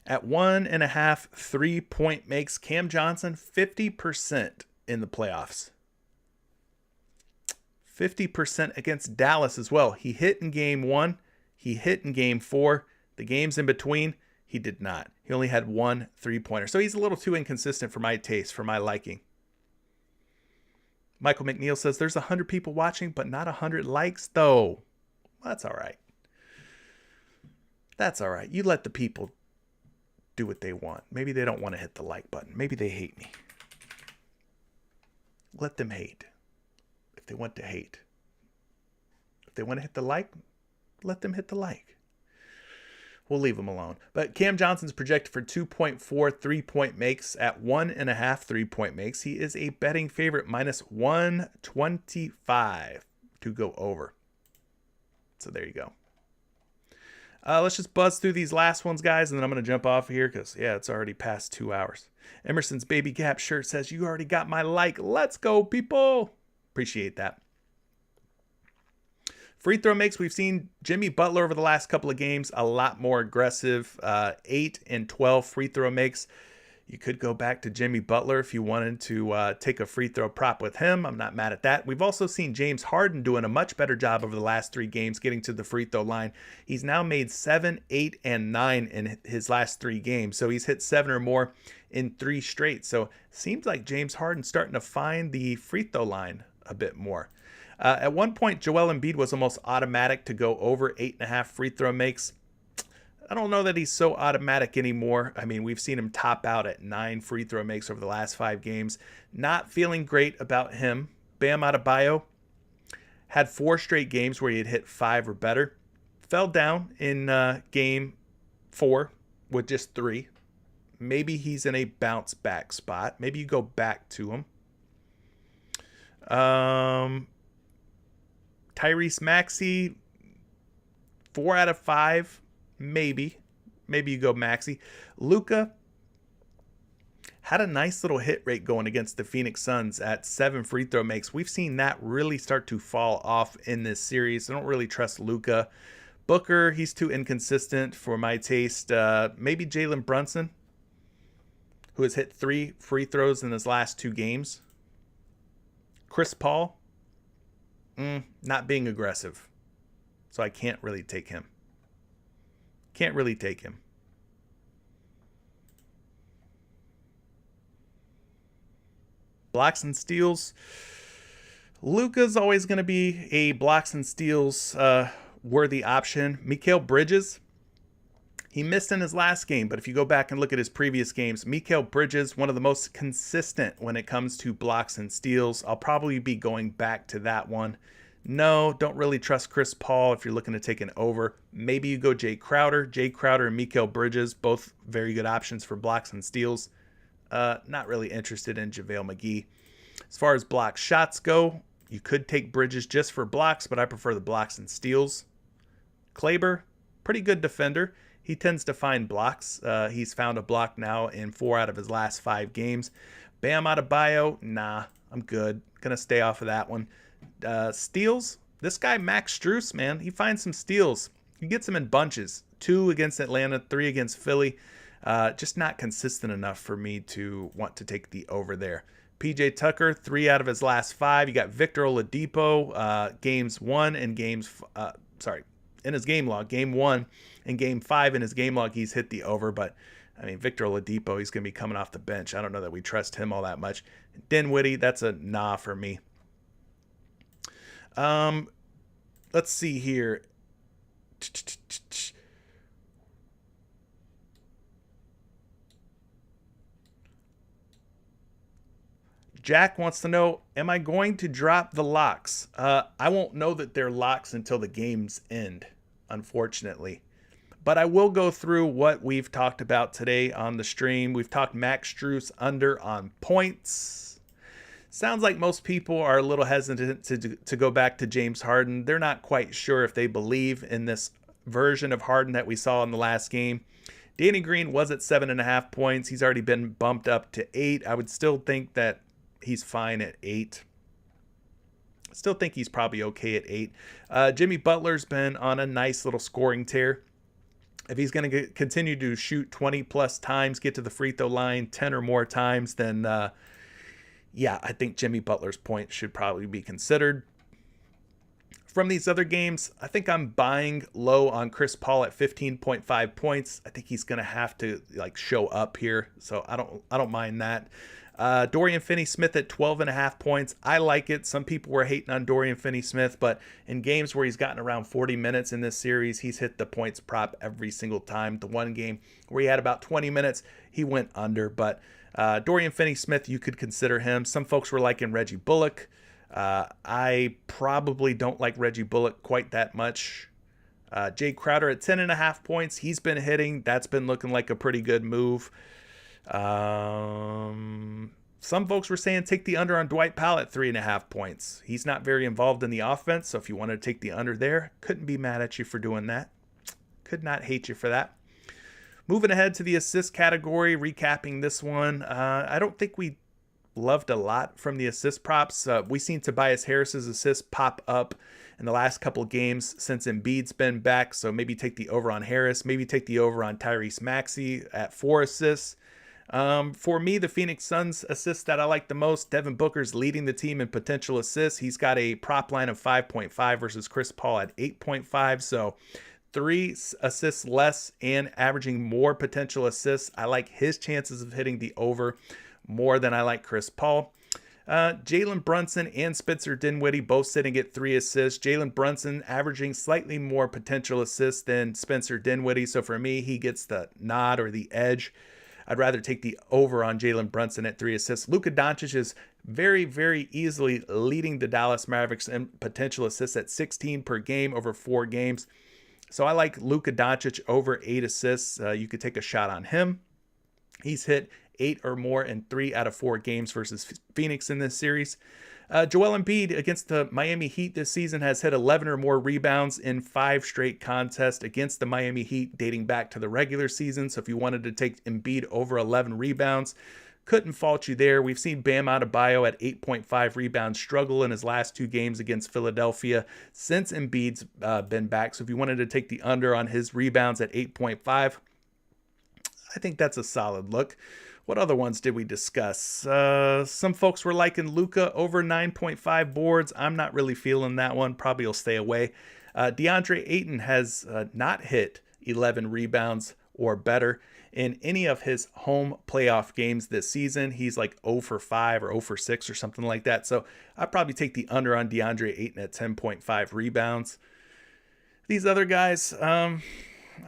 At 1.5 3-point makes, Cam Johnson 50% in the playoffs. 50% against Dallas as well. He hit in game 1. He hit in game 4. The games in between, he did not. He only had 1 3-pointer. So he's a little too inconsistent for my taste, for my liking. Michael McNeil says, there's 100 people watching, but not 100 likes, though. Well, that's all right. That's all right. You let the people do what they want. Maybe they don't want to hit the like button. Maybe they hate me. Let them hate. If they want to hate. If they want to hit the like, let them hit the like. We'll leave them alone. But Cam Johnson's projected for 2.4 3-point makes at 1.5 3-point makes. He is a betting favorite, minus 125 to go over. So there you go. Let's just buzz through these last ones, guys, and then I'm going to jump off here because, yeah, it's already past 2 hours. Emerson's Baby Gap shirt says, you already got my like. Let's go, people. Appreciate that. Free throw makes, we've seen Jimmy Butler over the last couple of games a lot more aggressive. 8 and 12 free throw makes. You could go back to Jimmy Butler if you wanted to take a free throw prop with him. I'm not mad at that. We've also seen James Harden doing a much better job over the last 3 games getting to the free throw line. He's now made 7, 8, and 9 in his last 3 games. So he's hit 7 or more in 3 straight. So seems like James Harden's starting to find the free throw line a bit more. At one point, Joel Embiid was almost automatic to go over 8.5 free throw makes. I don't know that he's so automatic anymore. I mean, we've seen him top out at 9 free throw makes over the last 5 games. Not feeling great about him. Bam Adebayo had 4 straight games where he had hit 5 or better. Fell down in game 4 with just 3. Maybe he's in a bounce back spot. Maybe you go back to him. Tyrese Maxey, 4 out of 5. Maybe you go Maxey. Luka had a nice little hit rate going against the Phoenix Suns at 7 free throw makes. We've seen that really start to fall off in this series. I don't really trust Luka. Booker, he's too inconsistent for my taste. Maybe Jalen Brunson, who has hit 3 free throws in his last 2 games. Chris Paul, not being aggressive. So I can't really take him. Can't really take him. Blocks and steals. Luka's always going to be a blocks and steals worthy option. Mikal Bridges, he missed in his last game, but if you go back and look at his previous games, Mikal Bridges, one of the most consistent when it comes to blocks and steals. I'll probably be going back to that one. No, don't really trust Chris Paul if you're looking to take an over. Maybe you go Jay Crowder. Jay Crowder and Mikal Bridges, both very good options for blocks and steals. Not really interested in JaVale McGee. As far as block shots go, you could take Bridges just for blocks, but I prefer the blocks and steals. Kleber, pretty good defender. He tends to find blocks. He's found a block now in 4 out of his last 5 games. Bam Adebayo, nah, I'm good. Gonna stay off of that one. Steals, this guy Max Strus, man, he finds some steals. He gets them in bunches. 2 against Atlanta, 3 against Philly. Just not consistent enough for me to want to take the over there. PJ Tucker, 3 out of his last 5. You got Victor Oladipo, games 1 and in his game log, game 1 and game 5 in his game log, he's hit the over. But I mean, Victor Oladipo, he's going to be coming off the bench. I don't know that we trust him all that much. Dinwiddie, that's a nah for me. Let's see here. Jack wants to know, am I going to drop the locks? I won't know that they're locks until the games end, unfortunately. But I will go through what we've talked about today on the stream. We've talked Max Strus under on points. Sounds like most people are a little hesitant to go back to James Harden. They're not quite sure if they believe in this version of Harden that we saw in the last game. Danny Green was at 7.5 points. He's already been bumped up to 8. I would still think that he's fine at 8. Still think he's probably okay at 8. Jimmy Butler's been on a nice little scoring tear. If he's going to continue to shoot 20 plus times, get to the free throw line 10 or more times, then yeah, I think Jimmy Butler's point should probably be considered. From these other games, I think I'm buying low on Chris Paul at 15.5 points. I think he's going to have to show up here, so I don't mind that. Dorian Finney-Smith at 12.5 points. I like it. Some people were hating on Dorian Finney-Smith, but in games where he's gotten around 40 minutes in this series, he's hit the points prop every single time. The one game where he had about 20 minutes, he went under. But Dorian Finney-Smith, you could consider him. Some folks were liking Reggie Bullock. I probably don't like Reggie Bullock quite that much. Jay Crowder at 10.5 points. He's been hitting. That's been looking like a pretty good move. Some folks were saying take the under on Dwight Powell at 3.5 points. He's not very involved in the offense, so if you wanted to take the under there, couldn't be mad at you for doing that. Could not hate you for that. Moving ahead to the assist category, recapping this one. I don't think we loved a lot from the assist props. We've seen Tobias Harris's assists pop up in the last couple games since Embiid's been back, so maybe take the over on Harris. Maybe take the over on Tyrese Maxey at 4 assists. For me, the Phoenix Suns assist that I like the most, Devin Booker's leading the team in potential assists. He's got a prop line of 5.5 versus Chris Paul at 8.5. So 3 assists less and averaging more potential assists. I like his chances of hitting the over more than I like Chris Paul. Jalen Brunson and Spencer Dinwiddie both sitting at 3 assists. Jalen Brunson averaging slightly more potential assists than Spencer Dinwiddie. So for me, he gets the nod or the edge. I'd rather take the over on Jalen Brunson at 3 assists. Luka Doncic is very, very easily leading the Dallas Mavericks in potential assists at 16 per game over 4 games. So I like Luka Doncic over 8 assists. You could take a shot on him. He's hit 8 or more in 3 out of 4 games versus Phoenix in this series. Joel Embiid against the Miami Heat this season has hit 11 or more rebounds in 5 straight contests against the Miami Heat dating back to the regular season. So if you wanted to take Embiid over 11 rebounds, couldn't fault you there. We've seen Bam Adebayo at 8.5 rebounds struggle in his last 2 games against Philadelphia since Embiid's been back. So if you wanted to take the under on his rebounds at 8.5, I think that's a solid look. What other ones did we discuss? Some folks were liking Luka over 9.5 boards. I'm not really feeling that one. Probably will stay away. DeAndre Ayton has not hit 11 rebounds or better in any of his home playoff games this season. He's like 0 for 5 or 0 for 6 or something like that. So I'd probably take the under on DeAndre Ayton at 10.5 rebounds. These other guys, I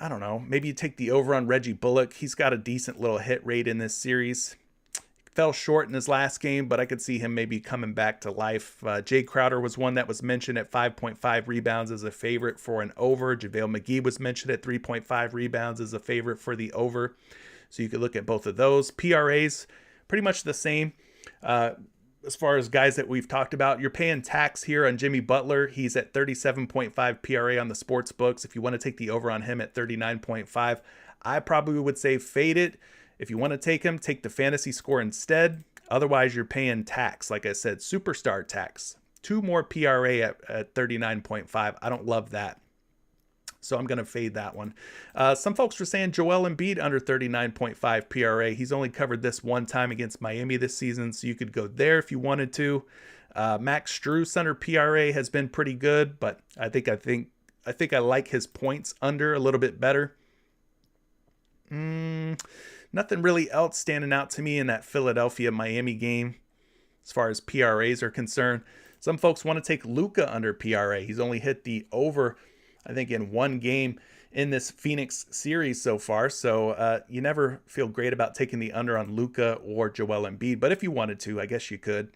don't know. Maybe you take the over on Reggie Bullock. He's got a decent little hit rate in this series. Fell short in his last game, but I could see him maybe coming back to life. Jay Crowder was one that was mentioned at 5.5 rebounds as a favorite for an over. JaVale McGee was mentioned at 3.5 rebounds as a favorite for the over. So you could look at both of those. PRAs, pretty much the same. As far as guys that we've talked about, you're paying tax here on Jimmy Butler. He's at 37.5 PRA on the sports books. If you want to take the over on him at 39.5, I probably would say fade it. If you want to take him, take the fantasy score instead. Otherwise, you're paying tax. Like I said, superstar tax. 2 more PRA at 39.5. I don't love that. So I'm going to fade that one. Some folks were saying Joel Embiid under 39.5 PRA. He's only covered this one time against Miami this season, so you could go there if you wanted to. Max Strus under PRA has been pretty good, but I think I like his points under a little bit better. Nothing really else standing out to me in that Philadelphia-Miami game as far as PRAs are concerned. Some folks want to take Luka under PRA. He's only hit the over, I think, in one game in this Phoenix series so far. So you never feel great about taking the under on Luka or Joel Embiid. But if you wanted to, I guess you could.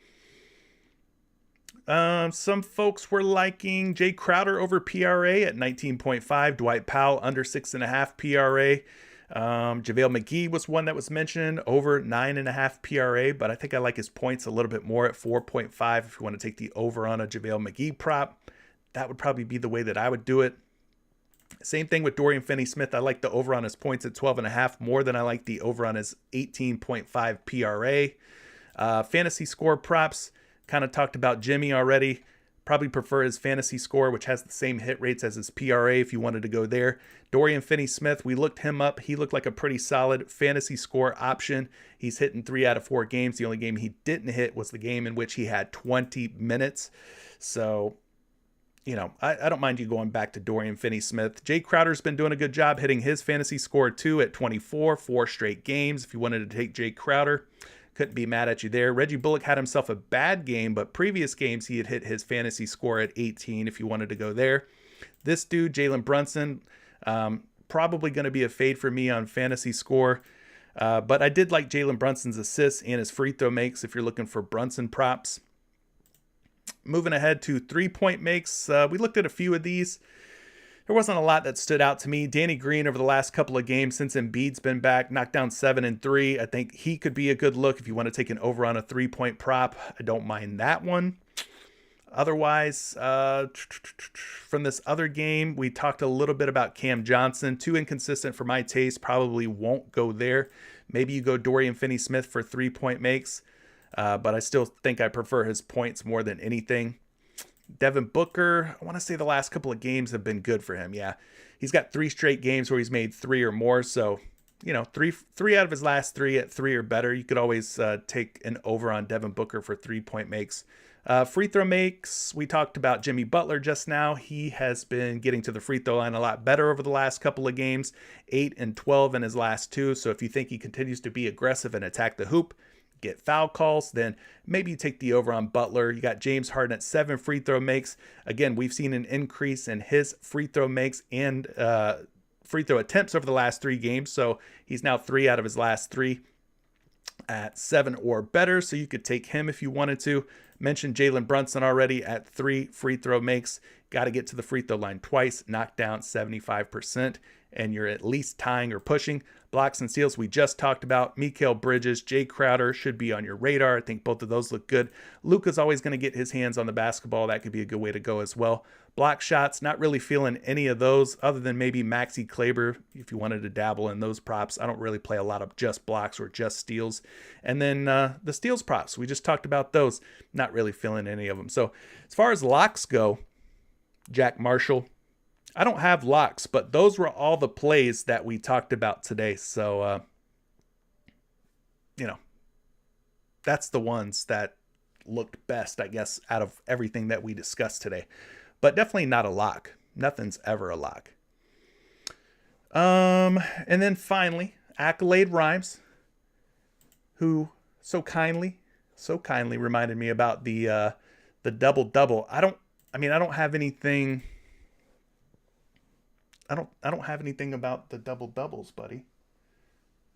Some folks were liking Jay Crowder over PRA at 19.5. Dwight Powell under 6.5 PRA. JaVale McGee was one that was mentioned over 9.5 PRA, but I think I like his points a little bit more at 4.5. If you want to take the over on a JaVale McGee prop, that would probably be the way that I would do it. Same thing with Dorian Finney-Smith. I like the over on his points at 12.5 more than I like the over on his 18.5 PRA. Fantasy score props, kind of talked about Jimmy already. Probably prefer his fantasy score, which has the same hit rates as his PRA if you wanted to go there. Dorian Finney-Smith, we looked him up. He looked like a pretty solid fantasy score option. He's hitting 3 out of 4 games. The only game he didn't hit was the game in which he had 20 minutes. So, you know, I don't mind you going back to Dorian Finney-Smith. Jay Crowder's been doing a good job hitting his fantasy score too at 24, 4 straight games. If you wanted to take Jay Crowder, couldn't be mad at you there. Reggie Bullock had himself a bad game, but previous games he had hit his fantasy score at 18 if you wanted to go there. This dude, Jalen Brunson, probably going to be a fade for me on fantasy score. But I did like Jalen Brunson's assists and his free throw makes if you're looking for Brunson props. Moving ahead to 3-point makes, we looked at a few of these. There wasn't a lot that stood out to me. Danny Green over the last couple of games since Embiid's been back, knocked down 7 and 3. I think he could be a good look if you want to take an over on a 3-point prop. I don't mind that one. Otherwise, from this other game, we talked a little bit about Cam Johnson. Too inconsistent for my taste. Probably won't go there. Maybe you go Dorian Finney-Smith for 3-point makes. But I still think I prefer his points more than anything. Devin Booker, I want to say the last couple of games have been good for him. Yeah, he's got 3 straight games where he's made 3 or more. So, you know, three out of his last 3 at 3 or better. You could always take an over on Devin Booker for 3-point makes. Free throw makes, we talked about Jimmy Butler just now. He has been getting to the free throw line a lot better over the last couple of games. 8 and 12 in his last 2. So if you think he continues to be aggressive and attack the hoop, get foul calls, then maybe you take the over on Butler. You got James Harden at 7 free throw makes. Again, we've seen an increase in his free throw makes and free throw attempts over the last 3 games. So he's now 3 out of his last 3 at 7 or better. So you could take him if you wanted to. Mentioned Jalen Brunson already at 3 free throw makes. Got to get to the free throw line twice, knock down 75%, and you're at least tying or pushing. Blocks and steals, we just talked about. Mikal Bridges, Jay Crowder should be on your radar. I think both of those look good. Luka's always going to get his hands on the basketball. That could be a good way to go as well. Block shots, not really feeling any of those other than maybe Maxi Kleber if you wanted to dabble in those props. I don't really play a lot of just blocks or just steals. And then the steals props, we just talked about those. Not really feeling any of them. So as far as locks go, Jack Marshall, I don't have locks, but those were all the plays that we talked about today. So, you know, that's the ones that looked best, I guess, out of everything that we discussed today. But definitely not a lock. Nothing's ever a lock. And then finally, Accolade Rhymes, who so kindly reminded me about the double-double. I don't have anything. I don't have anything about the double-doubles, buddy.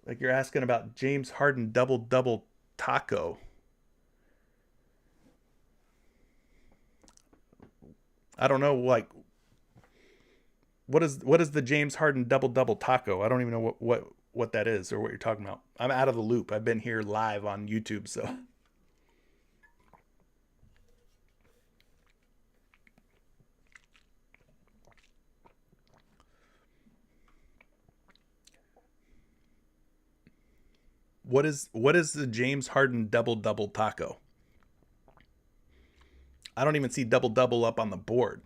Like, you're asking about James Harden double-double taco. I don't know, like, what is the James Harden double-double taco? I don't even know what that is or what you're talking about. I'm out of the loop. I've been here live on YouTube, so. What is the James Harden double-double taco? I don't even see double-double up on the board.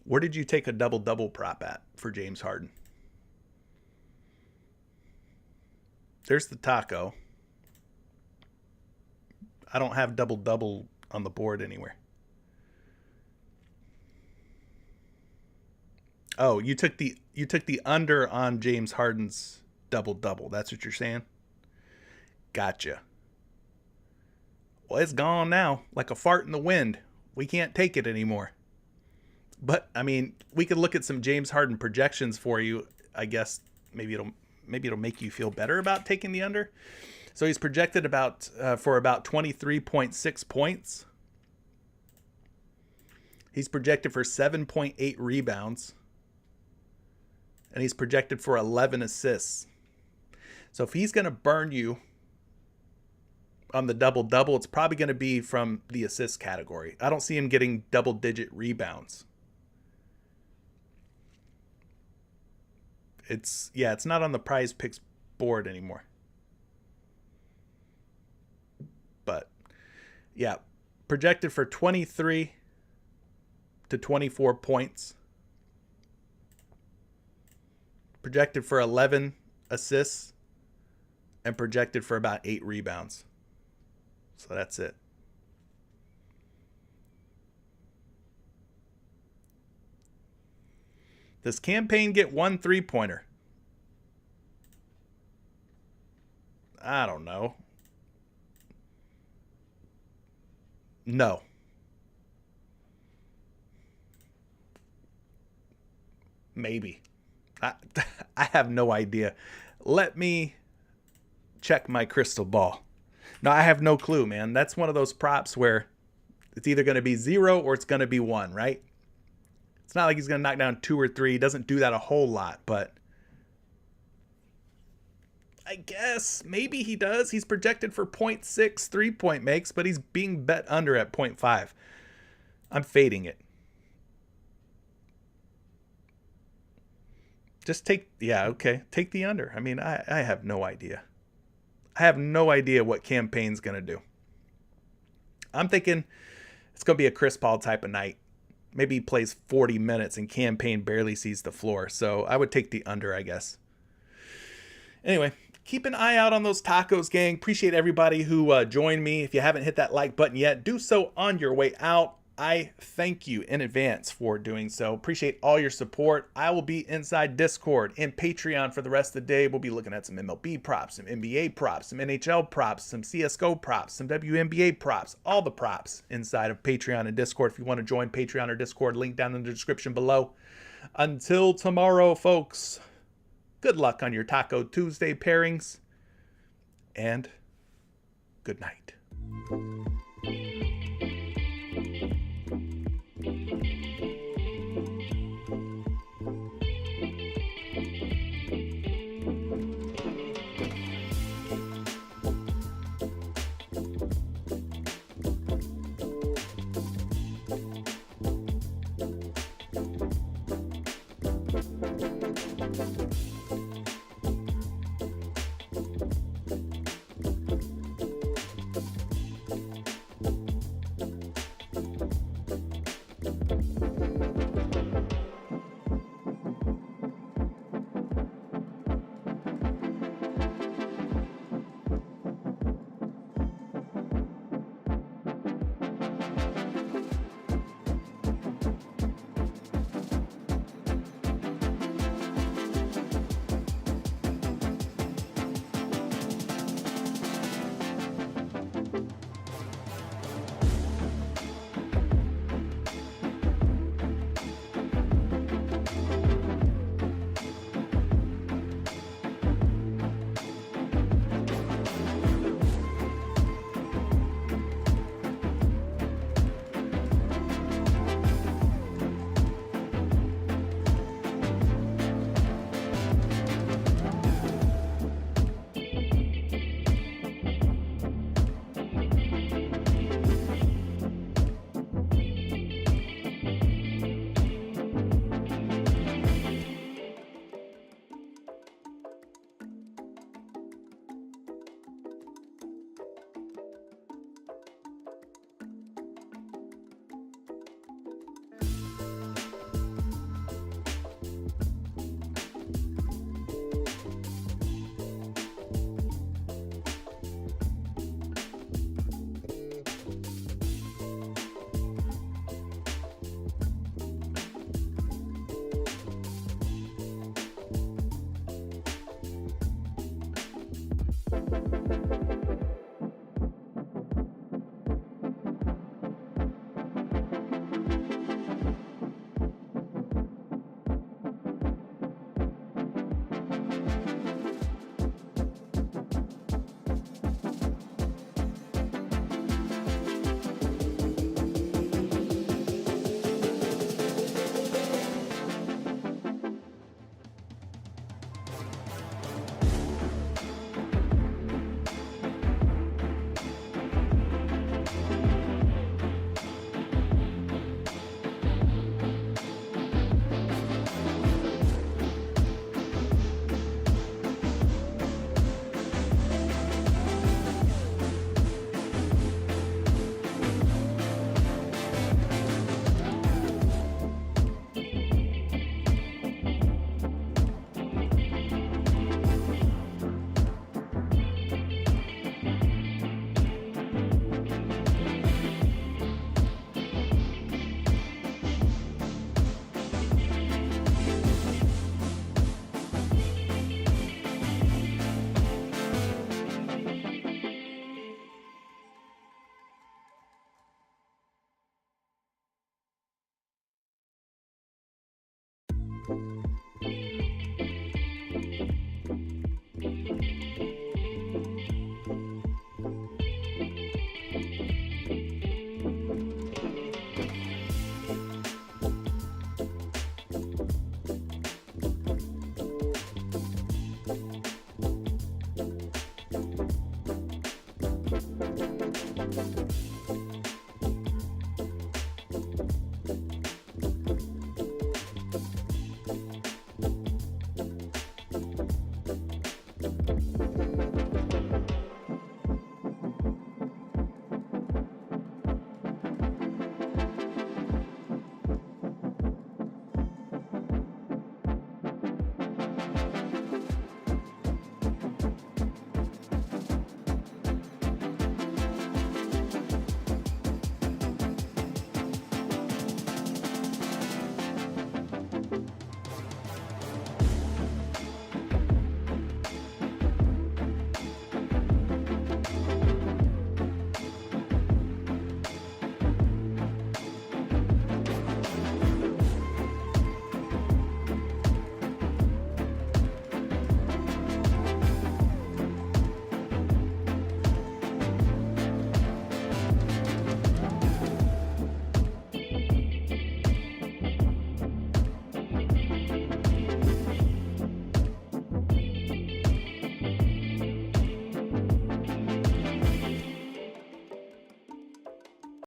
Where did you take a double-double prop at for James Harden? There's the taco. I don't have double-double on the board anywhere. Oh, you took the under on James Harden's double-double. That's what you're saying? Gotcha. Well, it's gone now, like a fart in the wind. We can't take it anymore. But I mean, we could look at some James Harden projections for you. I guess maybe it'll make you feel better about taking the under. So he's projected for about 23.6 points. He's projected for 7.8 rebounds. And he's projected for 11 assists. So if he's going to burn you on the double-double, it's probably going to be from the assist category. I don't see him getting double-digit rebounds. It's not on the PrizePicks board anymore. But yeah, projected for 23 to 24 points. Projected for 11 assists and projected for about 8 rebounds. So that's it. Does Campaign get 1 3-pointer? I don't know. No. Maybe. I have no idea. Let me check my crystal ball. No, I have no clue, man. That's one of those props where it's either going to be 0 or it's going to be 1, right? It's not like he's going to knock down 2 or 3. He doesn't do that a whole lot, but I guess maybe he does. He's projected for 0.6 3-point makes, but he's being bet under at 0.5. I'm fading it. Just take the under. I mean, I have no idea. I have no idea what Campaign's going to do. I'm thinking it's going to be a Chris Paul type of night. Maybe he plays 40 minutes and Campaign barely sees the floor. So I would take the under, I guess. Anyway, keep an eye out on those tacos, gang. Appreciate everybody who joined me. If you haven't hit that like button yet, do so on your way out. I thank you in advance for doing so. Appreciate all your support. I will be inside Discord and Patreon for the rest of the day. We'll be looking at some MLB props, some NBA props, some NHL props, some CSGO props, some WNBA props, all the props inside of Patreon and Discord. If you want to join Patreon or Discord, link down in the description below. Until tomorrow, folks, good luck on your Taco Tuesday pairings, and good night.